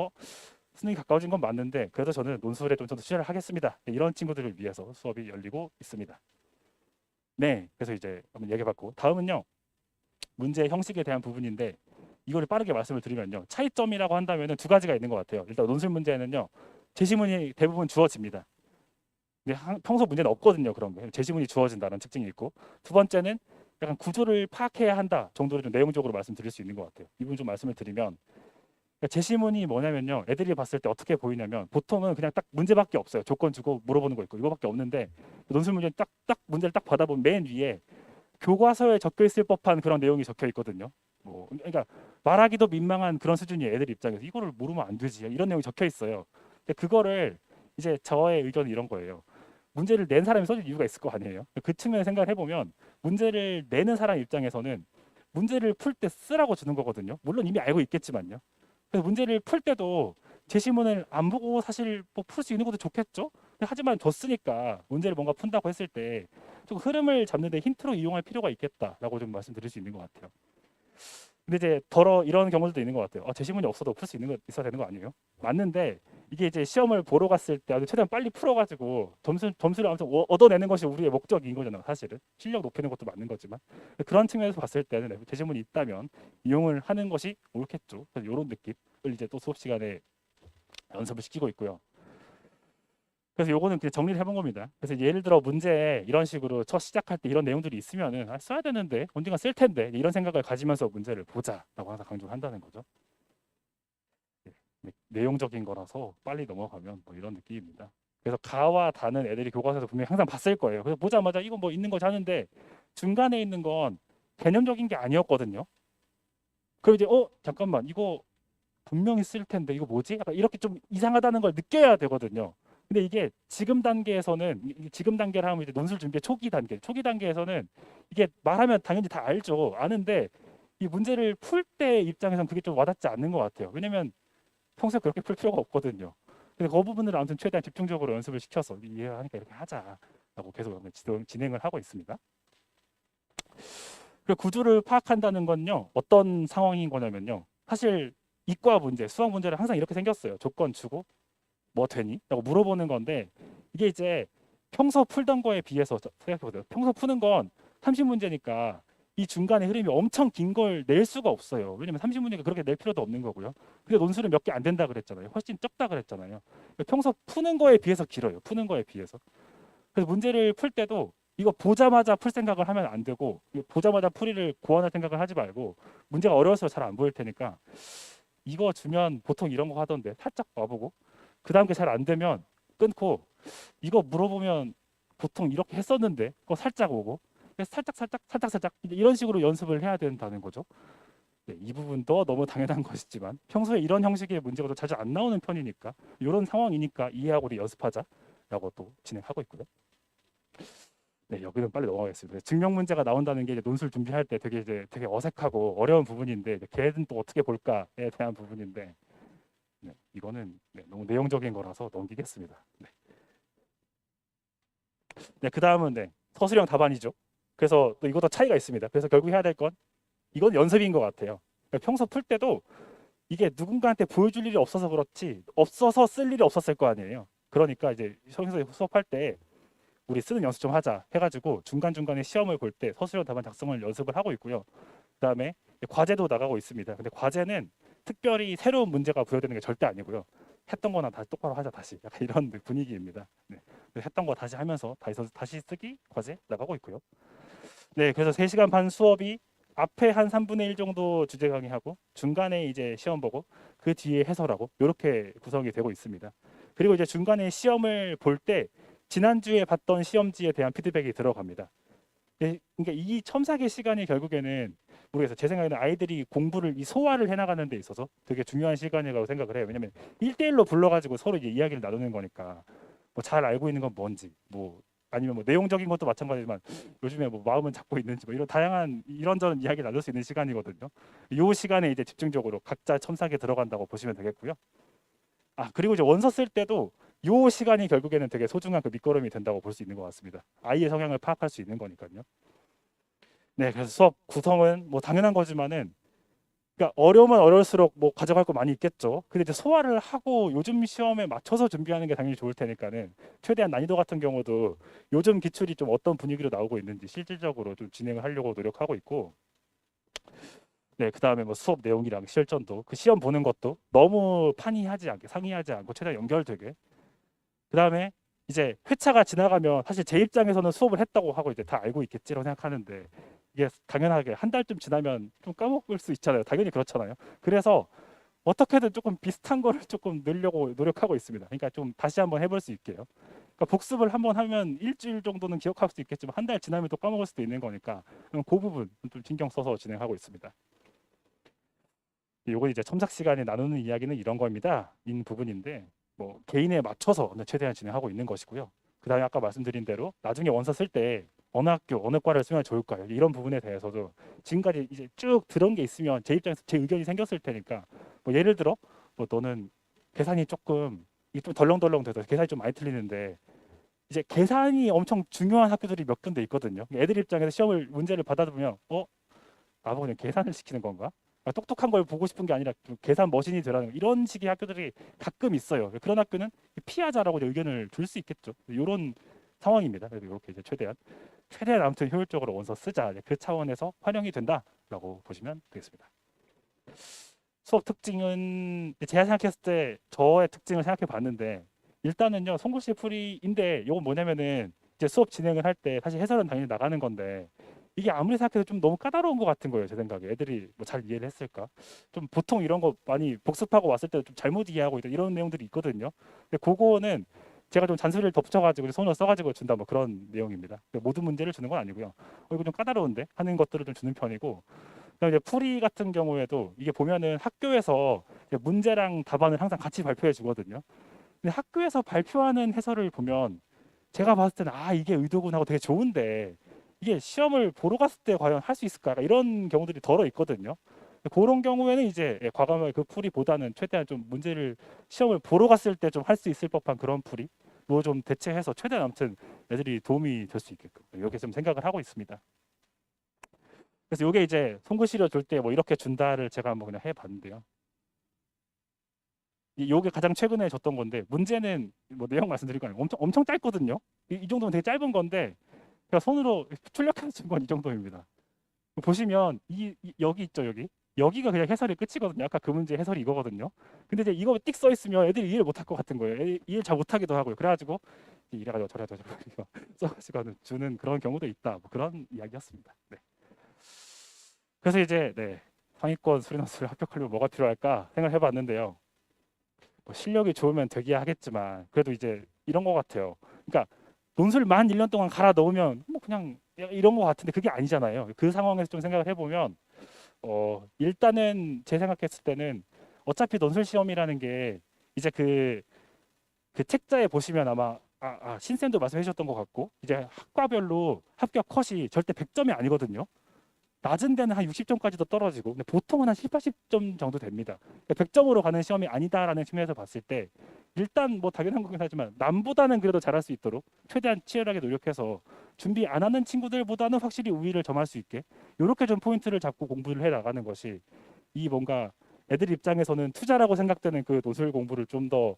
수능이 가까워진 건 맞는데 그래도 저는 논술에 좀 더 투자를 하겠습니다. 이런 친구들을 위해서 수업이 열리고 있습니다. 네, 그래서 이제 한번 얘기해봤고 다음은요. 문제 형식에 대한 부분인데 이거를 빠르게 말씀을 드리면요. 차이점이라고 한다면은 두 가지가 있는 것 같아요. 일단 논술 문제는요. 제시문이 대부분 주어집니다. 근데 평소 문제는 없거든요. 그런 거. 제시문이 주어진다는 특징이 있고 두 번째는 약간 구조를 파악해야 한다 정도로 좀 내용적으로 말씀드릴 수 있는 것 같아요. 이 부분 좀 말씀을 드리면 그러니까 제시문이 뭐냐면요. 애들이 봤을 때 어떻게 보이냐면 보통은 그냥 딱 문제밖에 없어요. 조건 주고 물어보는 거 있고 이거밖에 없는데 논술 문제 딱 문제를 딱 받아보면 맨 위에 교과서에 적혀 있을 법한 그런 내용이 적혀 있거든요. 뭐 그러니까 말하기도 민망한 그런 수준이에요. 애들 입장에서 이거를 모르면 안 되지. 이런 내용이 적혀 있어요. 근데 그거를 이제 저의 의견은 이런 거예요. 문제를 낸 사람이 써줄 이유가 있을 거 아니에요. 그 측면에 생각을 해보면 문제를 내는 사람 입장에서는 문제를 풀 때 쓰라고 주는 거거든요. 물론 이미 알고 있겠지만요. 그래서 문제를 풀 때도 제시문을 안 보고 사실 뭐 풀 수 있는 것도 좋겠죠. 근데 하지만 줬으니까 문제를 뭔가 푼다고 했을 때 좀 흐름을 잡는 데 힌트로 이용할 필요가 있겠다라고 좀 말씀드릴 수 있는 것 같아요. 근데 이제 이런 경우들도 있는 것 같아요. 제시문이 없어도 풀 수 있는 거 있어야 되는 거 아니에요? 맞는데 이게 이제 시험을 보러 갔을 때 아주 최대한 빨리 풀어가지고 점수를 아무튼 얻어내는 것이 우리의 목적인 거잖아요. 사실은 실력 높이는 것도 맞는 거지만 그런 측면에서 봤을 때는 제시문이 있다면 이용을 하는 것이 옳겠죠. 그래서 이런 느낌을 이제 또 수업 시간에 연습을 시키고 있고요. 그래서 요거는 그냥 정리를 해본 겁니다. 그래서 예를 들어 문제에 이런 식으로 첫 시작할 때 이런 내용들이 있으면은 써야 되는데 언젠가 쓸 텐데 이런 생각을 가지면서 문제를 보자라고 항상 강조를 한다는 거죠. 내용적인 거라서 빨리 넘어가면 뭐 이런 느낌입니다. 그래서 가와 다는 애들이 교과서에서 분명히 항상 봤을 거예요. 그래서 보자마자 이거 뭐 있는 거지 하는데 중간에 있는 건 개념적인 게 아니었거든요. 그럼 이제 잠깐만 이거 분명히 쓸 텐데 이거 뭐지? 약간 이렇게 좀 이상하다는 걸 느껴야 되거든요. 근데 이게 지금 단계에서는 지금 단계를 하면 이제 논술 준비 초기 단계에서는 이게 말하면 당연히 다 알죠. 아는데 이 문제를 풀 때 입장에서는 그게 좀 와닿지 않는 것 같아요. 왜냐면 평소에 그렇게 풀 필요가 없거든요. 근데 그 부분을 아무튼 최대한 집중적으로 연습을 시켜서 이해하니까 이렇게 하자라고 계속 진행을 하고 있습니다. 그리고 구조를 파악한다는 건요. 어떤 상황인 거냐면요. 사실 이과 문제, 수학 문제를 항상 이렇게 생겼어요. 조건 주고 뭐 되니? 라고 물어보는 건데 이게 이제 평소 풀던 거에 비해서 생각해보세요. 평소 푸는 건 30문제니까 이 중간에 흐름이 엄청 긴 걸 낼 수가 없어요. 왜냐면 30문제니까 그렇게 낼 필요도 없는 거고요. 근데 논술은 몇 개 안 된다 그랬잖아요. 훨씬 적다 그랬잖아요. 평소 푸는 거에 비해서 길어요. 푸는 거에 비해서. 그래서 문제를 풀 때도 이거 보자마자 풀 생각을 하면 안 되고 보자마자 풀이를 고안할 생각을 하지 말고 문제가 어려워서 잘 안 보일 테니까 이거 주면 보통 이런 거 하던데 살짝 와보고 그 다음 게 잘 안 되면 끊고 이거 물어보면 보통 이렇게 했었는데 그거 살짝 오고 살짝 이런 식으로 연습을 해야 된다는 거죠. 네, 이 부분도 너무 당연한 것이지만 평소에 이런 형식의 문제가 더 자주 안 나오는 편이니까 이런 상황이니까 이해하고 우리 연습하자라고 또 진행하고 있고요. 네, 여기는 빨리 넘어가겠습니다. 증명 문제가 나온다는 게 이제 논술 준비할 때 되게 어색하고 어려운 부분인데 걔는 또 어떻게 볼까에 대한 부분인데 네, 이거는 너무 내용적인 거라서 넘기겠습니다. 네, 그 다음은 서술형 답안이죠. 그래서 또 이것도 차이가 있습니다. 그래서 결국 해야 될 건 이건 연습인 것 같아요. 그러니까 평소 풀 때도 이게 누군가한테 보여줄 일이 없어서 그렇지 없어서 쓸 일이 없었을 거 아니에요. 그러니까 이제 수업할 때 우리 쓰는 연습 좀 하자 해가지고 중간중간에 시험을 볼 때 서술형 답안 작성을 연습을 하고 있고요. 그다음에 과제도 나가고 있습니다. 근데 과제는 특별히 새로운 문제가 부여되는 게 절대 아니고요. 했던 거나 다시 똑바로 하자 다시 약간 이런 분위기입니다. 네. 했던 거 다시 하면서 다시 쓰기 과제 나가고 있고요. 네, 그래서 3시간 반 수업이 앞에 한 3분의 1 정도 주제 강의하고 중간에 이제 시험 보고 그 뒤에 해설하고 이렇게 구성이 되고 있습니다. 그리고 이제 중간에 시험을 볼 때 지난주에 봤던 시험지에 대한 피드백이 들어갑니다. 네, 그러니까 이 첨삭의 시간이 결국에는 모르겠어요. 제 생각에는 아이들이 공부를 소화를 해나가는 데 있어서 되게 중요한 시간이라고 생각을 해요. 왜냐하면 1대1로 불러가지고 서로 이제 이야기를 나누는 거니까 뭐 잘 알고 있는 건 뭔지 아니면 뭐 내용적인 것도 마찬가지지만 요즘에 뭐 마음은 잡고 있는지 뭐 이런 다양한 이런저런 이야기 나눌 수 있는 시간이거든요. 이 시간에 이제 집중적으로 각자 첨삭에 들어간다고 보시면 되겠고요. 그리고 이제 원서 쓸 때도 요 시간이 결국에는 되게 소중한 그 밑거름이 된다고 볼 수 있는 것 같습니다. 아이의 성향을 파악할 수 있는 거니까요. 네, 그래서 수업 구성은 뭐 당연한 거지만은 그러니까 어려우면 어려울수록 뭐 가져갈 거 많이 있겠죠. 근데 이제 소화를 하고 요즘 시험에 맞춰서 준비하는 게 당연히 좋을 테니까는 최대한 난이도 같은 경우도 요즘 기출이 좀 어떤 분위기로 나오고 있는지 실질적으로 좀 진행을 하려고 노력하고 있고, 네, 그다음에 뭐 수업 내용이랑 실전도 그 시험 보는 것도 너무 판이하지 않게 상이하지 않고 최대한 연결되게. 그다음에 이제 회차가 지나가면 사실 제 입장에서는 수업을 했다고 하고 이제 다 알고 있겠지라고 생각하는데 이게 당연하게 한 달쯤 지나면 좀 까먹을 수 있잖아요. 당연히 그렇잖아요. 그래서 어떻게든 조금 비슷한 거를 조금 넣으려고 노력하고 있습니다. 그러니까 좀 다시 한번 해볼 수 있게요. 그러니까 복습을 한번 하면 일주일 정도는 기억할 수 있겠지만 한 달 지나면 또 까먹을 수도 있는 거니까 그 부분 좀 신경 써서 진행하고 있습니다. 요거 이제 첨삭 시간에 나누는 이야기는 이런 겁니다. 인 부분인데 뭐 개인에 맞춰서 최대한 진행하고 있는 것이고요. 그다음에 아까 말씀드린 대로 나중에 원서 쓸 때 어느 학교 어느 과를 쓰면 좋을까요? 이런 부분에 대해서도 지금까지 이제 쭉 들은 게 있으면 제 입장에서 제 의견이 생겼을 테니까 뭐 예를 들어 뭐 너는 계산이 조금 이게 좀 덜렁덜렁 돼서 계산이 좀 많이 틀리는데 이제 계산이 엄청 중요한 학교들이 몇 군데 있거든요. 애들 입장에서 시험을 문제를 받아보면 나보고 그냥 계산을 시키는 건가? 똑똑한 걸 보고 싶은 게 아니라 좀 계산 머신이 되라는 이런 식의 학교들이 가끔 있어요. 그런 학교는 피하자라고 이제 의견을 줄 수 있겠죠. 이런 상황입니다. 그래서 이렇게 이제 최대한 아무튼 효율적으로 원서 쓰자 그 차원에서 활용이 된다라고 보시면 되겠습니다. 수업 특징은 제가 생각했을 때 저의 특징을 생각해 봤는데 일단은요 송글씨 풀이인데 이건 뭐냐면은 이제 수업 진행을 할 때 사실 해설은 당연히 나가는 건데 이게 아무리 생각해도 좀 너무 까다로운 것 같은 거예요. 제 생각에 애들이 뭐 잘 이해를 했을까? 좀 보통 이런 거 많이 복습하고 왔을 때 좀 잘못 이해하고 있다 이런 내용들이 있거든요. 근데 그거는 제가 좀 잔소리를 덧붙여가지고 손을 써가지고 준다 뭐 그런 내용입니다. 모든 문제를 주는 건 아니고요. 이거 좀 까다로운데 하는 것들을 좀 주는 편이고. 그다음에 이제 풀이 같은 경우에도 이게 보면은 학교에서 이제 문제랑 답안을 항상 같이 발표해 주거든요. 근데 학교에서 발표하는 해설을 보면 제가 봤을 때는 이게 의도구나 하고 되게 좋은데 이게 시험을 보러 갔을 때 과연 할 수 있을까? 이런 경우들이 덜어 있거든요. 그런 경우에는 이제 과감하게 그 풀이보다는 최대한 좀 문제를 시험을 보러 갔을 때 좀 할 수 있을 법한 그런 풀이로 좀 대체해서 최대한 아무튼 애들이 도움이 될 수 있게끔 이렇게 좀 생각을 하고 있습니다. 그래서 이게 이제 송글씨로 줄 때 뭐 이렇게 준다를 제가 한번 그냥 해봤는데요. 이게 가장 최근에 줬던 건데 문제는 뭐 내용 말씀드릴 거 아니고 엄청 짧거든요. 이 정도면 되게 짧은 건데 제가 손으로 출력해서 준 건 이 정도입니다. 보시면 여기 있죠 여기가 그냥 해설이 끝이거든요. 아까 그 문제 해설이 이거거든요. 근데 이제 이거 띡 써 있으면 애들이 이해를 못할 것 같은 거예요. 이해 잘 못하기도 하고요. 그래가지고 이래가지고 저래가지고 써가지고 주는 그런 경우도 있다. 뭐 그런 이야기였습니다. 네. 그래서 이제 상위권 수리너스를 합격하려면 뭐가 필요할까 생각해봤는데요. 뭐 실력이 좋으면 되기야 하겠지만 그래도 이제 이런 것 같아요. 그러니까 논술 만 1년 동안 갈아 넣으면 뭐 그냥 이런 것 같은데 그게 아니잖아요. 그 상황에서 좀 생각을 해보면 일단은 제 생각했을 때는 어차피 논술 시험이라는 게 이제 그 책자에 보시면 아마 신쌤도 말씀해 주셨던 것 같고 이제 학과별로 합격 컷이 절대 100점이 아니거든요. 낮은 데는 한 60점까지도 떨어지고 근데 보통은 한 7, 80점 정도 됩니다. 100점으로 가는 시험이 아니다라는 측면에서 봤을 때 일단 뭐 당연한 거긴 하지만 남보다는 그래도 잘할 수 있도록 최대한 치열하게 노력해서 준비 안 하는 친구들보다는 확실히 우위를 점할 수 있게 이렇게 좀 포인트를 잡고 공부를 해 나가는 것이 이 뭔가 애들 입장에서는 투자라고 생각되는 그 논술 공부를 좀 더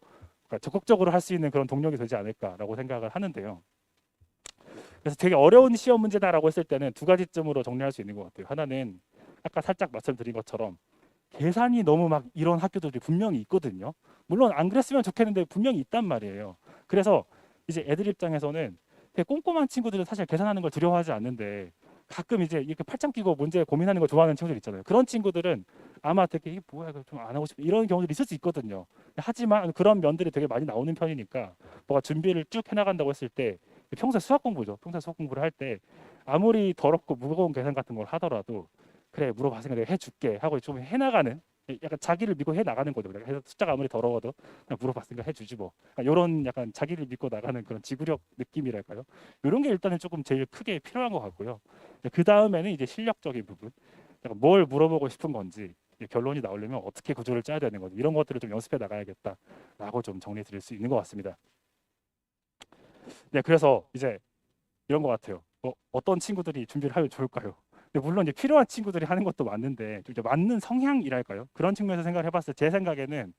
적극적으로 할 수 있는 그런 동력이 되지 않을까라고 생각을 하는데요. 그래서 되게 어려운 시험 문제다라고 했을 때는 두 가지쯤으로 정리할 수 있는 것 같아요. 하나는 아까 살짝 말씀드린 것처럼 계산이 너무 막 이런 학교들이 분명히 있거든요. 물론 안 그랬으면 좋겠는데 분명히 있단 말이에요. 그래서 이제 애들 입장에서는 되게 꼼꼼한 친구들은 사실 계산하는 걸 두려워하지 않는데 가끔 이제 이렇게 팔짱 끼고 문제 고민하는 걸 좋아하는 친구들 있잖아요. 그런 친구들은 아마 되게 이게 뭐야 좀 안 하고 싶어 이런 경우들이 있을 수 있거든요. 하지만 그런 면들이 되게 많이 나오는 편이니까 뭐가 준비를 쭉 해나간다고 했을 때 평소에 수학 공부죠. 평소에 수학 공부를 할 때 아무리 더럽고 무거운 계산 같은 걸 하더라도 그래 물어봤으니까 내가 해줄게 하고 좀 해나가는 약간 자기를 믿고 해나가는 거죠. 그래서 숫자가 아무리 더러워도 그냥 물어봤으니까 해주지 뭐. 이런 약간 자기를 믿고 나가는 그런 지구력 느낌이랄까요. 이런 게 일단은 조금 제일 크게 필요한 것 같고요. 그 다음에는 이제 실력적인 부분. 뭘 물어보고 싶은 건지 결론이 나오려면 어떻게 구조를 짜야 되는 건지 이런 것들을 좀 연습해 나가야겠다라고 좀 정리해 드릴 수 있는 것 같습니다. 네, 그래서 이제 이런 것 같아요. 어떤 친구들이 준비를 하면 좋을까요? 근데 물론 이제 필요한 친구들이 하는 것도 맞는데 좀 이제 맞는 성향이랄까요? 그런 측면에서 생각을 해봤을 때 제 생각에는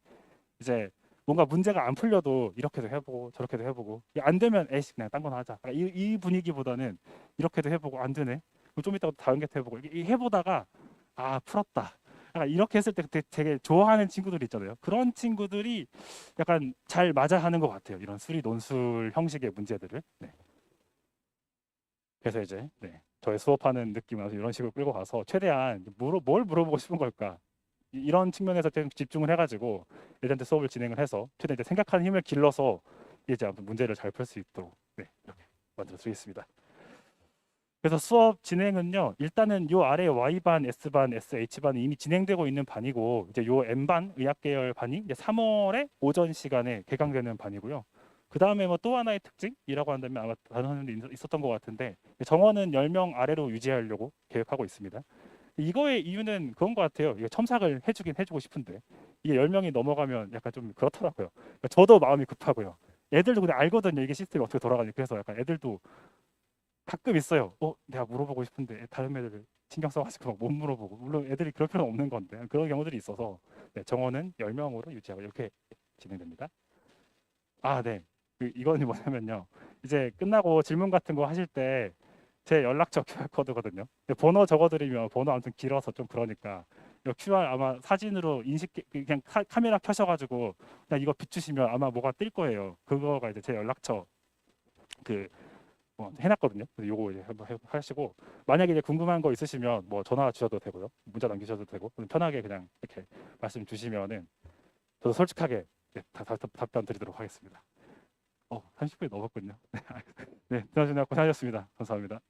이제 뭔가 문제가 안 풀려도 이렇게도 해보고 저렇게도 해보고 안 되면 에이씨 그냥 딴 거나 하자. 이 분위기보다는 이렇게도 해보고 안 되네. 그럼 좀 이따가 다른 게 해보고 이 해보다가 아 풀었다. 약간 이렇게 했을 때 되게 좋아하는 친구들이 있잖아요. 그런 친구들이 약간 잘 맞아 하는 것 같아요. 이런 수리 논술 형식의 문제들을. 네. 그래서 이제 네. 저의 수업하는 느낌으로 이런 식으로 끌고 가서 최대한 뭘 물어보고 싶은 걸까? 이런 측면에서 좀 집중을 해가지고 애들한테 수업을 진행을 해서 최대한 이제 생각하는 힘을 길러서 이제 아무튼 문제를 잘 풀 수 있도록 네, 이렇게 만들어 드리겠습니다. 그래서 수업 진행은요. 일단은 요 아래 Y반, S반, SH반이 이미 진행되고 있는 반이고 이제 요 M반 의학계열 반이 이제 3월에 오전 시간에 개강되는 반이고요. 그 다음에 뭐 또 하나의 특징이라고 한다면 아마 다른 선생님도 있었던 것 같은데 정원은 10명 아래로 유지하려고 계획하고 있습니다. 이거의 이유는 그런 것 같아요. 이거 첨삭을 해주고 싶은데 이게 10명이 넘어가면 약간 좀 그렇더라고요. 그러니까 저도 마음이 급하고요. 애들도 근데 알거든요. 이게 시스템이 어떻게 돌아가는지. 그래서 약간 애들도 가끔 있어요. 내가 물어보고 싶은데 다른 애들 신경 써가지고 막 못 물어보고. 물론 애들이 그럴 필요는 없는 건데 그런 경우들이 있어서 네, 정원은 10명으로 유지하고 이렇게 진행됩니다. 아, 네. 이거는 뭐냐면요. 이제 끝나고 질문 같은 거 하실 때 제 연락처 QR 코드거든요. 번호 적어드리면 번호 아무튼 길어서 좀 그러니까 이 QR 아마 사진으로 그냥 카메라 켜셔가지고 그냥 이거 비추시면 아마 뭐가 뜰 거예요. 그거가 이제 제 연락처 해놨거든요. 그래서 요거 이제 한번 하시고 만약에 이제 궁금한 거 있으시면 뭐 전화 주셔도 되고요, 문자 남기셔도 되고 편하게 그냥 이렇게 말씀 주시면은 저도 솔직하게 네, 답변 드리도록 하겠습니다. 30분이 넘었군요. 네, 지나주느라 고생하셨습니다. 감사합니다.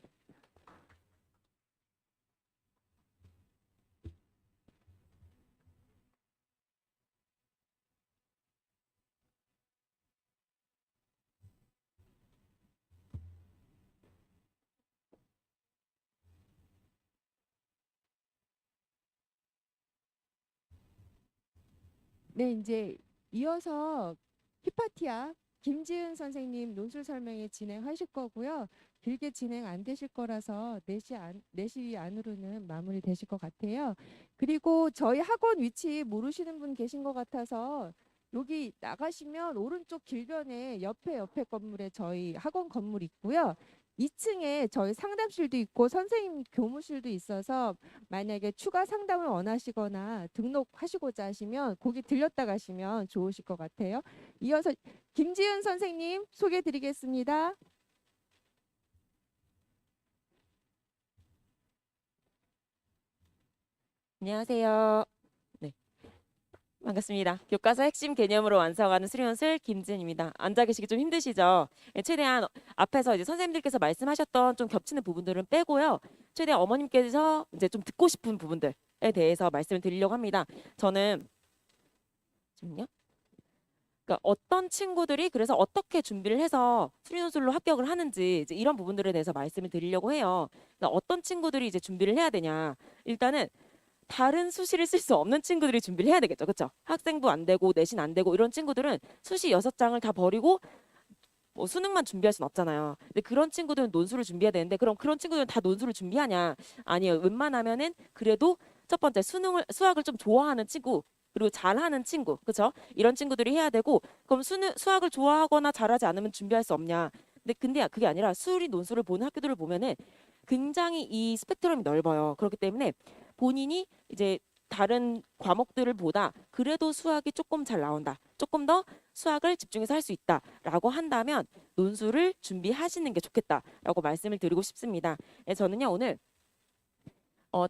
네, 이제 이어서 히파티아 김지은 선생님 논술 설명회 진행하실 거고요. 길게 진행 안 되실 거라서 4시 안으로는 마무리 되실 것 같아요. 그리고 저희 학원 위치 모르시는 분 계신 것 같아서 여기 나가시면 오른쪽 길변에 옆에 건물에 저희 학원 건물 있고요. 2층에 저희 상담실도 있고 선생님 교무실도 있어서 만약에 추가 상담을 원하시거나 등록하시고자 하시면 거기 들렸다 가시면 좋으실 것 같아요. 이어서 김지은 선생님 소개해 드리겠습니다. 안녕하세요. 네, 반갑습니다. 교과서 핵심 개념으로 완성하는 수련술 김지은입니다. 앉아 계시기 좀 힘드시죠? 네, 최대한 앞에서 이제 선생님들께서 말씀하셨던 좀 겹치는 부분들은 빼고요. 최대한 어머님께서 이제 좀 듣고 싶은 부분들에 대해서 말씀을 드리려고 합니다. 저는 잠시만요. 그러니까 어떤 친구들이 그래서 어떻게 준비를 해서 수련술로 합격을 하는지 이제 이런 부분들에 대해서 말씀을 드리려고 해요. 그러니까 어떤 친구들이 이제 준비를 해야 되냐? 일단은 다른 수시를 쓸 수 없는 친구들이 준비를 해야 되겠죠. 그렇죠? 학생부 안 되고 내신 안 되고 이런 친구들은 수시 6장을 다 버리고 뭐 수능만 준비할 순 없잖아요. 근데 그런 친구들은 논술을 준비해야 되는데 그럼 그런 친구들은 다 논술을 준비하냐? 아니요. 웬만하면은 그래도 첫 번째 수학을 좀 좋아하는 친구 그리고 잘하는 친구, 그렇죠? 이런 친구들이 해야 되고 그럼 수학을 좋아하거나 잘하지 않으면 준비할 수 없냐? 근데 그게 아니라 수리 논술을 보는 학교들을 보면은 굉장히 이 스펙트럼이 넓어요. 그렇기 때문에 본인이 이제 다른 과목들을 보다 그래도 수학이 조금 잘 나온다. 조금 더 수학을 집중해서 할 수 있다라고 한다면 논술을 준비하시는 게 좋겠다라고 말씀을 드리고 싶습니다. 저는요 오늘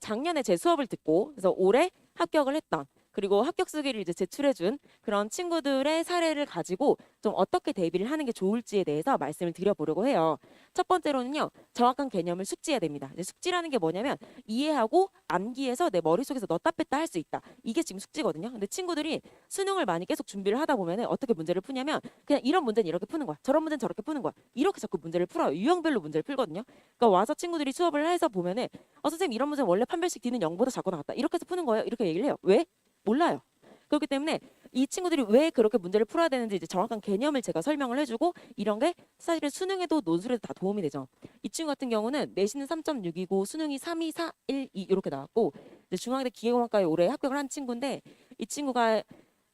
작년에 제 수업을 듣고 그래서 올해 합격을 했던 그리고 합격 수기를 이제 제출해준 그런 친구들의 사례를 가지고 좀 어떻게 대비를 하는 게 좋을지에 대해서 말씀을 드려보려고 해요. 첫 번째로는요, 정확한 개념을 숙지해야 됩니다. 이제 숙지라는 게 뭐냐면 이해하고 암기해서 내 머릿속에서 넣었다 뺐다 할 수 있다. 이게 지금 숙지거든요. 근데 친구들이 수능을 많이 계속 준비를 하다 보면 어떻게 문제를 푸냐면 그냥 이런 문제는 이렇게 푸는 거야. 저런 문제는 저렇게 푸는 거야. 이렇게 자꾸 문제를 풀어요. 유형별로 문제를 풀거든요. 그러니까 와서 친구들이 수업을 해서 보면은 선생님 이런 문제는 원래 판별식 D는 0보다 작고 나왔다. 이렇게 해서 푸는 거예요. 이렇게 얘기를 해요. 왜? 몰라요. 그렇기 때문에 이 친구들이 왜 그렇게 문제를 풀어야 되는지 이제 정확한 개념을 제가 설명을 해주고 이런 게 사실은 수능에도 논술에도 다 도움이 되죠. 이 친구 같은 경우는 내신은 3.6이고 수능이 3, 2, 4, 1, 2 이렇게 나왔고 이제 중앙대 기계공학과에 올해 합격을 한 친구인데 이 친구가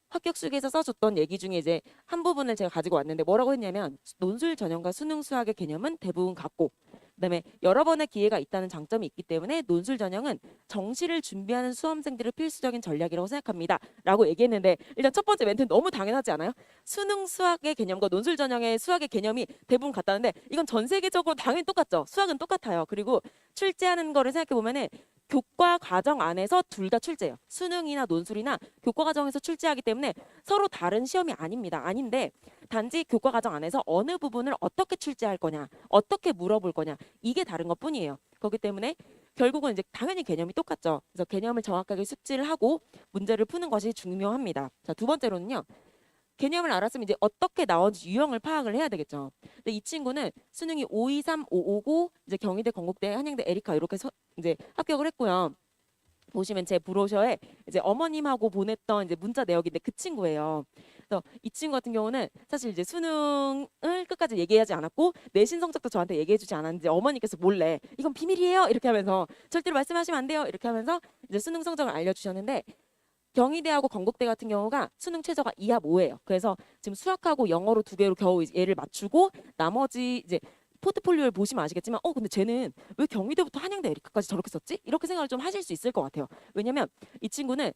합격 수기에서 써줬던 얘기 중에 이제 한 부분을 제가 가지고 왔는데 뭐라고 했냐면 논술 전형과 수능 수학의 개념은 대부분 같고 그다음에 여러 번의 기회가 있다는 장점이 있기 때문에 논술 전형은 정시를 준비하는 수험생들의 필수적인 전략이라고 생각합니다. 라고 얘기했는데 일단 첫 번째 멘트는 너무 당연하지 않아요? 수능 수학의 개념과 논술 전형의 수학의 개념이 대부분 같다는데 이건 전 세계적으로 당연히 똑같죠. 수학은 똑같아요. 그리고 출제하는 거를 생각해 보면은 교과 과정 안에서 둘 다 출제해요. 수능이나 논술이나 교과 과정에서 출제하기 때문에 서로 다른 시험이 아닙니다. 아닌데 단지 교과 과정 안에서 어느 부분을 어떻게 출제할 거냐, 어떻게 물어볼 거냐 이게 다른 것뿐이에요. 그렇기 때문에 결국은 이제 당연히 개념이 똑같죠. 그래서 개념을 정확하게 숙지를 하고 문제를 푸는 것이 중요합니다. 자, 두 번째로는요. 개념을 알았으면 이제 어떻게 나온지 유형을 파악을 해야 되겠죠. 근데 이 친구는 수능이 523, 559 이제 경희대, 건국대, 한양대, 에리카 이렇게 이제 합격을 했고요. 보시면 제 브로셔에 이제 어머님하고 보냈던 이제 문자 내역인데 그 친구예요. 그래서 이 친구 같은 경우는 사실 이제 수능을 끝까지 얘기하지 않았고 내신 성적도 저한테 얘기해주지 않았는데 어머니께서 몰래 이건 비밀이에요 이렇게 하면서 절대로 말씀하시면 안 돼요 이렇게 하면서 이제 수능 성적을 알려주셨는데 경희대하고 건국대 같은 경우가 수능 최저가 2합 5예요. 그래서 지금 수학하고 영어로 두 개로 겨우 얘를 맞추고 나머지 이제 포트폴리오를 보시면 아시겠지만 근데 쟤는 왜 경희대부터 한양대 에리카까지 저렇게 썼지? 이렇게 생각을 좀 하실 수 있을 것 같아요. 왜냐면 이 친구는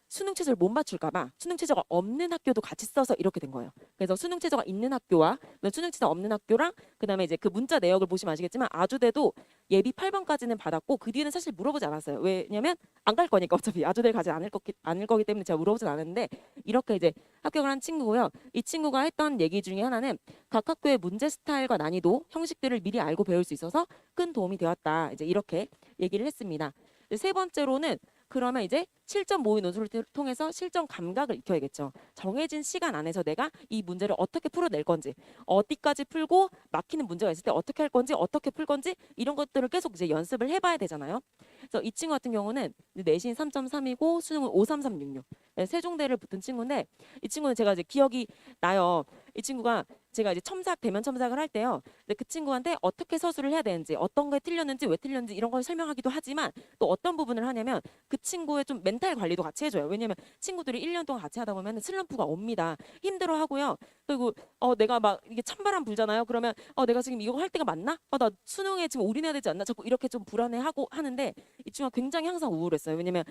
수능 최저를 못 맞출까 봐 수능 최저가 없는 학교도 같이 써서 이렇게 된 거예요. 그래서 수능 최저가 있는 학교와 수능 최저 없는 학교랑 그다음에 이제 그 문자 내역을 보시면 아시겠지만 아주대도 예비 8번까지는 받았고 그 뒤에는 사실 물어보지 않았어요. 왜냐면 안 갈 거니까 어차피 아주대를 가지 않을 거기 때문에 제가 물어보진 않았는데 이렇게 이제 합격을 한 친구고요. 이 친구가 했던 얘기 중에 하나는 각 학교의 문제 스타일과 난이도, 형식들을 미리 알고 배울 수 있어서 큰 도움이 되었다. 이제 이렇게 얘기를 했습니다. 세 번째로는 그러면 이제 실전 모의 논술을 통해서 실전 감각을 익혀야겠죠. 정해진 시간 안에서 내가 이 문제를 어떻게 풀어낼 건지, 어디까지 풀고 막히는 문제가 있을 때 어떻게 할 건지, 어떻게 풀 건지 이런 것들을 계속 이제 연습을 해봐야 되잖아요. 그래서 이 친구 같은 경우는 내신 3.3이고 수능은 53366. 세종대를 붙은 친구인데 이 친구는 제가 이제 기억이 나요. 이 친구가 제가 이제 대면 첨삭을 할 때요. 근데 그 친구한테 어떻게 서술을 해야 되는지, 어떤 게 틀렸는지, 왜 틀렸는지 이런 걸 설명하기도 하지만 또 어떤 부분을 하냐면 그 친구의 좀 멘탈 관리도 같이 해줘요. 왜냐면 친구들이 1년 동안 같이 하다 보면 슬럼프가 옵니다. 힘들어 하고요. 그리고 내가 막 이게 찬바람 불잖아요. 그러면 내가 지금 이거 할 때가 맞나? 나 수능에 지금 올인해야 되지 않나? 자꾸 이렇게 좀 불안해하고 하는데 이 친구가 굉장히 항상 우울했어요. 왜냐면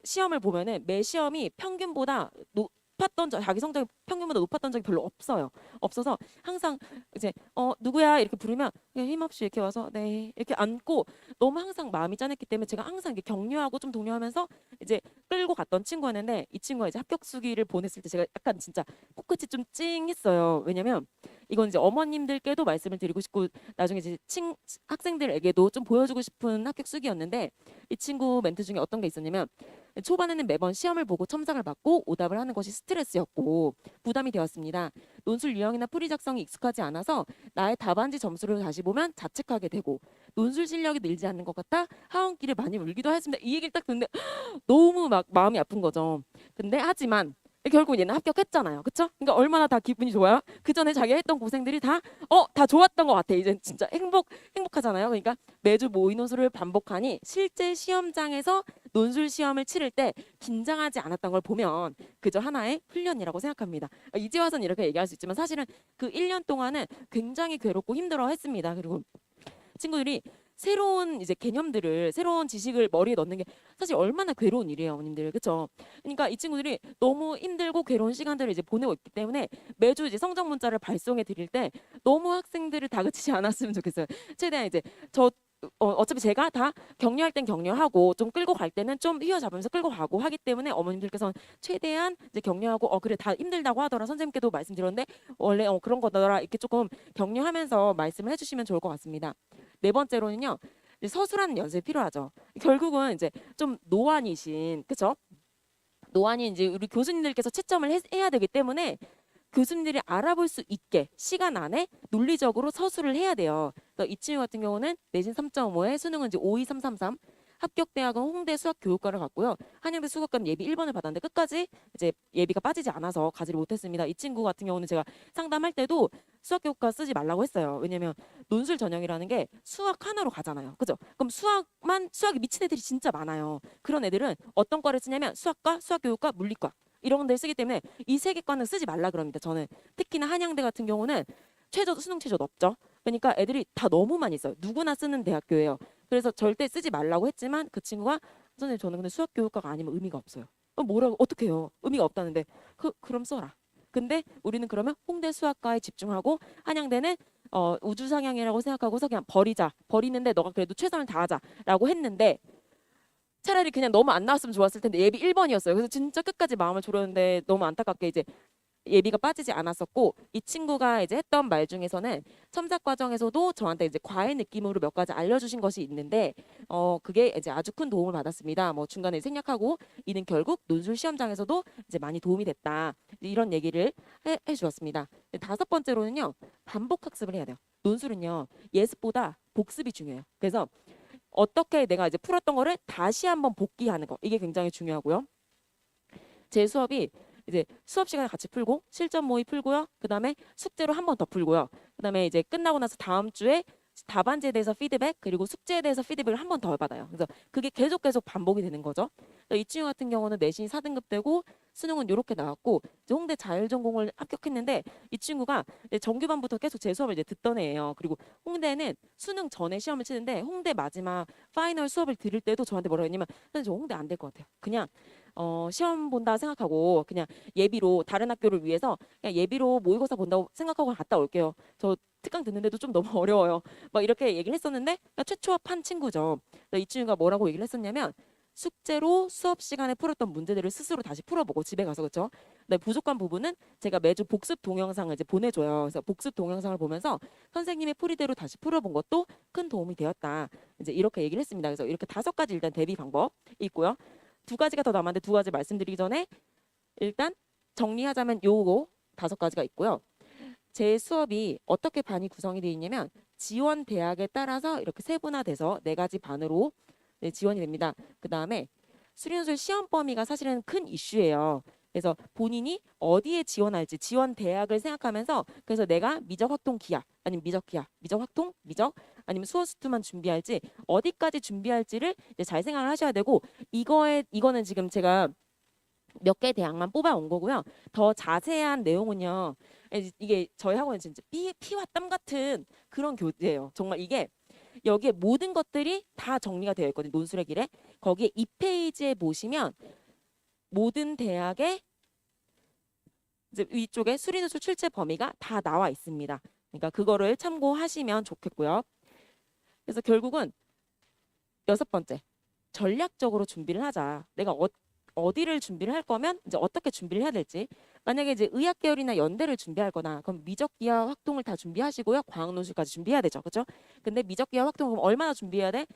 시험을 보면은 매 시험이 평균보다 자기 성적이 평균보다 높았던 적이 별로 없어서 항상 이제 누구야 이렇게 부르면 그냥 힘없이 이렇게 와서 네 이렇게 앉고 너무 항상 마음이 짠했기 때문에 제가 항상 이렇게 격려하고 좀 독려하면서 이제 끌고 갔던 친구였는데 이 친구가 이제 합격 수기를 보냈을 때 제가 약간 진짜 코끝이 좀 찡했어요. 왜냐면 이건 이제 어머님들께도 말씀을 드리고 싶고 나중에 이제 학생들에게도 좀 보여주고 싶은 합격 수기였는데 이 친구 멘트 중에 어떤 게 있었냐면 초반에는 매번 시험을 보고 첨삭을 받고 오답을 하는 것이 스트레스였고 부담이 되었습니다. 논술 유형이나 풀이 작성이 익숙하지 않아서 나의 답안지 점수를 다시 보면 자책하게 되고 논술 실력이 늘지 않는 것 같아 하원길에 많이 울기도 했습니다. 이 얘기를 딱 듣는데 너무 막 마음이 아픈 거죠. 근데 하지만 결국 얘는 합격했잖아요. 그쵸? 그러니까 얼마나 다 기분이 좋아요? 그 전에 자기가 했던 고생들이 다 좋았던 것 같아. 이제 진짜 행복하잖아요. 그러니까 매주 모의 논술을 반복하니 실제 시험장에서 논술 시험을 치를 때 긴장하지 않았던 걸 보면 그저 하나의 훈련이라고 생각합니다. 이제 와서는 이렇게 얘기할 수 있지만 사실은 그 1년 동안은 굉장히 괴롭고 힘들어했습니다. 그리고 친구들이 새로운 이제 개념들을 새로운 지식을 머리에 넣는 게 사실 얼마나 괴로운 일이에요, 어머님들. 그렇죠? 그러니까 이 친구들이 너무 힘들고 괴로운 시간들을 이제 보내고 있기 때문에 매주 이제 성적 문자를 발송해 드릴 때 너무 학생들을 다그치지 않았으면 좋겠어요. 최대한 이제 어차피 제가 다 격려할 땐 격려하고 좀 끌고 갈 때는 좀 휘어잡으면서 끌고 가고 하기 때문에 어머님들께서는 최대한 이제 격려하고 그래 다 힘들다고 하더라 선생님께도 말씀드렸는데 원래 그런 거더라 이렇게 조금 격려하면서 말씀을 해주시면 좋을 것 같습니다. 네 번째로는요 서술하는 연습이 필요하죠. 결국은 이제 좀 노안이신 그쵸? 노안이 이제 우리 교수님들께서 채점을 해야 되기 때문에 교수님들이 알아볼 수 있게 시간 안에 논리적으로 서술을 해야 돼요. 그래서 이 친구 같은 경우는 내신 3.5에 수능은 이제 52333 합격 대학은 홍대 수학교육과를 갔고요. 한양대 수학과는 예비 1번을 받았는데 끝까지 이제 예비가 빠지지 않아서 가지를 못했습니다. 이 친구 같은 경우는 제가 상담할 때도 수학교육과 쓰지 말라고 했어요. 왜냐면 논술 전형이라는 게 수학 하나로 가잖아요. 그죠? 그럼 수학이 미친 애들이 진짜 많아요. 그런 애들은 어떤 과를 쓰냐면 수학과, 수학교육과, 물리과 이런 데를 쓰기 때문에 이 세 개 과는 쓰지 말라 그럽니다. 저는 특히나 한양대 같은 경우는 수능 최저 높죠. 그러니까 애들이 다 너무 많이 써요. 누구나 쓰는 대학교예요. 그래서 절대 쓰지 말라고 했지만 그 친구가 선생님 저는 근데 수학교육과가 아니면 의미가 없어요. 뭐라고 어떻게 해요? 의미가 없다는데 그럼 써라. 근데 우리는 그러면 홍대 수학과에 집중하고 한양대는 우주 상향이라고 생각하고서 그냥 버리는데 너가 그래도 최선을 다하자라고 했는데 차라리 그냥 너무 안 나왔으면 좋았을 텐데 예비 1번이었어요. 그래서 진짜 끝까지 마음을 졸였는데 너무 안타깝게 이제 예비가 빠지지 않았었고 이 친구가 이제 했던 말 중에서는 첨삭 과정에서도 저한테 이제 과외 느낌으로 몇 가지 알려주신 것이 있는데 그게 이제 아주 큰 도움을 받았습니다. 뭐 중간에 생략하고 이는 결국 논술 시험장에서도 이제 많이 도움이 됐다 이런 얘기를 해주었습니다. 5번째로는요 반복 학습을 해야 돼요. 논술은요 예습보다 복습이 중요해요. 그래서 어떻게 내가 이제 풀었던 거를 다시 한번 복기하는 거 이게 굉장히 중요하고요. 제 수업이 이제 수업 시간에 같이 풀고 실전 모의 풀고요. 그다음에 숙제로 한 번 더 풀고요. 그다음에 이제 끝나고 나서 다음 주에 답안지에 대해서 피드백 그리고 숙제에 대해서 피드백을 한 번 더 받아요. 그래서 그게 계속 반복이 되는 거죠. 이 친구 같은 경우는 내신이 4등급 되고 수능은 이렇게 나왔고 이제 홍대 자율전공을 합격했는데 이 친구가 이제 정규반부터 계속 제 수업을 이제 듣던 애예요. 그리고 홍대는 수능 전에 시험을 치는데 홍대 마지막 파이널 수업을 들을 때도 저한테 뭐라고 했냐면 선생님 저 홍대 안 될 것 같아요. 그냥 시험 본다 생각하고 그냥 예비로 다른 학교를 위해서 그냥 예비로 모의고사 본다고 생각하고 갔다 올게요. 저 특강 듣는데도 좀 너무 어려워요. 막 이렇게 얘기를 했었는데 그러니까 최초합한 친구죠. 이 친구가 뭐라고 얘기를 했었냐면 숙제로 수업 시간에 풀었던 문제들을 스스로 다시 풀어보고 집에 가서 그렇죠. 근데 부족한 부분은 제가 매주 복습 동영상을 이제 보내줘요. 그래서 복습 동영상을 보면서 선생님의 풀이대로 다시 풀어본 것도 큰 도움이 되었다. 이제 이렇게 얘기를 했습니다. 그래서 이렇게 5가지 일단 대비 방법 있고요. 2가지가 더 남았는데 2가지 말씀드리기 전에 일단 정리하자면 요거 5가지가 있고요. 제 수업이 어떻게 반이 구성이 되어 있냐면 지원 대학에 따라서 이렇게 세분화돼서 4가지 반으로 지원이 됩니다. 그 다음에 수련술 시험 범위가 사실은 큰 이슈예요. 그래서 본인이 어디에 지원할지 지원 대학을 생각하면서 그래서 내가 미적 확통 기하 아니면 미적 기하 미적 확통 미적 아니면 수어수투만 준비할지 어디까지 준비할지를 이제 잘 생각을 하셔야 되고 이거는 지금 제가 몇 개 대학만 뽑아온 거고요. 더 자세한 내용은요. 이게 저희 학원은 진짜 피와 땀 같은 그런 교재예요. 정말 이게 여기에 모든 것들이 다 정리가 되어 있거든요. 논술의 길에. 거기에 2페이지에 보시면 모든 대학의 이제 위쪽에 수리논술 출제 범위가 다 나와 있습니다. 그러니까 그거를 참고하시면 좋겠고요. 그래서 결국은 6번째, 전략적으로 준비를 하자. 내가 어디를 준비를 할 거면 이제 어떻게 준비를 해야 될지. 만약에 이제 의학 계열이나 연대를 준비할 거나 그럼 미적 기하 확통을 다 준비하시고요. 과학 논술까지 준비해야 되죠. 그렇죠? 근데 미적 기하 확통 그럼 얼마나 준비해야 돼?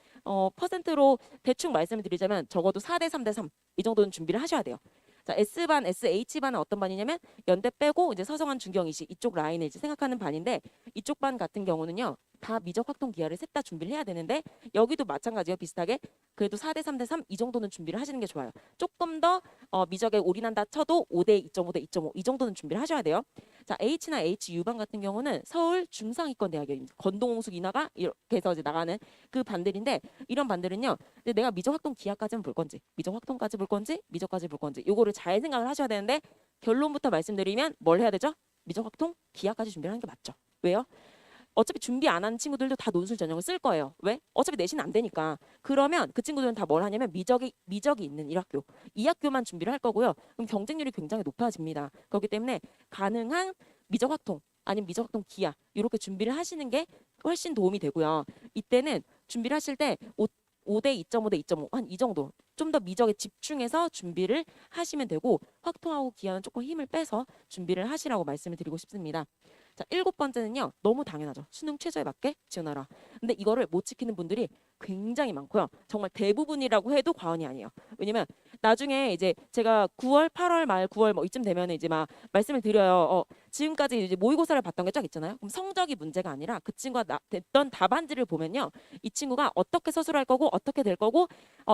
퍼센트로 대충 말씀을 드리자면 적어도 4대 3대 3 이 정도는 준비를 하셔야 돼요. 자, S반, SH반은 어떤 반이냐면 연대 빼고 이제 서성한 중경 이식 이쪽 라인을 이제 생각하는 반인데 이쪽 반 같은 경우는요. 다 미적 확통 기하를 셋 다 준비를 해야 되는데 여기도 마찬가지예요. 비슷하게 그래도 4대 3대 3 이 정도는 준비를 하시는 게 좋아요. 조금 더 미적에 올인한다 쳐도 5대 2.5대 2.5 이 정도는 준비를 하셔야 돼요. 자, H나 HU반 같은 경우는 서울 중상위권 대학입니다. 건동홍숙 인하가 이렇게 해서 이제 나가는 그 반들인데 이런 반들은요. 내가 미적 확통 기하까지만 볼 건지 미적 확통까지 볼 건지 미적까지 볼 건지 요거를 잘 생각을 하셔야 되는데 결론부터 말씀드리면 뭘 해야 되죠? 미적 확통 기하까지 준비를 하는 게 맞죠. 왜요? 어차피 준비 안 하는 친구들도 다 논술 전형을 쓸 거예요. 왜? 어차피 내신 안 되니까. 그러면 그 친구들은 다 뭘 하냐면 미적이 있는 1학교, 2학교만 준비를 할 거고요. 그럼 경쟁률이 굉장히 높아집니다. 그렇기 때문에 가능한 미적 확통 아니면 미적 확통 기하 이렇게 준비를 하시는 게 훨씬 도움이 되고요. 이때는 준비를 하실 때 5대 2.5대 2.5 한 이 정도 좀 더 미적에 집중해서 준비를 하시면 되고 확통하고 기하는 조금 힘을 빼서 준비를 하시라고 말씀을 드리고 싶습니다. 자, 7번째는요. 너무 당연하죠. 수능 최저에 맞게 지원하라. 근데 이거를 못 지키는 분들이 굉장히 많고요. 정말 대부분이라고 해도 과언이 아니에요. 왜냐면 나중에 이제 제가 9월, 8월 말 9월 뭐 이쯤 되면 이제 막 말씀을 드려요. 지금까지 이제 모의고사를 봤던 게 쫙 있잖아요. 그럼 성적이 문제가 아니라 그 친구가 냈던 답안지를 보면요, 이 친구가 어떻게 서술할 거고 어떻게 될 거고,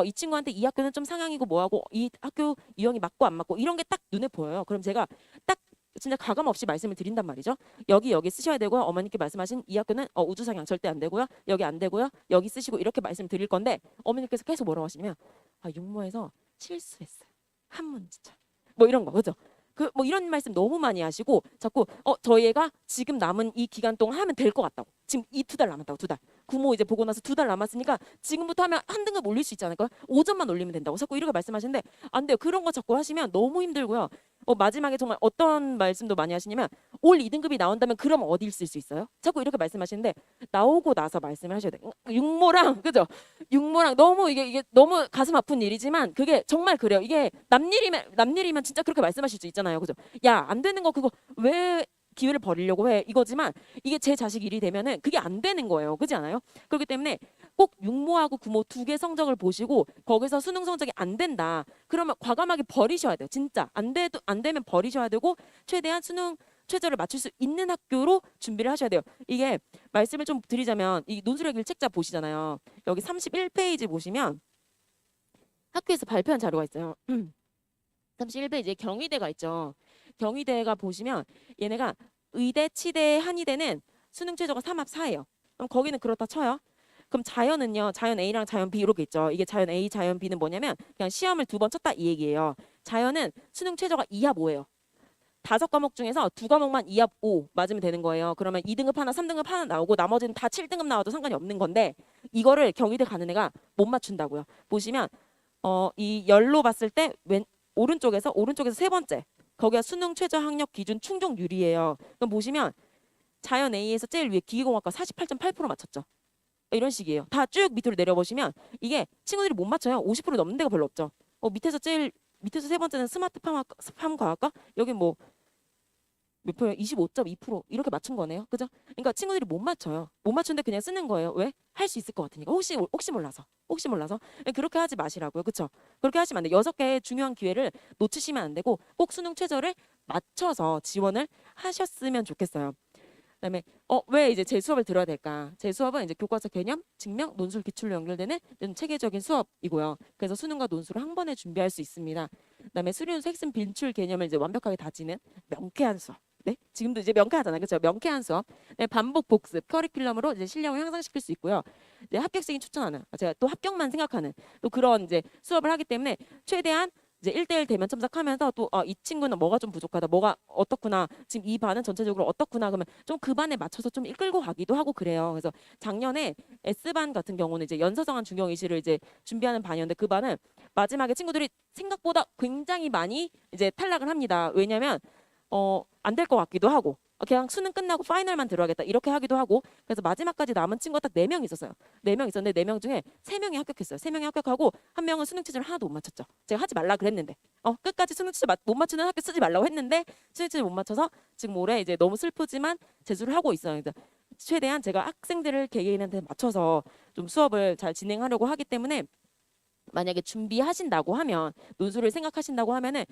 이 친구한테 이 학교는 좀 상향이고 뭐하고 이 학교 유형이 맞고 안 맞고 이런 게 딱 눈에 보여요. 그럼 제가 딱 진짜 가감 없이 말씀을 드린단 말이죠. 여기 쓰셔야 되고요. 어머니께 말씀하신 이 학교는 우주상향 절대 안 되고요. 여기 안 되고요. 여기 쓰시고 이렇게 말씀 드릴 건데 어머니께서 계속 뭐라고 하시냐면 육모에서 실수했어요. 한 문제차. 뭐 이런 거 그죠? 뭐 이런 말씀 너무 많이 하시고 자꾸 저희 애가 지금 남은 이 기간 동안 하면 될 것 같다고. 지금 이 2달 남았다고. 2달. 구모 이제 보고 나서 2달 남았으니까 지금부터 하면 한 등급 올릴 수 있지 않을까요? 5점만 올리면 된다고. 자꾸 이렇게 말씀하시는데 안 돼요. 그런 거 자꾸 하시면 너무 힘들고요. 마지막에 정말 어떤 말씀도 많이 하시냐면 올 2등급이 나온다면 그럼 어딜 쓸 수 있어요? 자꾸 이렇게 말씀하시는데 나오고 나서 말씀을 하셔야 돼요. 육모랑 그죠? 육모랑 너무 이게 너무 가슴 아픈 일이지만 그게 정말 그래요. 이게 남일이면 진짜 그렇게 말씀하실 수 있잖아요. 그죠? 야, 안 되는 거 그거 왜 기회를 버리려고 해 이거지만 이게 제 자식 일이 되면은 그게 안 되는 거예요. 그렇지 않아요? 그렇기 때문에 꼭 육모하고 구모 두 개 성적을 보시고 거기서 수능 성적이 안 된다. 그러면 과감하게 버리셔야 돼요. 진짜 안 되면 버리셔야 되고 최대한 수능 최저를 맞출 수 있는 학교로 준비를 하셔야 돼요. 이게 말씀을 좀 드리자면 이 논술의 길 책자 보시잖아요. 여기 31페이지 보시면 학교에서 발표한 자료가 있어요. 31페이지에 경희대가 있죠. 경희대가 보시면 얘네가 의대, 치대, 한의대는 수능 최저가 3합 4예요. 그럼 거기는 그렇다 쳐요. 그럼 자연은요. 자연 A랑 자연 B 이렇게 있죠. 이게 자연 A, 자연 B는 뭐냐면 그냥 시험을 2번 쳤다 이 얘기예요. 자연은 수능 최저가 2합 5예요. 5과목 중에서 2과목만 2합 5 맞으면 되는 거예요. 그러면 2등급 하나, 3등급 하나 나오고 나머지는 다 7등급 나와도 상관이 없는 건데 이거를 경희대 가는 애가 못 맞춘다고요. 보시면 이 열로 봤을 때 오른쪽에서 세 번째 거기가 수능 최저 학력 기준 충족률이에요. 그럼 보시면 자연 A에서 제일 위에 기계공학과 48.8% 맞췄죠. 이런 식이에요. 다 쭉 밑으로 내려보시면 이게 친구들이 못 맞춰요. 50% 넘는 데가 별로 없죠. 밑에서 세 번째는 스마트 팜과학과 여기 뭐 몇 프로예요? 25.2% 이렇게 맞춘 거네요. 그죠? 그러니까 친구들이 못 맞춰요. 못 맞추는데 그냥 쓰는 거예요. 왜? 할 수 있을 것 같으니까. 혹시 몰라서. 그렇게 하지 마시라고요. 그렇죠? 그렇게 하시면 안 돼요. 6개의 중요한 기회를 놓치시면 안 되고 꼭 수능 최저를 맞춰서 지원을 하셨으면 좋겠어요. 그다음에 왜 이제 제 수업을 들어야 될까? 제 수업은 이제 교과서 개념, 증명, 논술 기출로 연결되는 좀 체계적인 수업이고요. 그래서 수능과 논술을 한 번에 준비할 수 있습니다. 그다음에 수련수 핵심 빈출 개념을 이제 완벽하게 다지는 명쾌한 수업. 네, 지금도 이제 명쾌하잖아요, 그렇죠? 명쾌한 수업, 네, 반복 복습, 커리큘럼으로 이제 실력을 향상시킬 수 있고요. 이제 합격생이 추천하는, 제가 또 합격만 생각하는 또 그런 이제 수업을 하기 때문에 최대한 이제 1대1 대면 첨삭하면서 또 이 친구는 뭐가 좀 부족하다, 뭐가 어떻구나, 지금 이 반은 전체적으로 어떻구나, 그러면 좀 그 반에 맞춰서 좀 이끌고 가기도 하고 그래요. 그래서 작년에 S반 같은 경우는 이제 연서성한 중경이시를 이제 준비하는 반이었는데 그 반은 마지막에 친구들이 생각보다 굉장히 많이 이제 탈락을 합니다. 왜냐면 안 될 것 같기도 하고 그냥 수능 끝나고 파이널만 들어가겠다 이렇게 하기도 하고 그래서 마지막까지 남은 친구가 딱 4명 있었어요. 4명 있었는데 4명 중에 3명이 합격했어요. 3명이 합격하고 1명은 수능 최저를 하나도 못 맞췄죠. 제가 하지 말라 그랬는데 끝까지 수능 최저 못 맞추는 학교 쓰지 말라고 했는데 수능 최저 못 맞춰서 지금 올해 이제 너무 슬프지만 재수를 하고 있어요. 그래서 최대한 제가 학생들을 개개인한테 맞춰서 좀 수업을 잘 진행하려고 하기 때문에 만약에 준비하신다고 하면 논술을 생각하신다고 하면은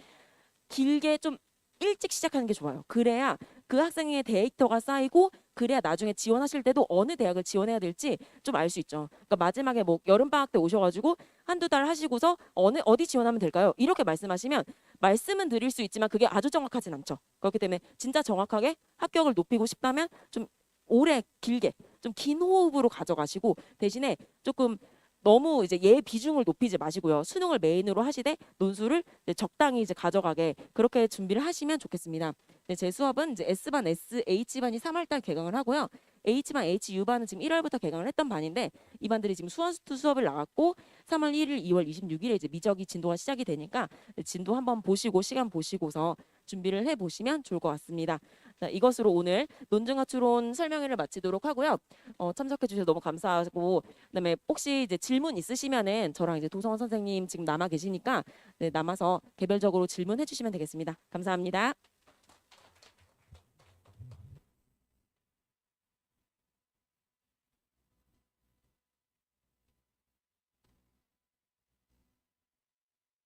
길게 좀 일찍 시작하는 게 좋아요. 그래야 그 학생의 데이터가 쌓이고 그래야 나중에 지원하실 때도 어느 대학을 지원해야 될지 좀 알 수 있죠. 그러니까 마지막에 뭐 여름방학 때 오셔가지고 한두 달 하시고서 어디 지원하면 될까요? 이렇게 말씀하시면 말씀은 드릴 수 있지만 그게 아주 정확하진 않죠. 그렇기 때문에 진짜 정확하게 합격을 높이고 싶다면 좀 오래 길게 좀 긴 호흡으로 가져가시고 대신에 조금 너무 이제 얘 비중을 높이지 마시고요. 수능을 메인으로 하시되 논술을 이제 적당히 이제 가져가게 그렇게 준비를 하시면 좋겠습니다. 제 수업은 이제 S반, H반이 3월달 개강을 하고요. H반, HU반은 지금 1월부터 개강을 했던 반인데 이 반들이 지금 수원수투 수업을 나갔고 3월 1일, 2월 26일에 이제 미적이 진도가 시작이 되니까 진도 한번 보시고 시간 보시고서 준비를 해보시면 좋을 것 같습니다. 자, 이것으로 오늘 논증과 추론 설명회를 마치도록 하고요. 참석해 주셔서 너무 감사하고 그다음에 혹시 이제 질문 있으시면은 저랑 이제 도성원 선생님 지금 남아 계시니까 네, 남아서 개별적으로 질문해 주시면 되겠습니다. 감사합니다.